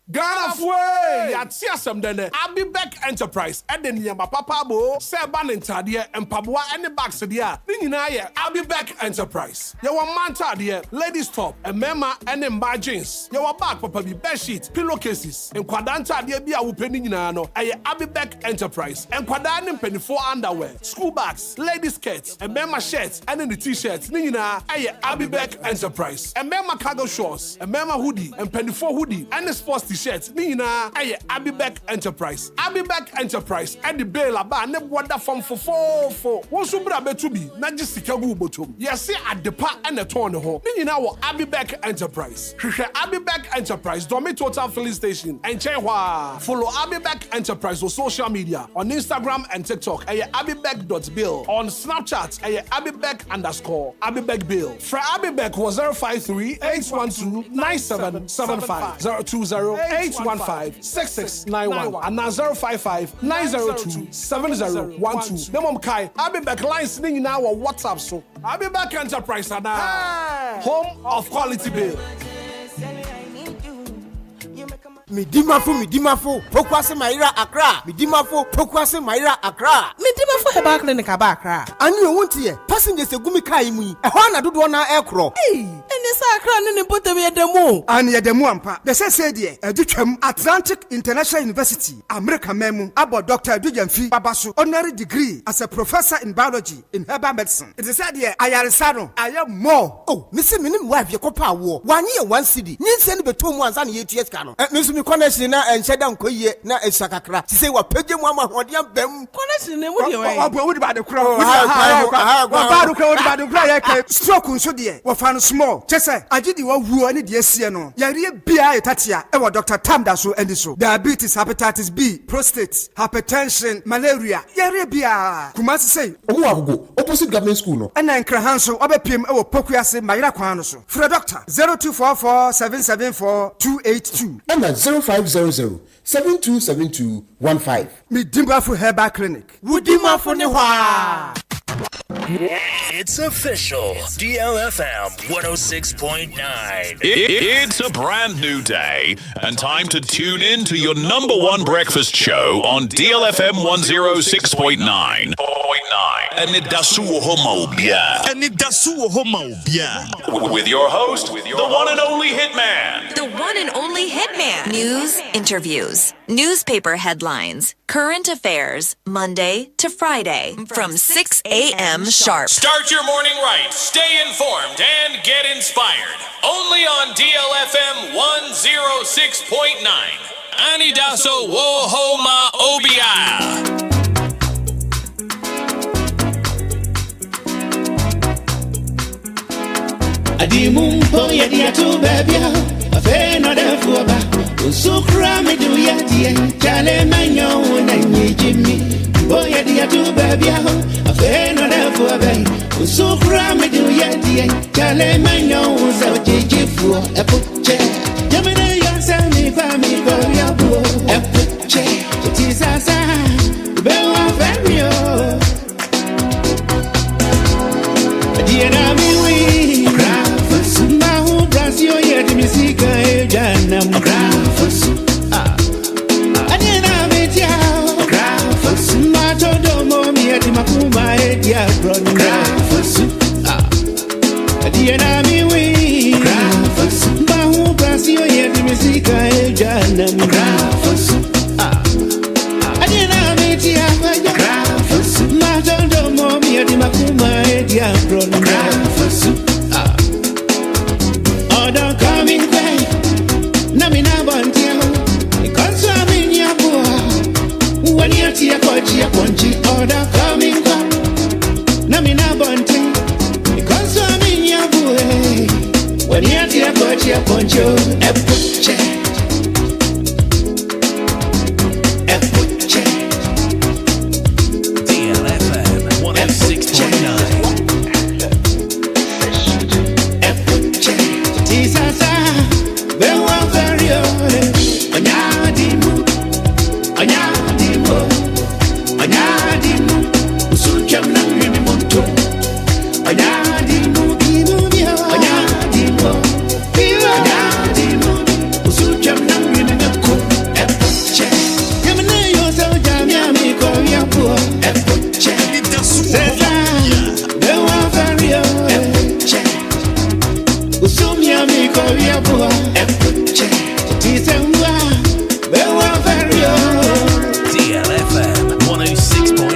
Ghana fwe ya tia sem dene Abibek Enterprise eden ya papa bo se ba ntade empaboa ene bags de a ni nyina ye Abibek Enterprise ya wa manta de ladies top emema ene mba jeans ya wa bag papa bi bed sheet pillowcases enkwada ntade bi a wo peni nyina no eye Abibek Enterprise enkwada ne mpenifo underwear school bags ladies skirts emema shirts ene the t-shirts ni nyina eye Abibek Enterprise emema cargo shorts emema hoodie empenifo hoodie ene sports t-shirts ni nyina eye Abibek Enterprise and the bail aba ne boda from fofofo wo so bra betu bi na gisika gu botom yesi adepa ene ton ne ho ni nyina wo Abibek Enterprise hwehwe Abibek Enterprise Domi Total Filling Station and Chenhwa. Follow Abibek Enterprise on social media on Instagram and TikTok abibek.bill, on Snapchat abibek_Abibek Bill. For Abibek was 053-812-9775 020-815-6691 and now 055-902-7012. Demom Kai Abibek lines ning now on WhatsApp so Abibek Enterprise and home of quality bill. Midimafo, Pokwase Maira Accra. Midimafo, Pokwase Maira Accra. Midimafo Heba Clinic aba Accra. And you won't hear passengers a gumi kaimui. A hana do one aircraft. Hey, and this Accra and put the demo. And ya demo ampa. The said ye, a Duchem Atlantic International University, America Memu, about Dr. Dujanfi Babasu, honorary degree as a professor in biology in herbal medicine. It is said here, I am more. Oh, Missy Minim wife, your copa war. 1 year, 1 city. Need send between 1 and 8 years canon. Me connection na encheda nkoye na esakakra ti say wa page mu ama hodiam bam connection ne mu de we wo di ba de kra wo ba do kra wo di ba de kra ye ka stroke nso de wo fa no small chese agidi wa wuo ne de asie no yare bia etatia e wo Dr. Tamdaso endi so diabetes, hepatitis B, prostate, hypertension, malaria yare bia kuma say owo agogo opposite government school no na nkra hanso obepiem e wo pokuase mayira kwan no so for doctor 0244774282 and 0500-727215. Midimafo Herbal Clinic. Wudimafo ne hwa. It's official. DLFM 106.9. It's a brand new day and time to tune in to your #1 breakfast show on DLFM 106.9. Anidaso Wɔhɔ Obia. Anidaso Wɔhɔ Obia. With your host, the one and only Hitman. The one and only Hitman. News, interviews, newspaper headlines, current affairs, Monday to Friday from 6 a.m. sharp. Start your morning right, stay informed, and get inspired. Only on DLFM 106.9. Anidaso Wɔhɔ Obia. Adimumpo yedia tu babia afe no de fuaba usukra me do yedia chale manyo na nyejimi bo yedia tu babia afe no de fuaba usukra me do yedia chale manyo za jejefu epuche jamene yansa mi fa mi go yabu epuche tisasa be wa famio adiena mi wi Brasil yet musica ejana grafos Adina metia grafos Mato domo mieti makuma edia bron grafos Adina miwi grafos Bahu Brasil yet musica ejana grafos Adina metia grafos Mato domo mieti makuma edia bron grafos Don't come in way. Namina Bontia. Because I'm in your boy. When you're tia coachia ponchi. Don't come in way. Namina Bontia. Because I'm in your boy. When you're tia coachia poncho. Epuche. Epuche. DLFM 106.9. Sasa, be wa ferio, anyadimu, usucham na mimi monto, anyadimu, usucham na mimi meko, epuche, yamene yosa jamia miko yapo, epuche, sasa, be wa ferio, epuche. Usumia mi korea boa epuche tisemwa bewa ferio DLFM 106.9.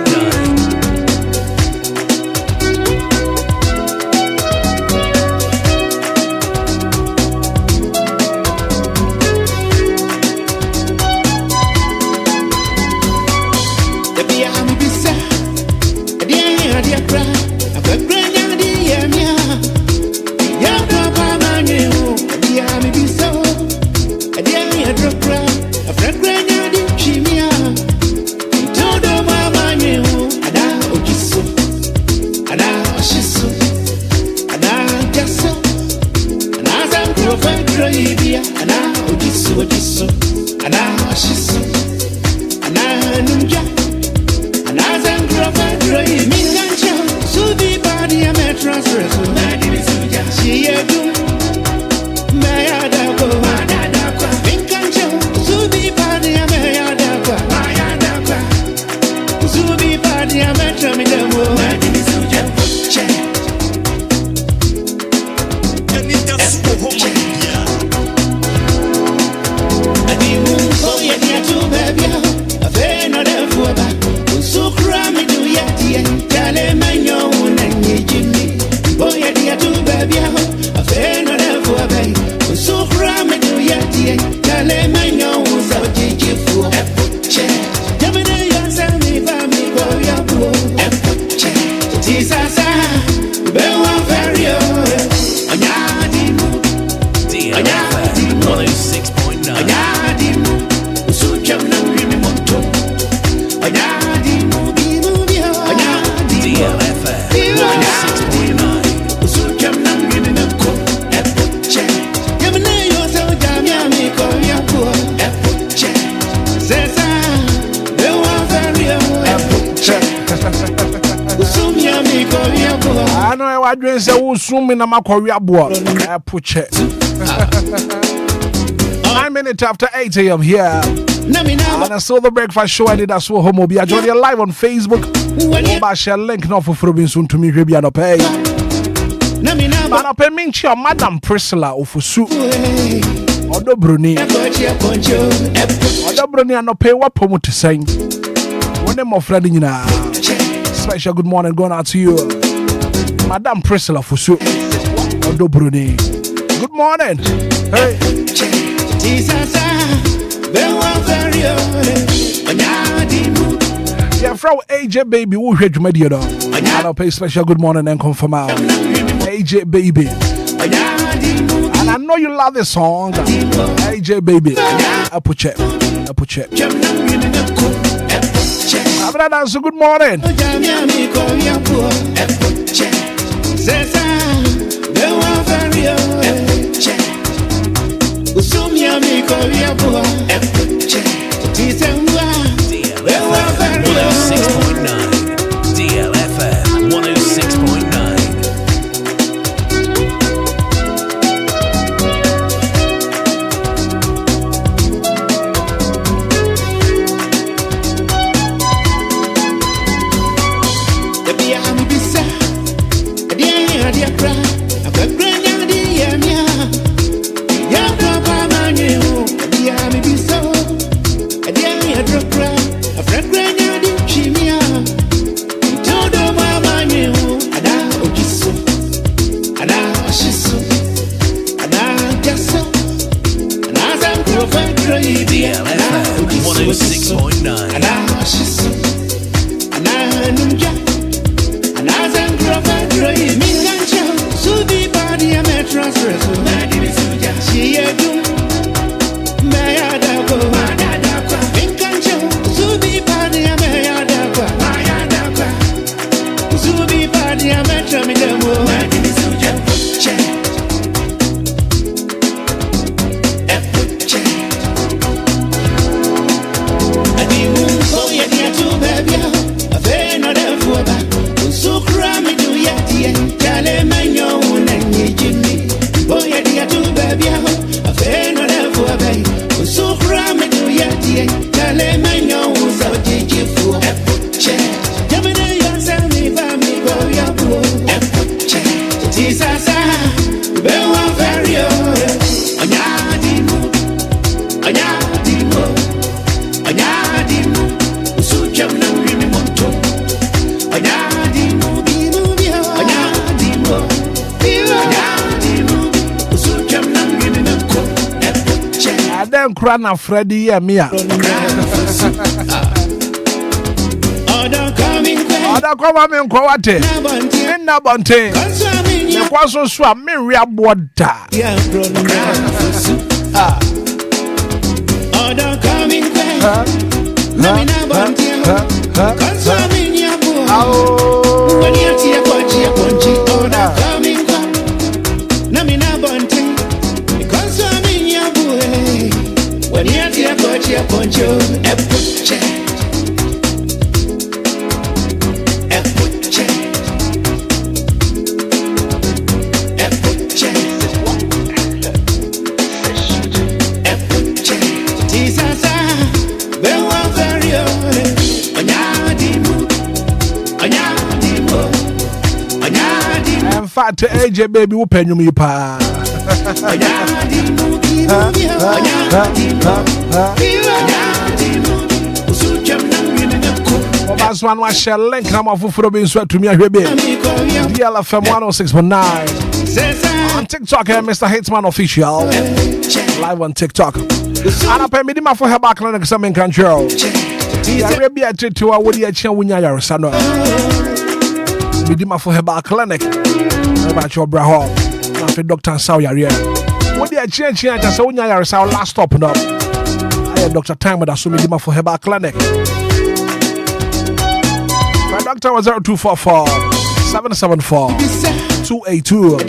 Ebia mi bisa adia kra akwenya di yemia I know I drink so soon in a Makoria board. I put it 9 minutes after 8 a.m. here. And I saw the breakfast show. Anidaso Wɔhɔ Obia. Join you live on Facebook. Oba share link no for frobin soon to me hwe no pay. Mana pay minchi o Madam Priscilla ofusu. Odo broni. Odo broni no pay wa pomu to sing. One more friend nyina. Special good morning going out to you. Madam Priscilla ofusu. Odo broni. Good morning. Hey. Yeah, from AJ Baby, who heard you, my dear? I'll pay special good morning and confirm out. AJ Baby. And I know you love this song. AJ Baby. I put check. Good morning. DLFM 106.9. Krana Freddy Mia. Oda coming Kwate. Nna Bonte. The Kwaso Swam Miria Boda. Oda coming Namina Bonte. Consuming when you see a pochi, Oda coming Namina Bonte. Consuming your boy. When you see a poncho, a puche, a puche, a puche, a puche. Tisasa, bewa ferio, anyadimu, anyadimu, anyadimu. In fact, AJ Baby will pen you me pa. That's one was shall link come off of Robin Sweat to me. DLFM 106.9 on TikTok. Mr. Hitman official live on TikTok. And I pay me for her back clinic. Some control. I be a treat to a woody a chain when you are son. Midima for her back clinic about your bra. After Dr. Sawyer. What the change here? Just when you are last stop now. I am Dr. Time with a Sumidima for her back clinic. My doctor was 0244 774 282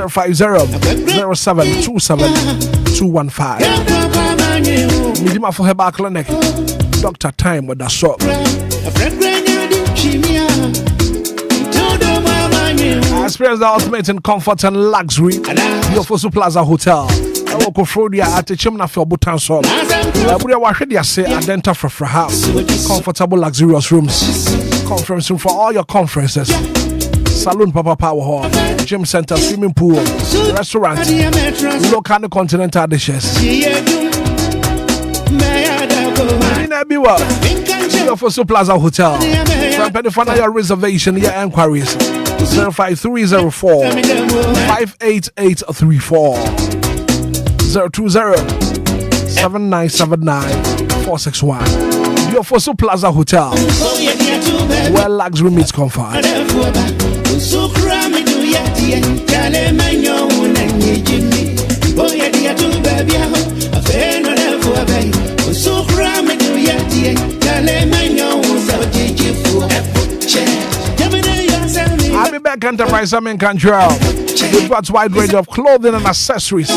050 0727 215. Midima for her back clinic. Dr. Time with the shop. Experience the ultimate in comfort and luxury. Yofosu Plaza Hotel. Okofrodia at the Chimna for Butan Sol. Abuya Washedia say Adenta for house. Comfortable luxurious rooms. Conference room for all your conferences. Saloon Papa Power Hall, gym center, swimming pool, restaurant, local and continental dishes. In Abiwa, for Plaza Hotel. From Penifana, your reservation, your enquiries 05304 58834 020 7979 461. Your Fosso Plaza Hotel, where luxury meets comfort. I'll be back Enterprise. I'm in control. We've got a wide range of clothing and accessories.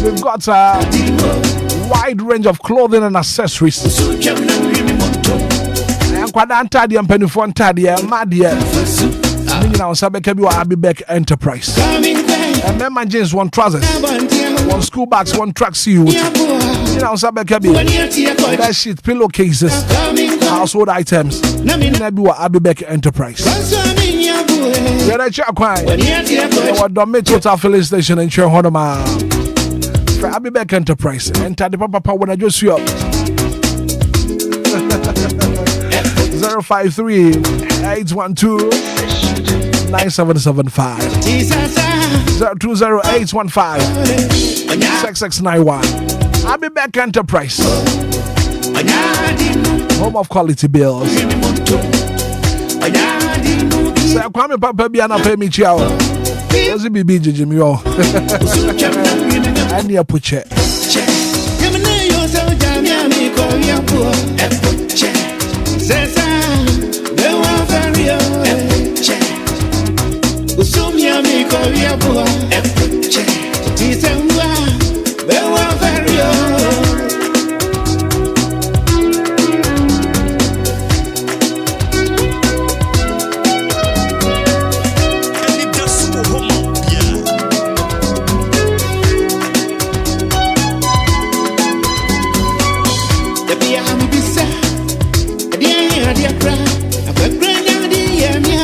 We've got a wide range of clothing and accessories. I'll be back Enterprise. Remember jeans, one trousers, one school bags, one tracksuit. That shit, pillowcases, household items. I'll be back Enterprise. Our total filling station in Honoma. I'll be back Enterprise. Enter the papa when I just you up. 053 812 9775 020-815 6691. I'll be back Enterprise. Home of quality bills. Say Kwame Papa Biana pay me chow. Does it be Jimmy? I need a puche. Usumia mi korea bua Tisemwa bewa vario Anidaso Wɔhɔ Obia Ebia mi bisa Adia kra Akwekra di yemia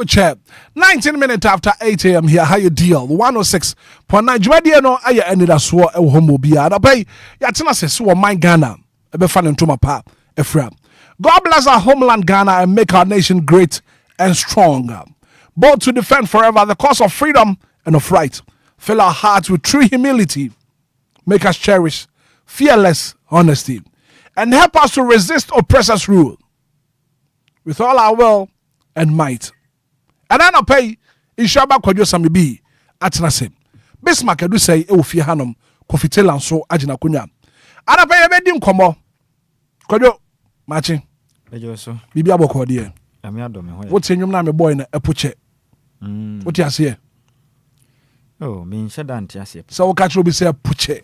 Chat 19 minutes after 8 a.m. here. How you deal? 106.9. Jumadia no aye Anidaso Wɔhɔ Obia. Da pay yatina se so my Ghana. Ebe fan ntoma pa Ephraim. God bless our homeland Ghana and make our nation great and strong, both to defend forever the cause of freedom and of right. Fill our hearts with true humility. Make us cherish fearless honesty and help us to resist oppressors' rule with all our will and might. And I pay Ishaba Kwajo Samibi at Nasim. Bismarck do say Eufia Hanum Kofi Taylor so agina kunya ana pa ye be di nkomo kwadwo machi ejo so bibi aboko de ami adome ho what enyum na me boy na epoche what you say oh me nshada nti ase so wo catch obi say epoche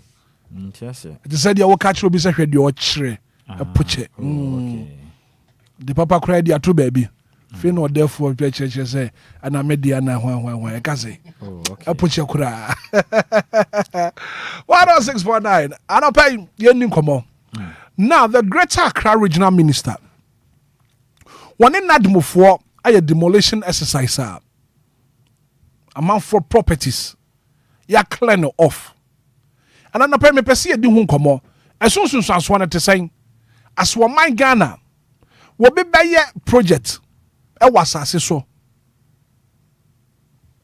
nti ase it said you wo catch obi say hwede o kire epoche okay the papa cry dia to baby fe no therefore pe church say ana media na hwan e ka say epoche kura 106.9 ana pay ye ni nkomo now the Greater Accra Regional Minister one in Nadmofo a demolition exercise amount for properties ya clear no off and an apparently pesi di hu nkomo esun so na te say as wo man Ghana wo be baye project e wasase so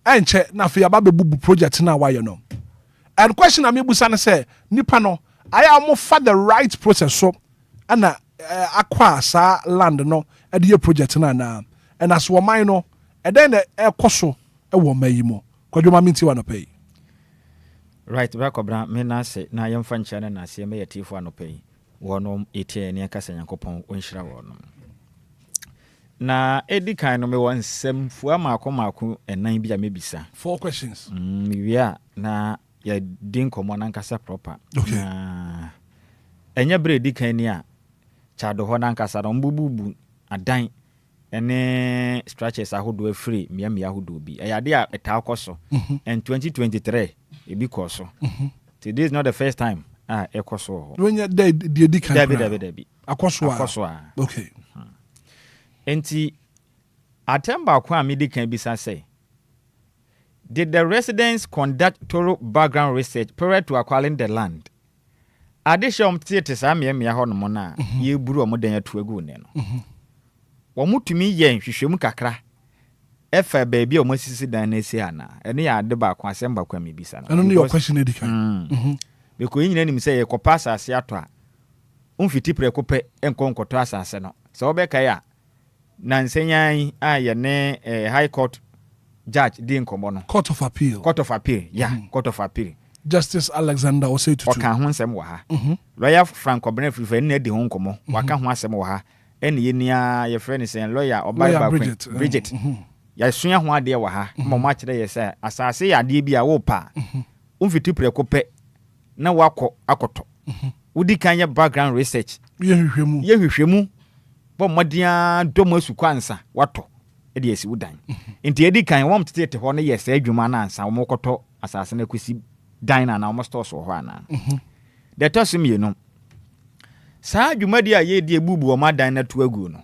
enche na fe aba bebubu project na wa ye no and question am ebusa ne say nipa no I am for the right process so ana akwa sa land no e de project na and as wo man no e den e koso e wo mayi mo kwadwo ma minti wa no pay right back obra me na se na yemfa nchane na se me yetifo no pay wono etie ne akasa Nyankopɔn onhyira wono na edi kan no me won nsem fua maako enan bi a mebisa 4 questions wia na ya din komo na nkasa proper okay enya bre edi kan ni a chado ho na nkasa no mbububu adan ene structures ahodo afri miamia ahodo bi eyade a eta akoso and 2023 ebi koso today is not the first time ekoso when you dey kan David akoso okay enti atemba kwa medi kan bisa say did the residents conduct thorough background research prior to acquiring the land addition theater sa miamia ho no na ye buru omodan atu agu ne no womutumi ye hwehwem kakra efa baby omosisi dan na esi ana ene ya ade ba kwa asemba kwa mebisa na eno ne your question edikan because nyina nim say ye kopa asase ato a umfiti prekope enkonkoto asase no so obeka ya na nsenyan a ye ne high court judge di nkomo no court of appeal court of appeal Justice Alexander Osetutu oka ho nsem wa ha lawyer Frank Obrenfri fa ne di ho nkomo waka ho asem wa ha ene ye nia ye friend sen lawyer Obaiba Bridget ya suya ho ade wa ha mo ma kire ye say asase ya ade bi a wo pa umfiti prekope na wako akoto udi kan ye background research ye hwehwemu bo modia domo asukwansa wato e de esi udan enti edi kan wom tete ho ne ye say adwuma na ansa wo koto asase na kwesi dan na wo store so ho ana de tosim ye no saa adwuma di a ye di ebubu o madan na to agu no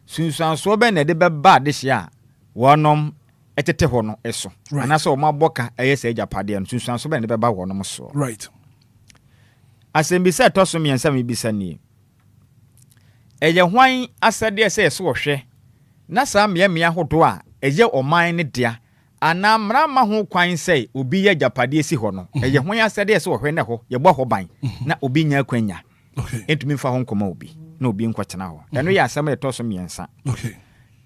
sunsuan so be na de be ba de hia wonom etete ho no eso ana so ma boka eye say japade no sunsuan so be na de be ba wonom so right asembi se tosom yensa me bisa ni eye hwan asade se so hwe na saa miamia hodo a eye oman ne dia ana mrama ho kwan sei obi ya japade si ho no eye hwan asade se hwe ne ho ye bɔ ho ban na obi nya kwanya okay entumi fa ho nkoma obi na obi nkwatena ho eno ya asem e tosom yensa okay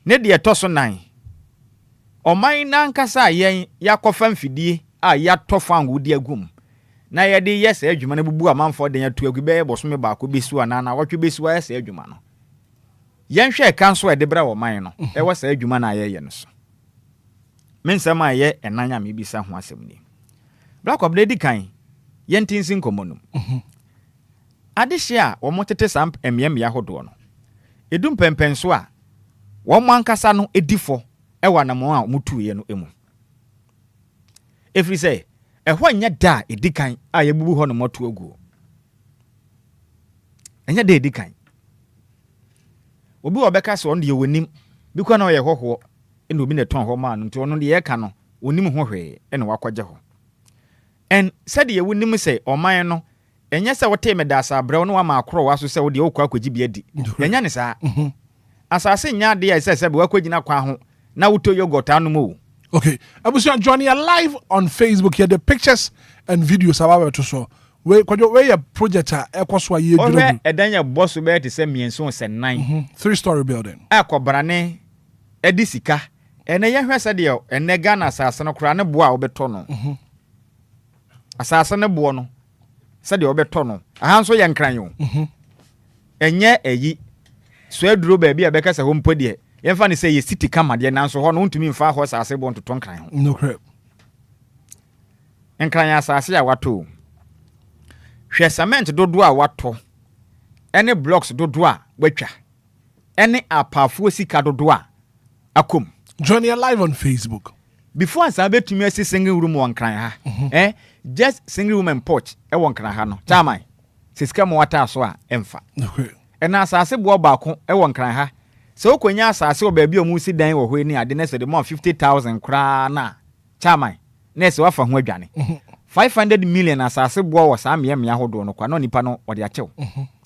ne de toso nan oman na nkasa yen yakofa mfidie a ya tofa angudi agum na ye de yes adwuma na bubu amanfo de ya to agu be bosome ba ko besu ana na wotwe besu yes adwuma no yen hwe kanso e de bra oman no e wasa adwuma na ye no so mensam aye enanya me bisa ho asem ni black of lady kan yen tinsin komonum adehia wo motete sam emiamia hodo no edum pempenso a wo mankasa no edifo e wanamo a mutuye no emu efri say ehwa nya da edikan a yebubu ho no moto agu enya da edikan obi obeka so on de wonim bi kwa na ye hoho ene obi ne ton ho ma no nti ono de ye ka no onim ho hwe ene wakwaje ho en said ye wonim say oman no enya se wote me da asa brɛ no wa ma akoro wa so se wo de okwa akwaji bi adi enya ne saa asase nya de ya se be wakwagina kwa ho na wuto yogurt anu mo. Okay, Abusia Johnny are live on Facebook here. The pictures and videos about to so. Where your project ekoswa ye duro. Owe edanya boss be te se mienso se 9. 3-story building. Akobrane edisika. Ene ye hwese de ene Ghana asase no kra ne bo a obeto no. Asase ne bo no said the obeto no aha nso ye nkran yo enye eyi so aduro ba bia beka se ho mpo de ye mfa ne say ye city kama de na nso ho no ntumi mfa ho asase bo ntoto nkran ho no crap nkran asase ya wato hwe cement dodo a wato ene blocks dodo a watwa ene apafuo sika dodo a akom join you live on Facebook before as abetumi asi single room won kran ha just single room and porch e won kran ha no chairman sisika mo wata so a emfa okay ena asase bo baako e won kran ha se okonya asase o ba bi o mu si dan wo ho ni ade na se de mo 50,000 kra na chairman na se wafa ho adwane 500 million asase bo wo sa me ahodo no kwa no nipa no ode achew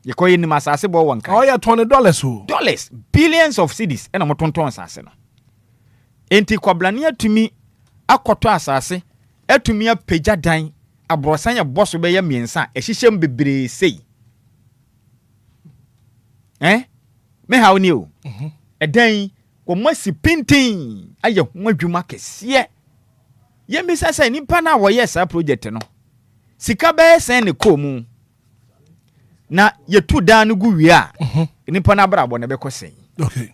ye koyi ni asase bo won kran oh yeah $20 o dollars billions of cedis ena mo tonton asase no enti kwablane atumi akoto asase atumi apagya dan abrosan ya boso be ya miensa ehyehyem bebre sei me hawo ni o edan ko masi pintin aye ho adwuma kese ye mi sasa nipa na wo yes a project no sika be sen ne komu na ye tu dan no gu wi a nipa na brabo na be kosen okay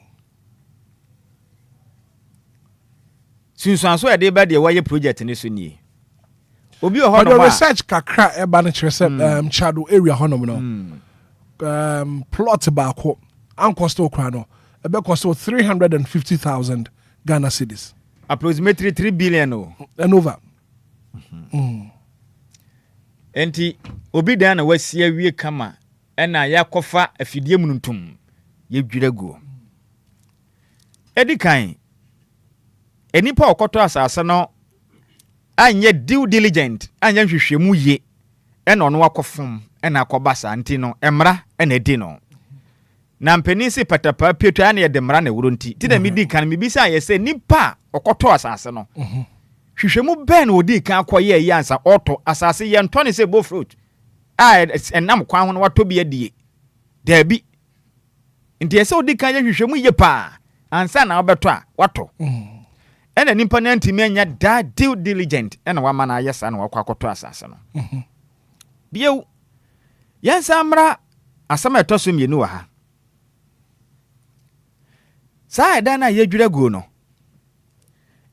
sinso e dey ba de waye project ni so ni obi o hono ma research kakra e ba na kire chado area hono no plot ba ko an cost okra no e be cost 350,000 Ghana cedis approximately 3 billion and over enti obi dan na wasi awie kama ena yakofa afidie mununtum ye dwiraguo edikan enipa okoto asase no anye due diligent anye hwehwemu ye ena ono akofom ena akobasa nti no emra ena edi no na mpenisi patapa pieto ane ye demra na wuro nti ti da midi kan mebisa ye se nipa okoto asase no hwehwemu ben odi kan akoye ye ansa oto asase ye ntone se bo fruit enam kwan ho no wato bi adie dabi nti ye se odi kan ye hwehwemu ye pa ansa na obeto a wato ena nimpa na ntimi anya da due diligent ena wa mana ayesa na wakwa akoto asase no biew yansa amra asama etoso mienu wa ha sa eda na ye dwiraguo no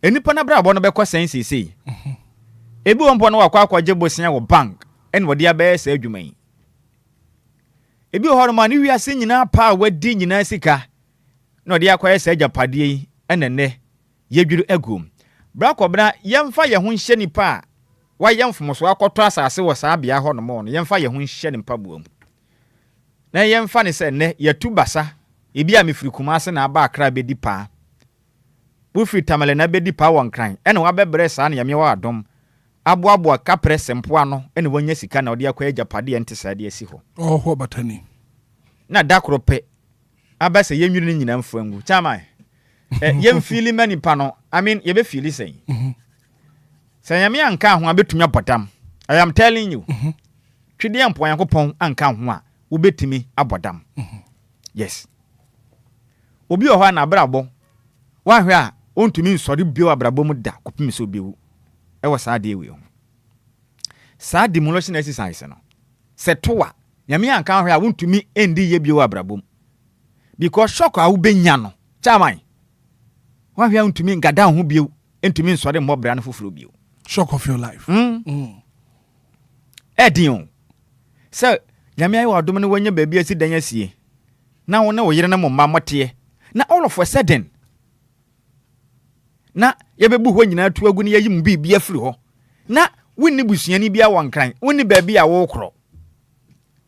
enipa na bra abo no bekọ sensisi ebi wonpo no wakwa akwaje bosia wo bank ena wodi abe sa adwuman ebi ho ma ni wiase nyina pa wadi nyina sika na wodi akwaye sa agapade ena ne ye dwiru agum bra kobra yemfa ye ho nhye nipa wa yemfomo akoto asase wo sa bia ho no mo no yemfa ye ho nhye nipa buam na yemfa ne se ne yetu basa ebi a mefiri kumase na aba akra bedi pa bufiri tamale na bedi pa won kran ene wa bebre sa na yame wa adom aboabo kapre sempo ano ene wonya sika na odi akwa agapade ente sa de asi ho ho batani na dakro pe abase yenwiri nyina mfangu chama yem fili mani pano I mean ye be fili say say yame anka ho abetumi abodam I am telling you twede ampo yankopon anka ho a wo betumi abodam yes obi o ho na abrabo wa hwe a ontumi nsori bio abrabo mu da kopimi so biwu e wo saa de ewe ho saa demolition exercise no setowa yame anka ho a wontumi endi ye bio abrabo because shock a wo benya no chaman wa hwe ontumi ngada ho bio entumi nsori mbobra no foforo bio shock of your life edion so yame ayi wa dom no wanya baabi asi dan asie na wo na wo yere na mo mamote na all of a sudden na yebebu ho nyina tu agu ne yayim bibia firi ho na wonni busuani bia wonkran wonni baabi a wo kro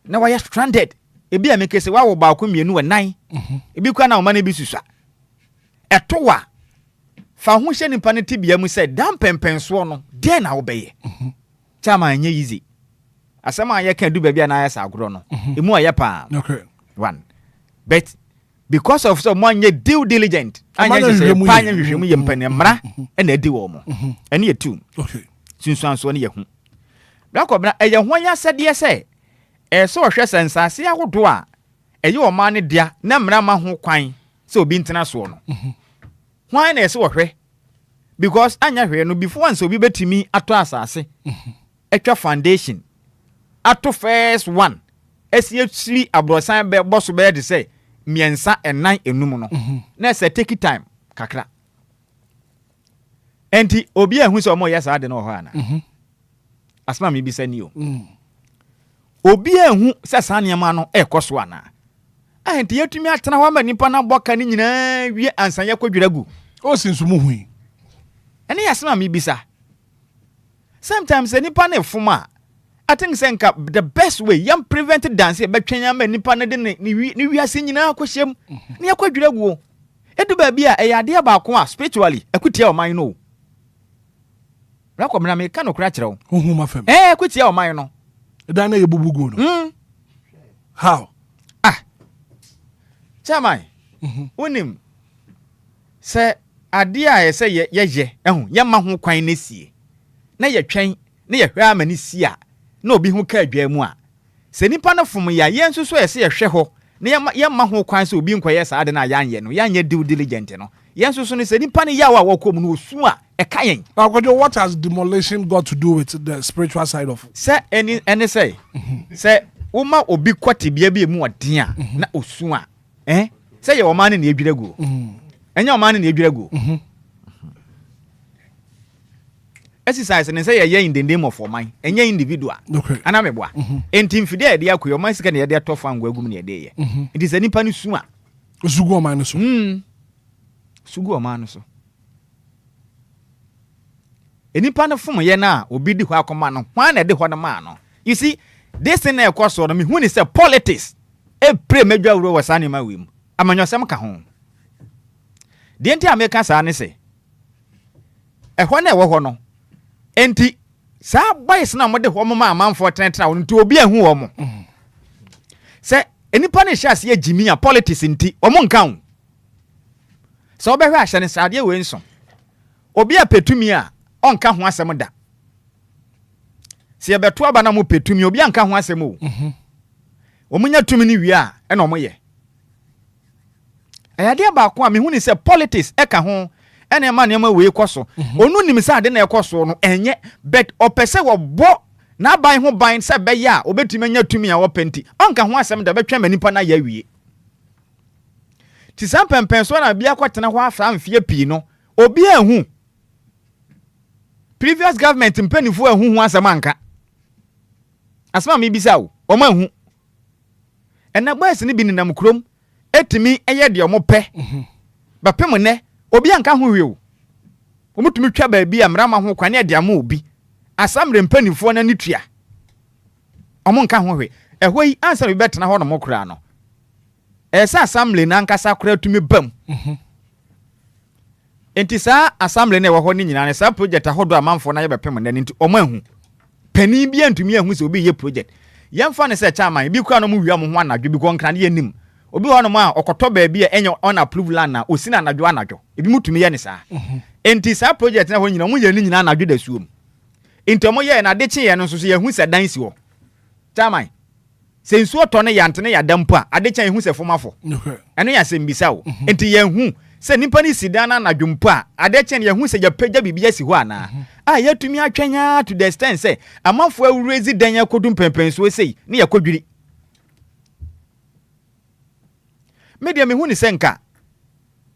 na wa stranded ebi a mekese wa wo ba ko mienu wa nan ebi kwa na o mane bi susua etowa fa ho hye nipa ne tibia mu se dan pempenso no den na wo beye chama anye easy asema ye kan du baabi na ya sa agro no emu aye pa okay one but because of so money due diligent anya se panya hwehwemu ye mpane mra na edi wo mo ene ye two okay sunsuanso ne ye hu brakobra eye ho anya sede se so hwe sensase ahodo a eye o ma ne dia na mra ma ho kwan se obi ntena so no hwan na ese wo hwe because anya hwe no before once obi betimi ato asase etwa foundation ato first one esi abrosan be boss be de say miensa enan enum no na say take time kakra enti obi ahu se omo yesa ade no ho ana asma mi bi sani o obi ahu se sanema no ekoso ana enti yetumi atena ho ma nipa na boka ni nyina wie ansan yakwadwiragu o sinsumu hu ene yasma mi bisa sometimes nipa na fuma I think senka the best way yam prevent dance be twenya ma nipa na de ni wiase nyina akohyem na yakwadwiragu edu ba bia e yade ba ko a spiritually akutia o man no rakom na me ka no kra kire wo ohuma fam akutia o man no da na yebubugu no how chairman unim se ade a ye se ye ehu ye ma ho kwan na sie na ye twen na ye hwa amani sie na obi hu ka adwa mu a se nipa na fom ya ye nso so ye se ye hwe ho na ye ma ho kwan se obi nkoye sa ade na yanye no yanye due diligent no ye nso so ne se nipa ne yawa wakom no osu a e ka yen. What has demolition got to do with the spiritual side of say any say say uma obi kwati bia bia mu odin a na osu a say ye omane na edwiragu enya omane na edwiragu exercise and say in the name of man enya individual ana meboa enti mfide ya de akoyo man sika na ya de atofa ngwa agum na ya de ye it is anipa ni su a osugu o man so sugu o man so enipa na fom ye na obi di ho akoma no hwan na de ho na man no you see this thing na ekoso no me hu ni say politics e pre medwa wuro wasane ma wem amanyosem ka ho de enti ameka sa ne se ehwo na ewo ho no enti sa boys na mo de ho ma amanfo tenetena won nti obi ahu wo mo se enipa ne hya se agimi a politics nti wo mo nka ho so obehwe ahye ne sade we nso obi a petumi a onka ho asem da se ye beto aba na mo petumi obi anka ho asem o wo munya tumi ni wi a e na mo ye ayade ba ko a me hu ni se politics e ka ho ene ma ne ma we koso onu nim se ade na ekoso no enye but opese wo bo na ban ho ban se be ya obetumi anya tumi a wo penti onka ho asem da betwa manipa na ya wie ti sam pempen so na bia kwatena ho afa amfie pi no obi ahu previous government mpanifo ahu ho asem anka asema me bisa wo o ma ahu ena boys ni bi ni nam krom etimi eye de o mo pe ba pem ne obi anka ho wie o omutumi twa ba bi amra ma ho kwane de ama obi asamre mpanifo na nitua omo nka ho hwe ehoi ansa bi betena ho no mo kura no esa assembly na nkasa kura tumi bam enti sa assembly na wo ho ni nyina ne sa project ahodo amanfo na ye bepem na nti omo ahu pani bi antumi ahu se obi ye project yemfa ne se chairman bi kura no mu wi am ho anadwo bi ko nkra ne yenim obi ho no ma okoto ba bi enye on approve land na osina anadwo ebi mutumi ye ne sa enti sa project na ho nyina mu ye ni nyina anadwo da suom enti omo ye na de che ye no so ye hu se dan si ho chairman se nsuo to ne yante ne yadampo a ade che ye hu se fomafo eno ya se mbisa wo enti ye hu se nipa ni sidana anadwompo a ade che ye hu se ya pagya bibia si ho ana a yatumi atwanya to the extent say amanfo awurezi dan yakodum pempen so sei ne yakodwiri media me hu ni senka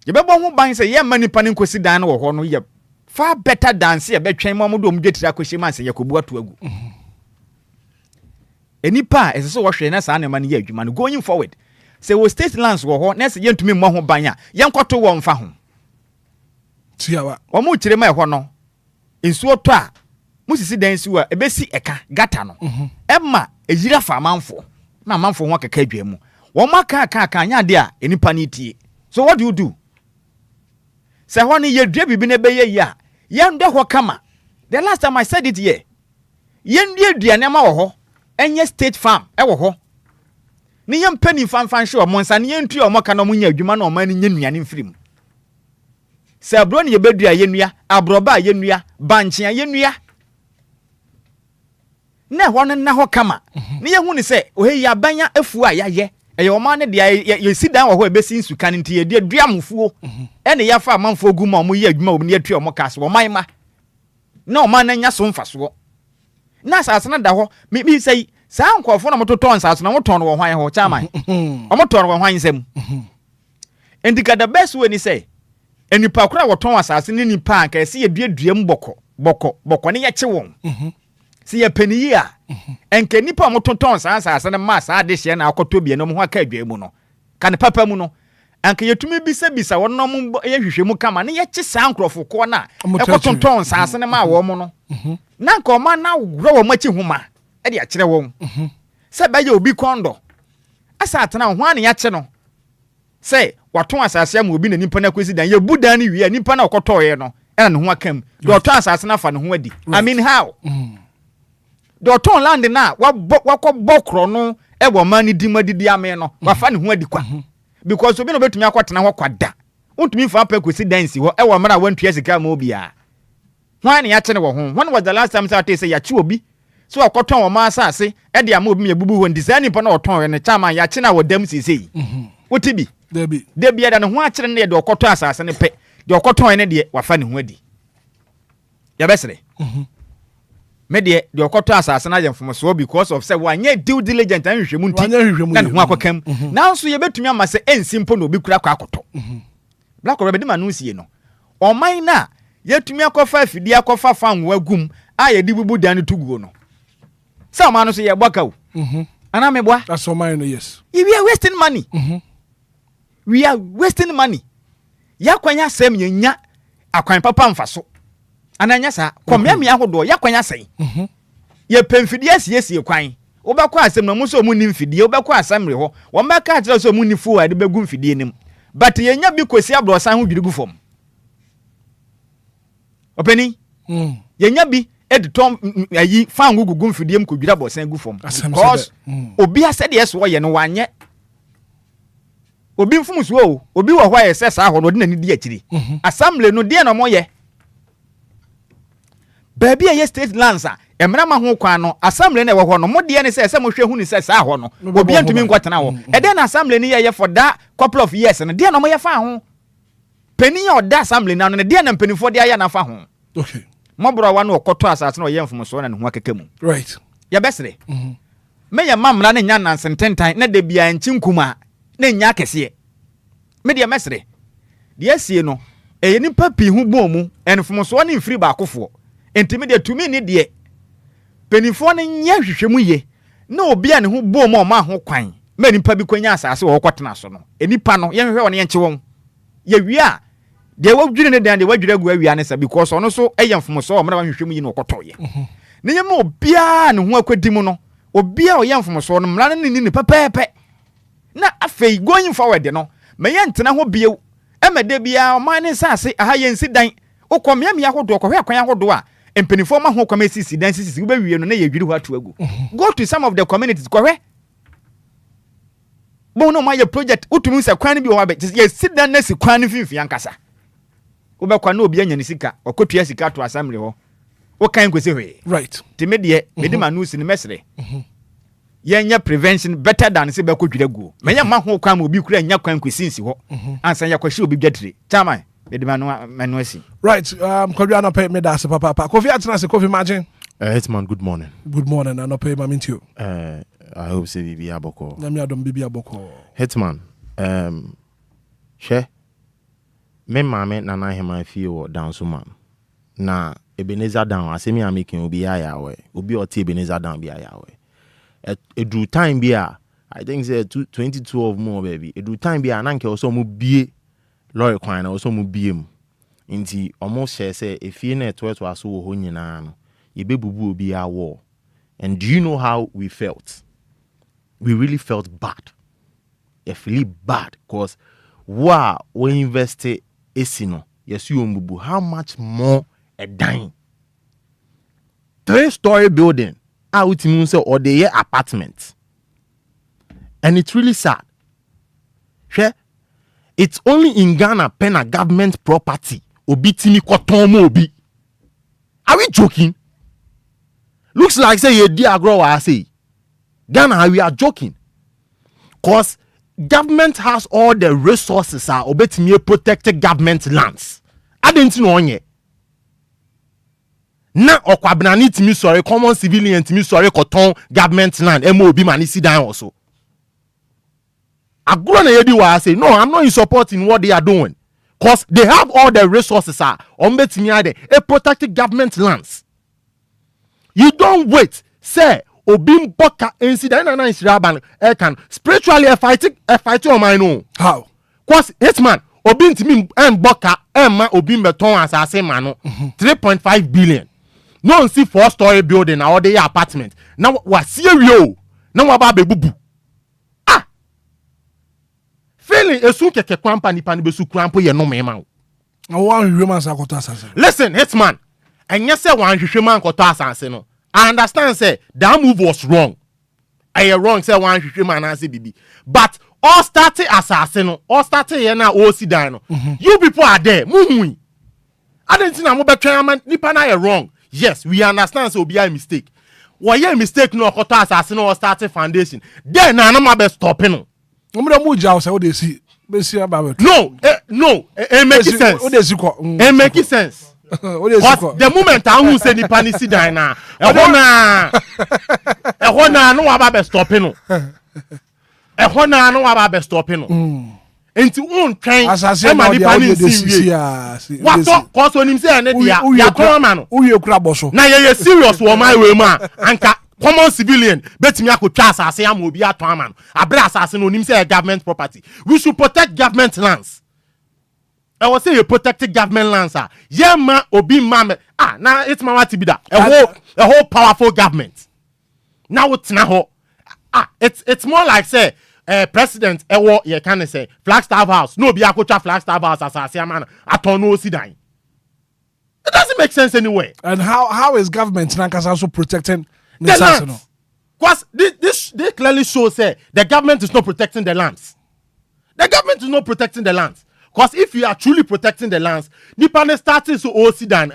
ye bebo ho ban se ye manipa ne nkosi dan no wo ho no ye far better than se ye betwen mo do omdwetira akohye man se yakobu atu agu enipa ese so wo hwe na sa na ma ne ye adwuma no going forward se wo state lands wo ho na se ye ntumi mo ho ban a ye nkoto wo mfa ho tiawa wo mu kire ma ho no nsuo to a musisi dan si wa ebesi eka gata no emma ejira fa amanfo na amanfo ho akaka adwa mu wo maka aka anya de a enipa ni tie so what do you do se ho ni ye dua bibi na beye ya ye ndo ho kama the last time I said it here ye ndua duane ma wo ho enye state farm e wo ho ni ye mpani fanfan hwe o monsa ni ye ntu o moka na munya adwuma na o man ni nya nuane mfirim se abro ni ye bedua ye nua abroba ye nua banche ye nua na ho na ho kama ni ye hu ni se o he ya banya afu a ya ye eye o man ne de ye si dan wo ho ebesi nsuka nti ye de duamfuo ene ya fa amanfo gu ma o mo ye adwuma o ne atu o mo ka so o man ma na o man na nya so mfaso na asase na da ho mi say saa nkofo na mototon sa so na moton wo hwan ho chairman omoton wo hwan nsem endika the best way ni say enipa kura woton asase ni nipa anka se ye duaduam boko ne ye che won se ye paniyi a enka nipa mototon sa asase ne ma sa de hye na akoto bia no mo ho aka adwa mu no ka ne papa mu no anka yetumi bisa wono mo ye hwehwe mu kama ne ye che sa nkrofo ko na ekotonton sa asase ne ma wo mo no na nka o ma na wuro wo machi huma e de akire won se ba ye obi kondo asa atena ho an ya che no se waton asase am obi na nipa na kwesi dan ye budan ni wi nipa na okotoye no e na ho akam do waton asase na fa ne ho adi I mean how do waton land na wakobokro no e wo man ni dimadidi ame no wa fa ne ho adi kwa because obi no betumi akwatena ho kwada untumi fa pa kwesi dan si ho e wo mara wantua sika ma obi a hwan ne ya che ne wo ho when was the last time say ya che obi so akoton wo ma asase e de ama obi me bubu ho ndizani pa na oton ne chama ya che na wo dam sisei wotibi Debi ada ne ho akere ne de okoto asase ne pe de okoto ne de wafa ne ho adi ya besere me de okoto asase na yemfom so because of say wanye due diligent an hwehwemu nti na ne ho akokam na nso ye betumi ama se ensimpo na obi kura kwa akoto black obi de manu sie no oman na yetumi akofa afidi akofa fanwo agum a ye di bubu dan tuguo no sa oman no so ye boka o ana me boa that's oman no yes we are wasting money we are wasting money yakwanya sem yenya akwan papa mfaso ananya sa komyam ya hodo yakwanya sen ye pemfidi asiesie kwan obekọ asem na muso mu ni mfidi obekọ asamre ho wo meka atira so mu ni fu ade begu mfidi nim but yenya bi kosi abrosan ho dwirigu fom openi yenya bi editom ayi fan gugu mfidi em ko dwira bosan gu fom because obi asede yeso ye no wanye obi mfumusu o obi wo hwa ye se sa ho no de nani di akiri assembly no de na moye baby ye state lands a emra ma ho kwan no assembly na wo ho no mo de ne se mo hwe hu ni se sa ho no obi antumi nkwatena ho e de na assembly ni ye for that couple of years no de na mo ye fa ho peni ya oda assembly na no de na mpenifo de aya na fa ho okay mo bro wa no okoto asase na ye mfumuso na ne ho akeka mu right ya besere me ye mamra na nya nansententan na de bia nchinkuma na nya kese me de mesere de asie no e ni papi hu bomu enfumuso na mfiri ba akofo entimi de tumi ni de penifo na nya hwehwemu ye na obi a ne hu bomu o ma ho kwan me nipa bi kwanya asase wo kwatena so no enipa no ye hwehwe won ye nche won ye wi a de wadwire ne dan de wadwire gu awia ne sa because ono so eye mfumuso o mra ba hwehwemu yi no kotoye ne ye ma obi a ne hu akwadi mu no obi a o ye mfumuso no mra ne ni pepepe na afei going forward no me ye ntena ho biew emede bia o man ne sase aha ye nsi dan okomia me ahodo okwe akwan ahodo a empenifo ma ho kwama sisi dan sisi be wie no na ye dwiri ho atu agu go to some of the communities kwwe bo no ma ye project utumi se kwan bi ho abe ye sit dan na si kwan finfi ankasa wo be kwa na obi anya ne sika okotua sika to assembly ho wo kan kwese hwe right timedie mede manusi ne mesre yenya prevention better than se be kodwira guo menya ma ho kwan ma obi kura nya kwan kwesinsi ho ansan yakwashi obi dwatire chairman mede manuasi right kodwa na pay me da se papa kofi atena se kofi margin Hitman, good morning and no pay ma mintu I hope say bibi aboko na mi adom bibi aboko Hitman she me mame na na hema fie wo down so man na Ebenezer down asemi am making obi ayawe obi oti Ebenezer down bi ayawe it drew time bia I think say 2012 more baby it drew time bia na nke oso mu bie lawyer kwan na oso mu bie mu nti almost share say efie na eto aso wo ho nyina no ye bebubu obi awo and do you know how we felt? We really felt bad. You feel bad because wow we invested esino yes you mbubu how much more a dime 3-story building out in say or the apartment and it's really sad. Sure, it's only in Ghana pen a government property obi timi kotomo obi. Are we joking? Looks like say you dear grow I say Ghana we are joking cause government has all the resources are obetimi protected government lands. I didn't know on yet. na okwabnani timi sorry common civilian timi sorry koton government land MOB mani sit down also. Agro na yedi wa say no, I'm not in support in what they are doing. Cause they have all the resources a protected government lands. You don't wait, say Obim Boka incident and Israban can spiritually a fight on my own. How? Cause Hitman Obin to me and Boka Emma Obim Beton as I say mano 3.5 billion. No see 4-story building or the apartment. Now what serious? Now what about bubu? Failing a suke ke kwampa ni pani besu kwampo ye no mema. Listen, Hitman. And yes, say one hwehwe koto asase no. I understand say that move was wrong. I wrong say one hwehwe man answer bibi. But all started assassin no. All started here na osi dan no. You people are there. Muhui. I didn't think I'm betray man nipa na wrong. Yes, we understand so be a mistake. Why a mistake no koto assassin no started foundation. Then na ma be stopping no. No, it makes sense. It makes sense. The moment I who say ni panisi die na, ehona no aba stopping no. Ehona no aba stopping no. Enti un train e ma ni panisi wie. What talk cause onim say na dia ya koma no. Uye kura boso. Na ye serious wo my way ma anka common civilian betimi akotwa asase am obi aton aman abra asase no nim say government property. We should protect government lands. I was say you protected government lands ah ye ma obi ma na it's ma wati bi da a whole powerful government. Now what's na ho it's more like say president ewo ye can say Flagstaff House no be akotwa Flagstaff House asase aman aton no sidan. It doesn't make sense anyway. And how is government Nankas also protecting the lands? Because this clearly shows the government is not protecting the lands. The government is not protecting the lands. Because if you are truly protecting the lands, Nippon starting so Osidan,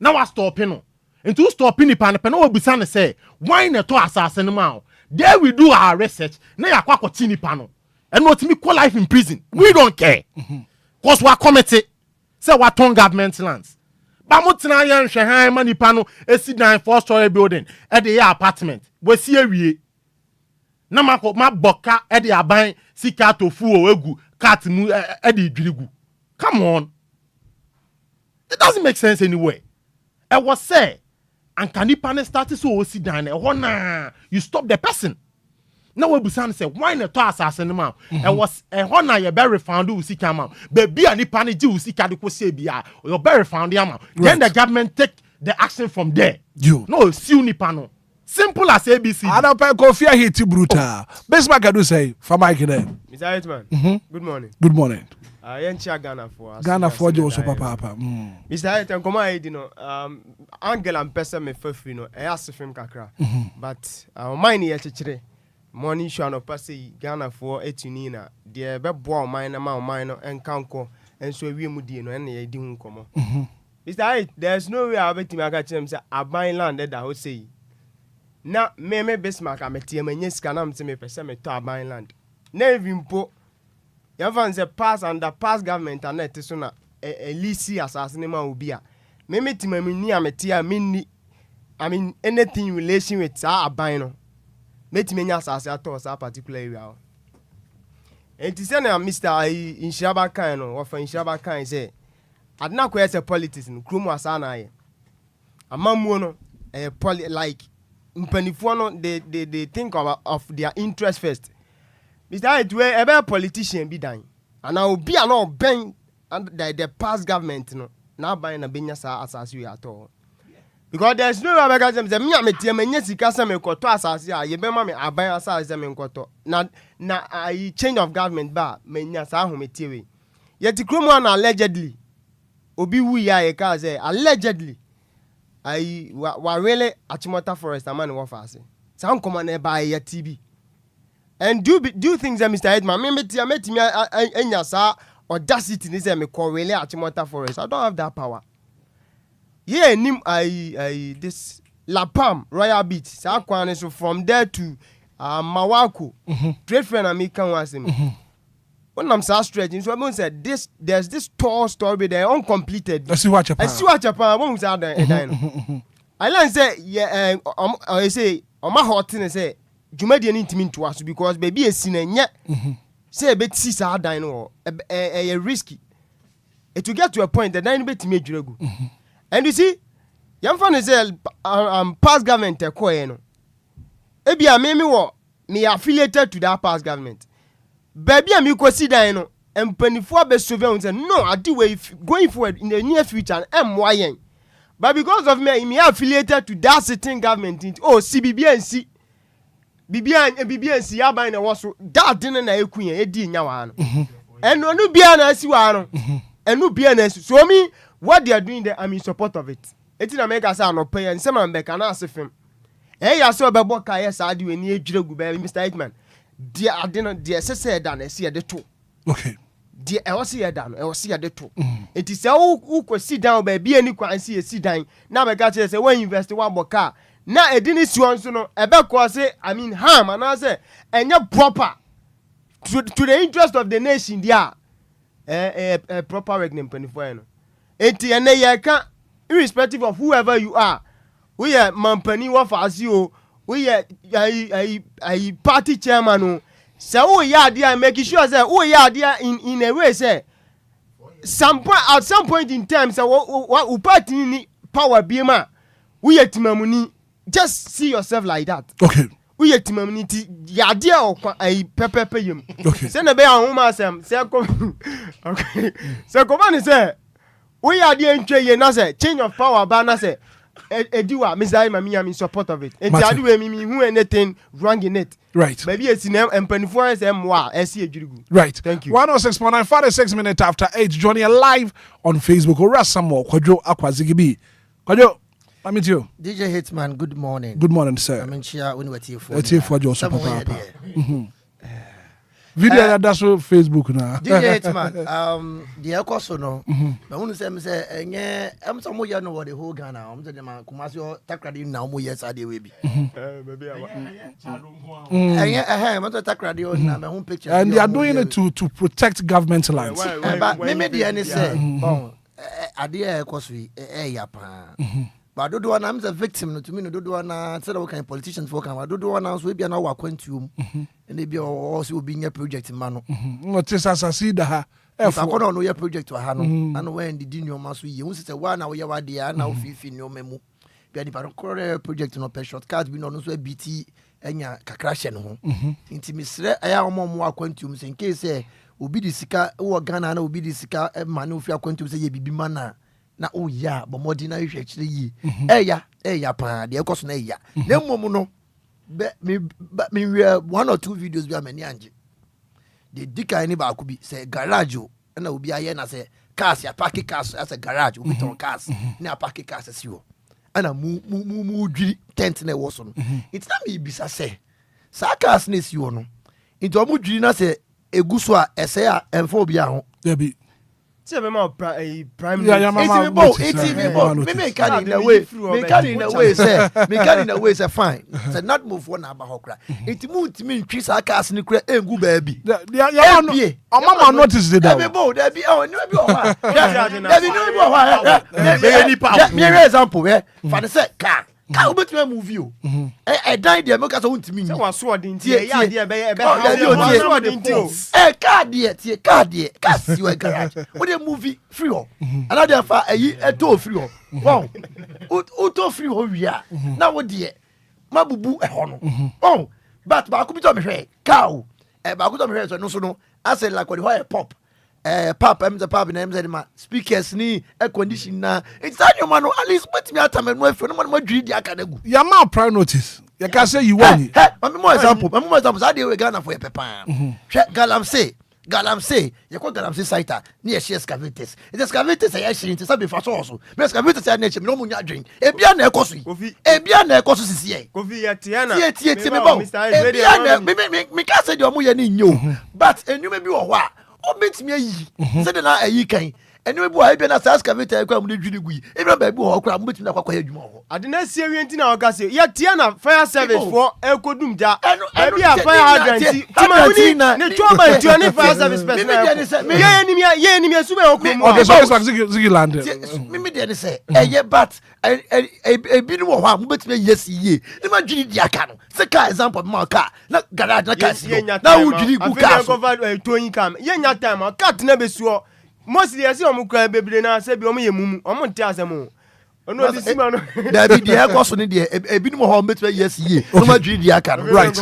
now I stopping. And to stopping Nippon, will be say, why not to assassin now? There we do our research. Now you are quite Nippon. And what me call life in prison. We don't care. Because we are committed. Say what on government lands. Bamutina yan Shanghai money panel, a sit down 4-story building at the apartment. We see a we. Namako ma boka at the abine, sika to fu egu, cat mu Eddie Drigu. Come on. It doesn't make sense anyway. I was say, and can you panel started so sit down and you stop the person. Now we busan say why not to assassin man? I was a honor your berry found who see come out. Baby and the panic who see kadiko say bia your berry found yama. Then the government take the action from there. You no sue ni pano. Simple as ABC. I don't pay coffee hit brutal. Best man can do say for Mike there. Mr. Hitman. Good morning. Good morning. Ghana for you also papa. Mr. Hitman come I no Angela and person me fefu no e asifim kakra. But mine ye chechire. Money show no pass Ghana for etunina de bebo mine ma mine no enkanko enso wie mu die no ene ye di hu komo. Mr. There's no way I bet me aka chem say aban land that ho say. Na me Bismarck ametie manye sika na mte me pese me to aban land. Na even po ya van say pass under pass government and it so na elisi asasene ma Obia. Me timami ni ametie minni I mean anything in relation with aban no. Metime nya asase ato sa particular area. Enti se na Mr. Inshaba kan no, wo fa Inshaba kan say adna ko yese politics no kromu asa na ye. Amamuo no like mpanifo no they think of their interest first. Mr. Edwe ebe politician bi dan. And now be no ben and the past government no na ban na benya sa asase we ato. Because there's no way I can say me ametie manye sika se me koto asase a ye be ma me aban asase se me koto na change of government ba menya sa ahometie we yet kromo na allegedly obi wu ya ye ka say allegedly wa really achimota forest amani wo fa ase sa nkoma na ba ye TB and do things that Mr. Hitman me metimi enya sa audacity ni say me ko really achimota forest. I don't have that power. Yeah, nim this La Palm Royal Beach. Sa kwane so from there to Mawako. Trade friend American was him. when I'm so stretching, so I said there's this tall story there uncompleted. I see what Japan. When was out I learned say yeah. I say on my heart and say Jumadian intimate to us because baby is seen yet. Say a bit see sa dine or a risky. It to get to a point that nine bit made you go. And you see, young fan is past government a coin. Ebi a me affiliated to that past government. Baby, I'm you consider no and penny-for best surveillance and no, I do going forward in the near future and MYN. But because of me affiliated to that sitting government, CBBNC, BBNC, I buy a was that dinner na queen, a dear now. And no Biana, as you are, and no Bianas. So, me, what they are doing there, I'm in support of it. It's in America, sound of pay and some back and ask him. Hey, I saw about what I do in the age of Mr. Hitman. Dear, I didn't dear say done, I see at the two. Okay. Dear, I was here done, I was here at the two. It is all who could sit down, baby, and you can see a sit down. Now, I got to say, when you invest one more car. Now, I didn't see one, so no, a back was say, I mean, harm, and I say, and you're proper to the interest of the nation, yeah, a proper regnum penny for you. And I can't, irrespective of whoever you are, we are Mampani of Azio. We are a party chairman. So oh yeah, dear, making sure that oh yeah, dear, in a way, say at some point in time, so what party power BMA, we are Timamuni. Just see yourself like that. Okay. We are Timamuni. Ya dear, a pepper payum. Okay. Send a bear on woman, Sam. Okay. So come on, say we are the entry. Change of power, banner say. Ediwa, Mr. I'm in support of it. And I do who anything wrong in it. Right. Maybe it's in and penifluence MY. Right. Thank you. 106.9, 46 minutes after 8. Johnny live on Facebook. Or Rassamo, Kwadjo Akwazigibi. Kwadjo, let me to you. DJ Hitman, good morning. Good morning, sir. I'm in Chia when we're here for Joshua Papa. Video that's on Facebook now. DJ Hitman, the Ecoso no. But when you say, I'm some more know what the whole Ghana. I'm saying, Kumasio Takradi now, more yes, I will be. And they are doing it to protect government lands. But maybe the end say, I dear Ecoso, yapa. But I don't want I'm the victim to me. Don't want said okay politicians work. I don't want us we be now acquainted and they be also being a project man. What is as I see that if I don't know your project to Hano and when the dinner must we use it 1 hour you are there now 15 no memo. Be a different project no per shortcut we no so BT enya kakrashe no. Inti misre aya mo acquainted in case say obi di sika wo Ghana na obi di sika man ofi acquainted say ye bibi man na oh yeah, but more dinner is actually ye. Yeah, pa, the cost na ya. Then momo me 1 or 2 videos be many anje. The dika any ba could be say garage and will be a na say cars ya parking cars as a garage we ton cars na parking cars as you. And a mu tent na was on. It's not me bisa say. Sa cars na si no. Into mu dwiri na say eguso a ese a enfo bia ho. There be See, I'm a prime. Yeah, me make it in a way. Me can in a way say. Me can in a way say fine. Say not move one about hokra. It move to me increase our cast in the egu baby. Yeah, mama notice it. There be oh no be oh. There be no be oh. Me example eh. For the say car. Car bet me move you. I died there make us want to me. Say one sword in tie. Yeah, there be sword in tie. Car there, car see you garage. What the movie free ho. Another fa a to free ho. Wow. O to free ho wi a. Na wo de mabubu e ho no. Oh, but ba ko bi to me hwe. Car. Ba ko to me hwe so no so no. I say like what the pop. Pop, I'm the pop, and I'm the speakers, ni air condition na. It's that your man, at least put me at time and my friend, my dream, the academy. Your man prime notice. You can say you want it. I'm more example. I deal with Ghana for a pepper. Galam say, you call Galam site near she excavators. It excavators, I actually to something for also. But excavators are nature, no moon drink. A biana cosi, a biana cosi is here. Coffee at Tiana, me can't say your moon in you, but and you may be a while. O bet me yi. Say na ayi kan. Anyway, boy, I been as excavator, I come to Judy. Even baby, or crab, which never quite you more. I didn't see you in our gas. Yet, Tiana, fire service for El Kodumja. And we are fire hydrant. Timarina, the trauma to any fire service person. Okay, so it's like Ziggy Land. Mimi didn't say, yeah, but a bit more harm, but yes, ye. The Majid Yakano. Seka example, my car. Not Garada. Now, would you go to income? Yenya time, a cat never saw. Mostly, I see on Mukra baby, and I said, Yomi, I'm on Tazamo. No, this man, there be the cost on a bit more home, but yes, ye. No Majid Yakano. Right,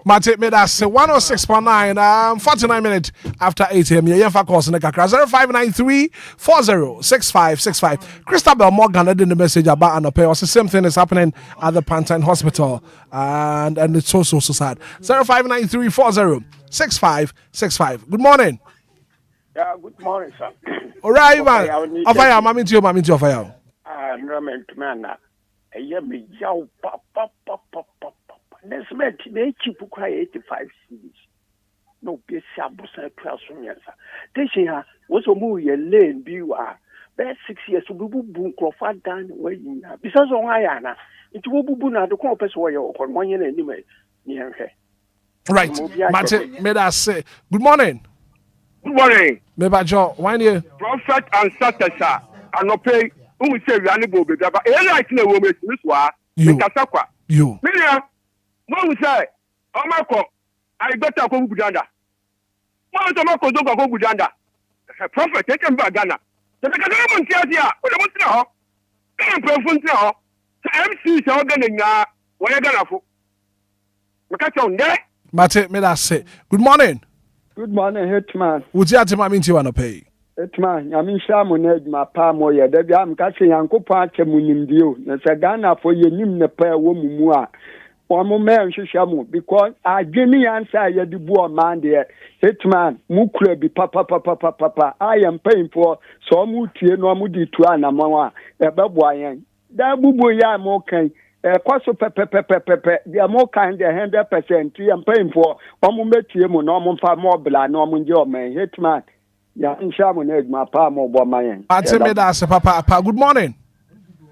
Mate made us 106.9, 49 minutes after 8 a.m. Yeah, for course in the Kakra 0593 406565. Christabel Morgan had in the message about an appeal. The same thing is happening at the Pantine Hospital, and it's so sad. 0593 406565. Good morning. Yeah, good morning, sir. All right, man. Offer, mammy to your fire. Man, a yummy yow pop. Let's make the cheap 85 cities. No, be samples and class from yes, sir. Teaching her was a movie a lane view are. Best 6 years to boom Crawford down where you are. Besides, on Iana, it will be boona the compass where you're on 1 year anyway. Near her. Right, Mate made us say, good morning. Good morning. Maybe Joe, why you? Prophet and Satasha, and no pay. Who say we are not going to be? But I like no woman. This one, you. You. Million. One say, oh my God, I better go to Uganda. One of my don't go to Uganda. Prophet, take him back Ghana. The government here, what I want to know. I'm from now. MC is organizing what you're gonna for. Catch on there. Mate, may I say, good morning. Good morning, Hitman. Would you have to mammy to pay? Hitman, I mean, Shamu my palm or ya, Debbie, I'm catching Uncle Pacha Munim. There's a Ghana for your name, the pair woman mua. One more man, Shamu, because I give me answer, ya the boy man there. Hitman, Mukre be papa. I am paying for so muti no mudi tuana mawa, a babuayan. That bubu ya mokan. Kwaso pepe. They are more kind than 100%. I'm paying for. I'm making you no far more blood. No more job, man. Hitman. Yeah, in Shaman, my palm over my end. I tell me that's a papa. Good morning.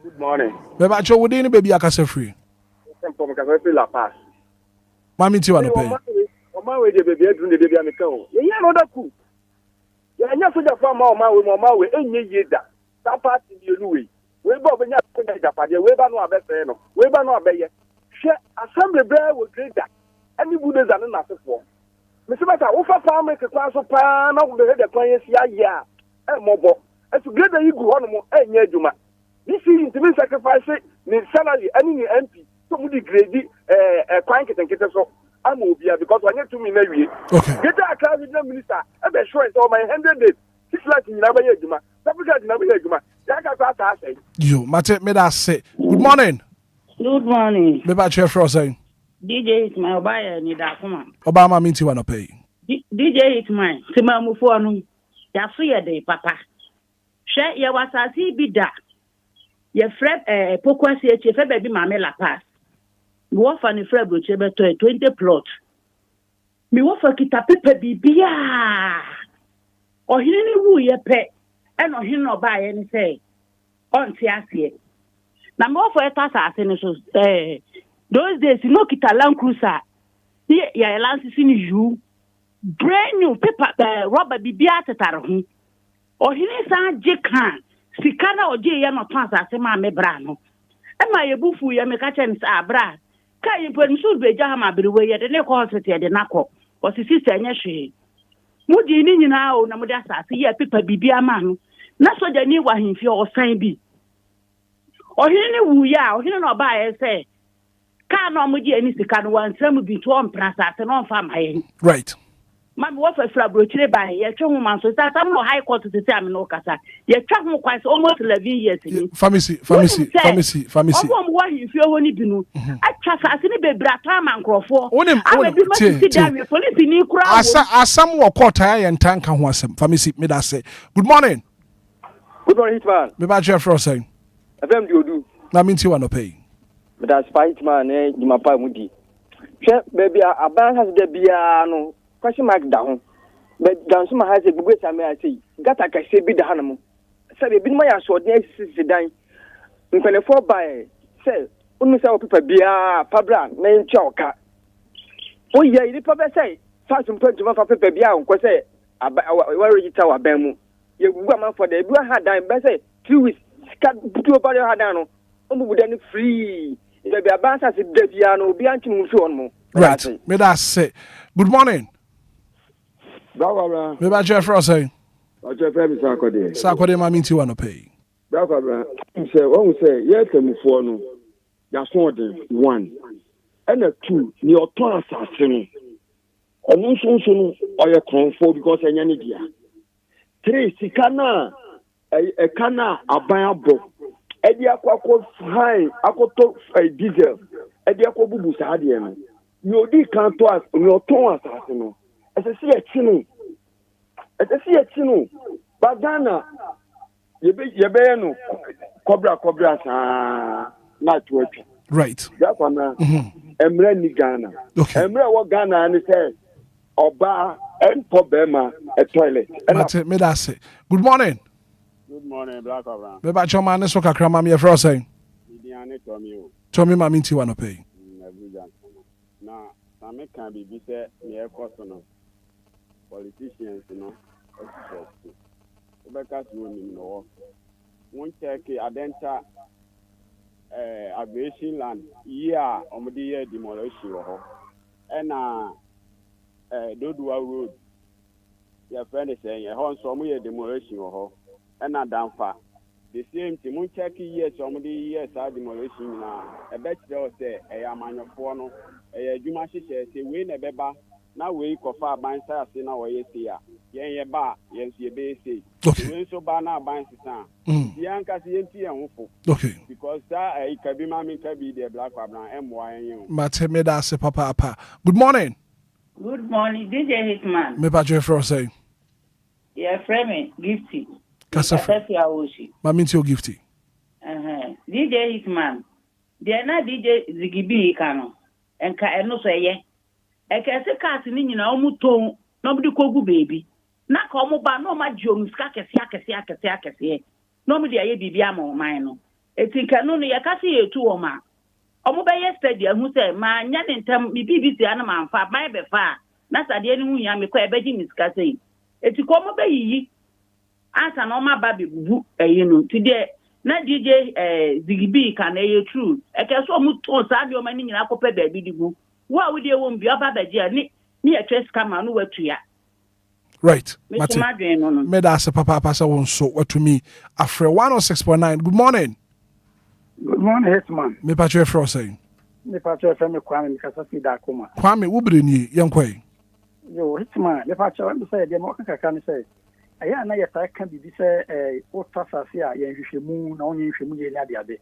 Good morning. Maybe I show within baby I can say free. Mammy to want to pay. On my way, the baby, I do the baby on the cow. Yeah, no, that cool. Yeah, you're such a farmer, my way, any year that party you do. We both in Japan, we ban our best, we ban our bay. Assembly bear will drink that. Any Buddhas are not for. Mr. Mata, offer farm make a class of pan of the head of clients, yeah, and mobile. And together you go on more, and yeah, Juma. This is to be sacrificed, the salary, any MP, somebody grady, a crank and get us off. I'm Obia because I need to me marry. Okay. Get a class with the minister, and be sure it's all my 100 days. 6 lakhs in Nabaya Juma. You, Mate, may I say, good morning. Good morning. Maybe I share for saying. DJ is my buyer, Nidakuma. Obama means you want to pay. DJ is mine. Simamu for no. Yafuya day, Papa. Share your was a bida. Your friend, Poquasi, if ever be Mamela pass. You offer any friend which ever to a 20 plot. Me offer kita pepe bibia. Or he who ye pay. And on him no buy any say. On Tiasie. Now more for a task those days, you know, kita Land Cruiser. Here, ya Lance in you. Brand new paper, rubber bibia tatarahum. Or he is a jikan. Sikana or jay no pass as a man me brano. And my bufu ya me catching bra. Can you put should be jama be way at the neck hospital the nako. Or his sister and she. Mudi ni now, Namudasa, see a paper bibia man. Not so the new one if you're sign be. Or he knew ya, or he no buy say. Can't no mudi any sikan one, some will be to on prasa and on farm high. Right. My wife a flabroche by your woman, so that I'm no high court to the time in Okasa. Your travel quite almost 11 years. Pharmacy. Oh, why if you're only been. I trust as any baby Bratam and Crawford. I will be much sit down with police in Ukraine. As some were caught and tank and was some pharmacy made us say. Good morning. Good morning, Hitman. Maybe I share for saying. FM do. That means you want to pay. But that's Hitman, my pa mudi. Baby, a ban has the piano. Question mark down. but Dansuma has a good time. I say, Gata can say be the Hanamu. Say, be my sword next sedan. In 24 by say, Unmisa people be a Pabra, main choka. Oh, yeah, the Papa say, fast and point to my papa be out, because say, I worry tower bemu. You woman for the blue had dime, but say, 2 weeks, cut two about your hadano. Would any free. If be a bass as a debiano, be anti Musuomo. Right, may that say. Good morning. Baba, maybe Jeff Rossay. I just have Sakode. Sakode, my mean to want to pay. Baba, he said, one say, yes, I'm for no. That's one. And a 2, near to assassin. Or no soon, or your control because I need ya. 3, Sikana, a cana, a biable. Eddie Aqua high, Aqua diesel. Eddie Aqua Bubu Sadian. You did come to us on your tone assassin. As I see a chino. As I see a chino. Badana. You be no Cobra, not working. Right. That one, Emre ni Ghana. Emre wa Ghana and says, Oba and Pobema a toilet. But me that say. Good morning. Good morning, Black Abraham. Maybe I told my next worker, Cramam, your frost saying. Tommy, my mean to want to pay. Now, some can be said near personal politicians, you know. Because women know. One check Adenta aviation land, yeah, on the year demolition. And Dodua Road, your friend is saying, a horse from year demolition. And a damper. The same thing, one check years, somebody years are demolition now. A bet they'll say, a man of one, a Jumashi says, a win a beba. Now we go far by Sarah, now yes, here. Yen bar, yes, ye base. Okay. So banner by Sisan. Yanka CNT and Wufo. Okay. Because that a Kabi Mammy can be the Black Abraham and MYU. But me that say, Papa. Good morning. Good morning, DJ Hitman. Me pa Jeff Rossay. Yeah, friend, gifty. My mean to gifty. DJ Hitman. They are not DJ Zigibi Kano. And no say, I can say casting in your tone, nobody could baby. Not come about no my Jones, Kakasiakasiakasiakasi. Nobody a bibiamo mine. I think I know you can see a 2 or ma. Omo by yesterday, who said, my yan term, me BBC animal, far by the far. That's at the end of me, quite begging Miss Cassie. It's to come obey ye. As an oma baby book, today, not DJ Zigibi can a true. I can so much on Sadio Manning in Apple baby book. What would you won't be about the journey near Chess come on over to ya? Right. Me that say, Papa, pass on so what to me. After 106.9. Good morning. Good morning, Hitman. Me Patrick Frost saying. Me Patrick from Kwame Kasasi Dakuma. Kwame, who bring you, young quay? Yo, Hitman, the Patrick, I'm saying, the more can say. I know your type can be this old Tassia, Yanshimu, no Yanshimu, Yadi.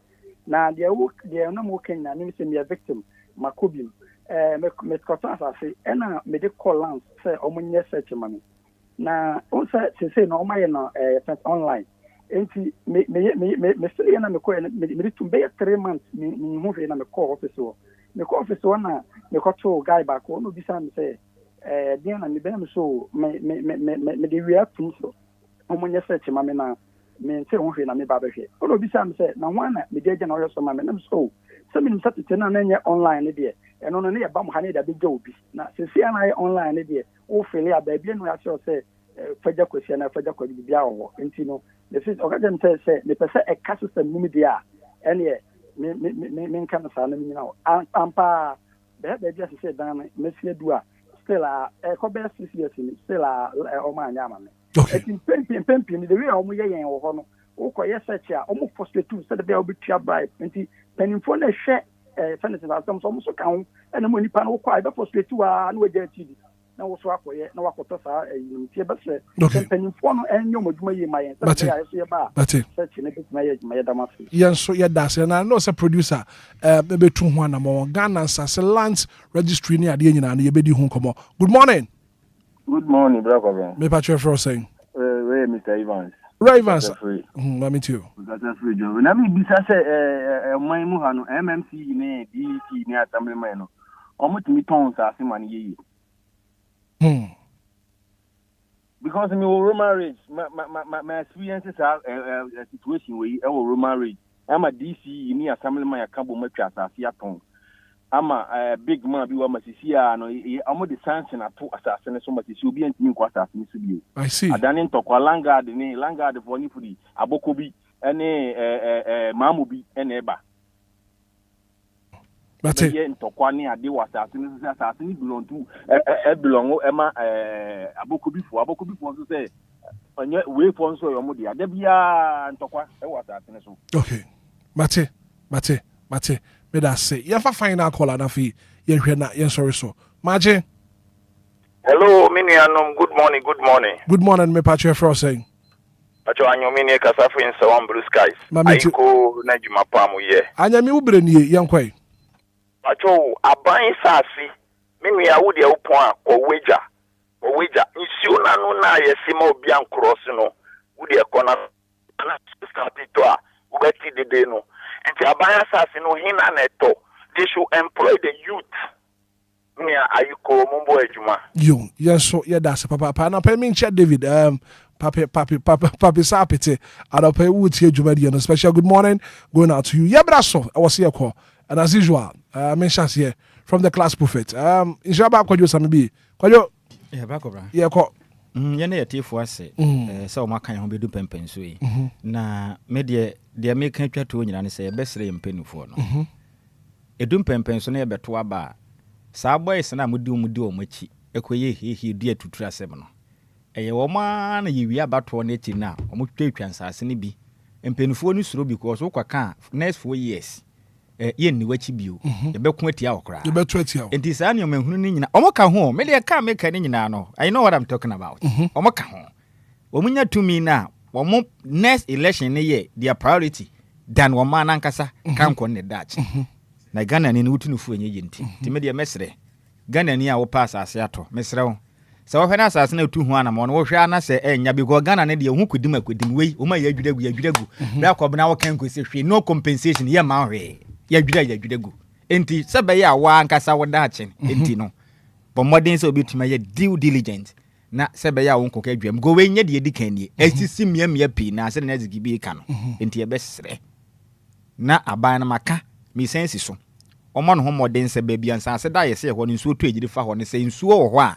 Now, they are not working, and I'm saying, a victim, Makubim. Me Scotland, I say, and I made a call lance, say, Omunia search money. Now, also, to say, no, my online. And me still in a call, me to be 3 months, me move in a call officer. Me call officer, one, me got to guy back, one of this time say, Diana, me ben so, me react to so. Omunia search mammy now, me say, one in a baby. All of this time say, now one, me dead and all some mammy, so. Some in such a ten online idea, and on a bum honey that be joby. Now, since I online idea, oh, Philia, baby, and I shall say, Fredja question, Fredja could be our, and you know, the fifth organ say, the percent a castle and media, and yet, me can sound, you know, Ampa, the just said, Monsieur Dua, still a Cobert 6 years, still a Oman Yaman. Okay. In Pimpin, the real Omuya or Hono. Okay, yes, almost frustrated too. Said they will be tried by 20 penny for the share. Fantasy some almost account and the money panel quite frustrated to and with their TV. Now, what's up for yet? No, what was a penny for and you would my but it such a bit my damas. Yes, so yeah, that's and I know as a producer, maybe 2 1 more Ghana as a land registry near the Union and you be home come on. Good morning. Good morning, brother. Me Patrick Frost saying. Mr. Evans. Ravens. Let me too. Let me be my Muhano, MMC, DEC, near Tamil almost me tons as money. because me Roman marriage, my experiences are a situation where Roman marriage. I'm a DC, me a family my cabo matras as Yapon. I'm a big man, be one Masia, no, I'm the sanction at two assassins, so much as you be and me quarter to you. I see. I done in Tokwa Langard, the Langard of Onifudi, Abokobi, and Mamubi, and Eba. That's it. In Tokwani, I do assassin belong to belong Emma Abokobi for to say, on your way for so your mother, Debia and Tokwa, was assassin. Okay. Mate. Me that say. You have a final call na fi. You sorry so. Maje. Hello, Minianum. Good morning. Good morning, me Patrick Frost saying. Pacho anyo mini kasafu in Sawan Blue Skies. Aiko na juma pamu ye. Anya mi ubre ni yankwai. Pacho aban sasi. Mimi ya udi ya upwa kwa weja. Nsiu na nuna yesima Obia cross no. Udi ya kona na stapitoa. Ubeti dide no. Nti aban sasi no hina neto. They should employ the youth. Mia ayuko mumbo ejuma. Yo, yes so yeah that's papa na pay me check David papi sapete ada pay wuti ejuma di no special good morning going out to you. Yeah braso I was here call and as usual mention here from the class prophet inshallah kwajo samibi kwajo yeah back obra yeah ko yene yetifo ase se o makan ho bedu pempen so yi na me de me kan twa to nyina ne se besere mpenufo no edum pempen so na ye beto aba saa boys na mudi o machi ekoye hehe dua tutura asem no eye wo ma na ye wi abato na echi na o mo twetwa nsase ne bi mpenufo ni suro because wo kwaka next 4 years ye ni wachi bio ye beku atia okra ye betu atia enti saa ne o mahunu ni nyina o mo ka ho me de ka me ka ni nyina no I know what I'm talking about o mo ka ho o munya tumi na wo mo next election ne ye their priority than wo ma na nkasa kan ko ne dach na Ghana ni wutunufu enye yenti time de mesre Ghana ni a wo pass ato mesre wo se wo hwena asase na tu hu ana mo no wo hwa na se enya bi go Ghana ne de hu kudim wei o ma ya adwudagu bra ko bna wo kan ko se hwe no compensation ye ma hwe ya adwudagu enti se be ya wa nkasa wo dache enti no bo modern se obituma ye due diligent na se be ya wo nkoka adwam go we nya de edikan ni asisi miamia pi na se na zigibi ka no enti ye besre na aban na maka mi sense so omo no homoden se bia nsa se da yese ho ne nsuo to ejiri fa ho ne se nsuo wo ho a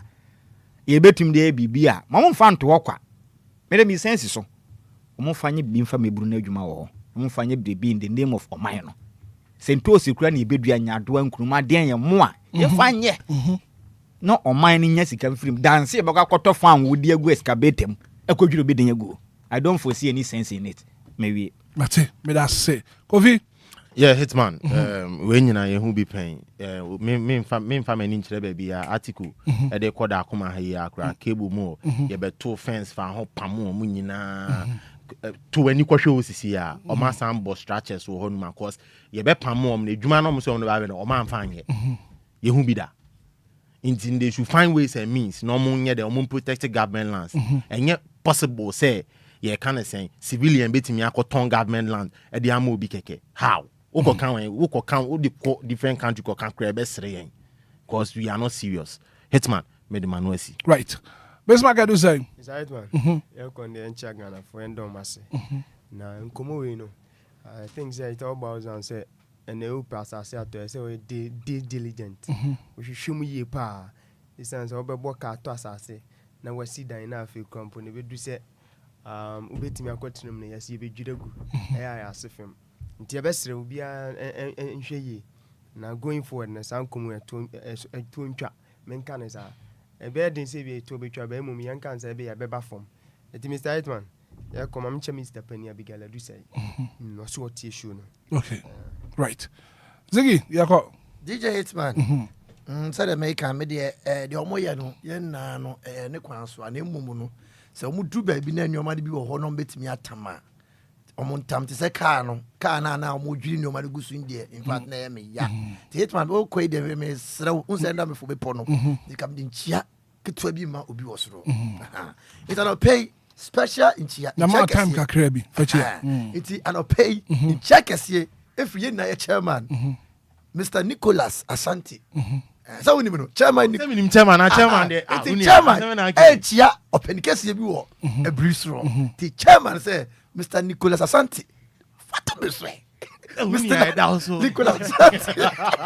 ye betum de bibia mo mfa nto ho kwa me mi sense so omo fanye bi mfa meburu na adwuma wo ho omo fanye bi in the name of oman no sento sekura na ebedua nyado ankuruma den ye mo a ye fanye no oman ni nya sika mfirim dance e baka kwoto fan wodi agu excavatem ekodwiro bi den agu I don't foresee any sense in it maybe mate me that say Kofi. Yeah, Hitman. When you know who be paying, me family nchire baby article. They call that come here cable more. You be 2 fence for home pamu munyina. To any question was here. Or my some boss structures or home cause you be pamu. The Juma no so on the Bible or man find it. You who be that. Indeed, they should find ways and means. No more the protected government lands, and yet possible say. Yeah, kind of saying civilian betting me ton government land at the amo be keke. How? Who can different country can create best because we are not serious. Hitman made the manuasi. Right. Best market do say. Is that one? You can the Enchagana for Endomasi. Now, in Como, I think say it all about and say, and the pass I say to say we diligent. We should show me ye pa. This sounds over boka to us. I say, now we see that enough company. We do say, ubetimi akwatinem ne yasi be dwudagu ya asefem nti ebesere obi nhwe yi na going forward na sankomu eto ntwa menka ne sa ebe den se be to betwa ba emum yanka nsa be ya beba form eti Mr. Hitman ya koma mche Mr. Pania bigala du say no so tie show no okay right Ziggy yako DJ Hitman said America me de omoye no ye na no ne kwan so na emum no se omu du ba bi na nyoma de bi wo ho no betimi atama omu ntam te se car na omu dwiri nyoma de gusu ndie in fact na me ya te Hitman o koi de me srew unsenda me fo be pono de kam de nchia ketwa bi ma obi wo soro it an pay special nchia na ma time kakra bi fachia it an pay nchia kese if ye na chairman Mr. Nicholas Asante So we know chairman chia open case bi wo a breeze room. The chairman say Mr. Nicholas Asante. What me say? Mr. Nicholas Asante.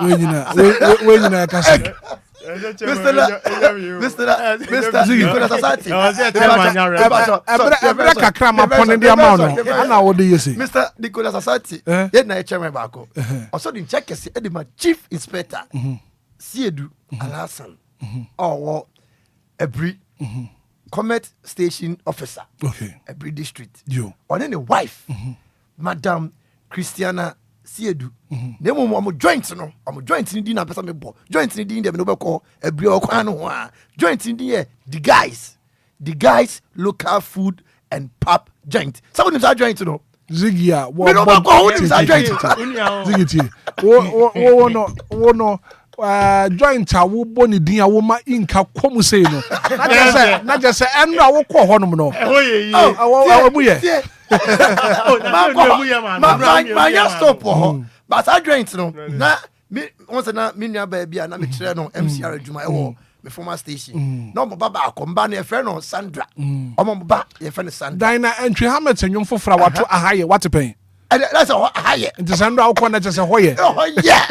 When you kasi. Mr. Nicholas Asante. Ebra kakra ma pon ndi ama no. Ana wo de yesi. Mr. Nicholas Asante. Ye na chairman baako. Also the check is the chief inspector. Siedu Alasan. Or every Comet station officer. Okay. Every district. Yo. On any wife. Madam Christiana Siedu. Nemo I'm joint no. I'm joint in dinner person me bo. Joint in dinner no be call every okwan ho a. Joint in the guys. The guys local food and pub joint. Some of them are joint no. Zigia. Me no ba ko who is joint. Zigiti. Wo no joint a wo boni din a wo ma inka komu sei no. Na just say enu a wo kɔ hɔ nom no. Awo mu ye. My stop but I joint no. Na me once na me nua ba bia na me kire no MCR adwuma e me former station. No mo baba akomba na e friend no Sandra. Omo ba ye friend Sandra. Dina entry Hamilton nwom fofra wato ahaye what pen. That's a higher. Into Sandra O'Connor just a hoye. Oh, yeah.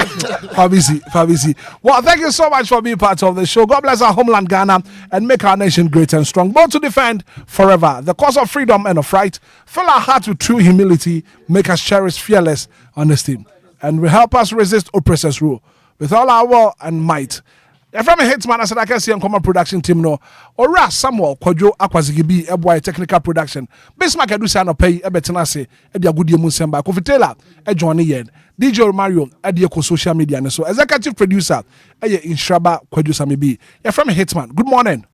Fabisi. Well, thank you so much for being part of the show. God bless our homeland, Ghana, and make our nation great and strong. Born to defend forever the cause of freedom and of right. Fill our hearts with true humility. Make us cherish fearless honesty. And will help us resist oppressors' rule. With all our will and might. From a Hitman, I said I can see common production team no. Ora Samuel Kojo Akwazigibi Eboy technical production. Bismarck Edusa no pay ebetenase e dia godie mu semba. Kofi Taylor e join yen. DJ Mario e dia ko social media ne so. Executive producer e Inshraba Kojo Samibi. From a Hitman. Good morning.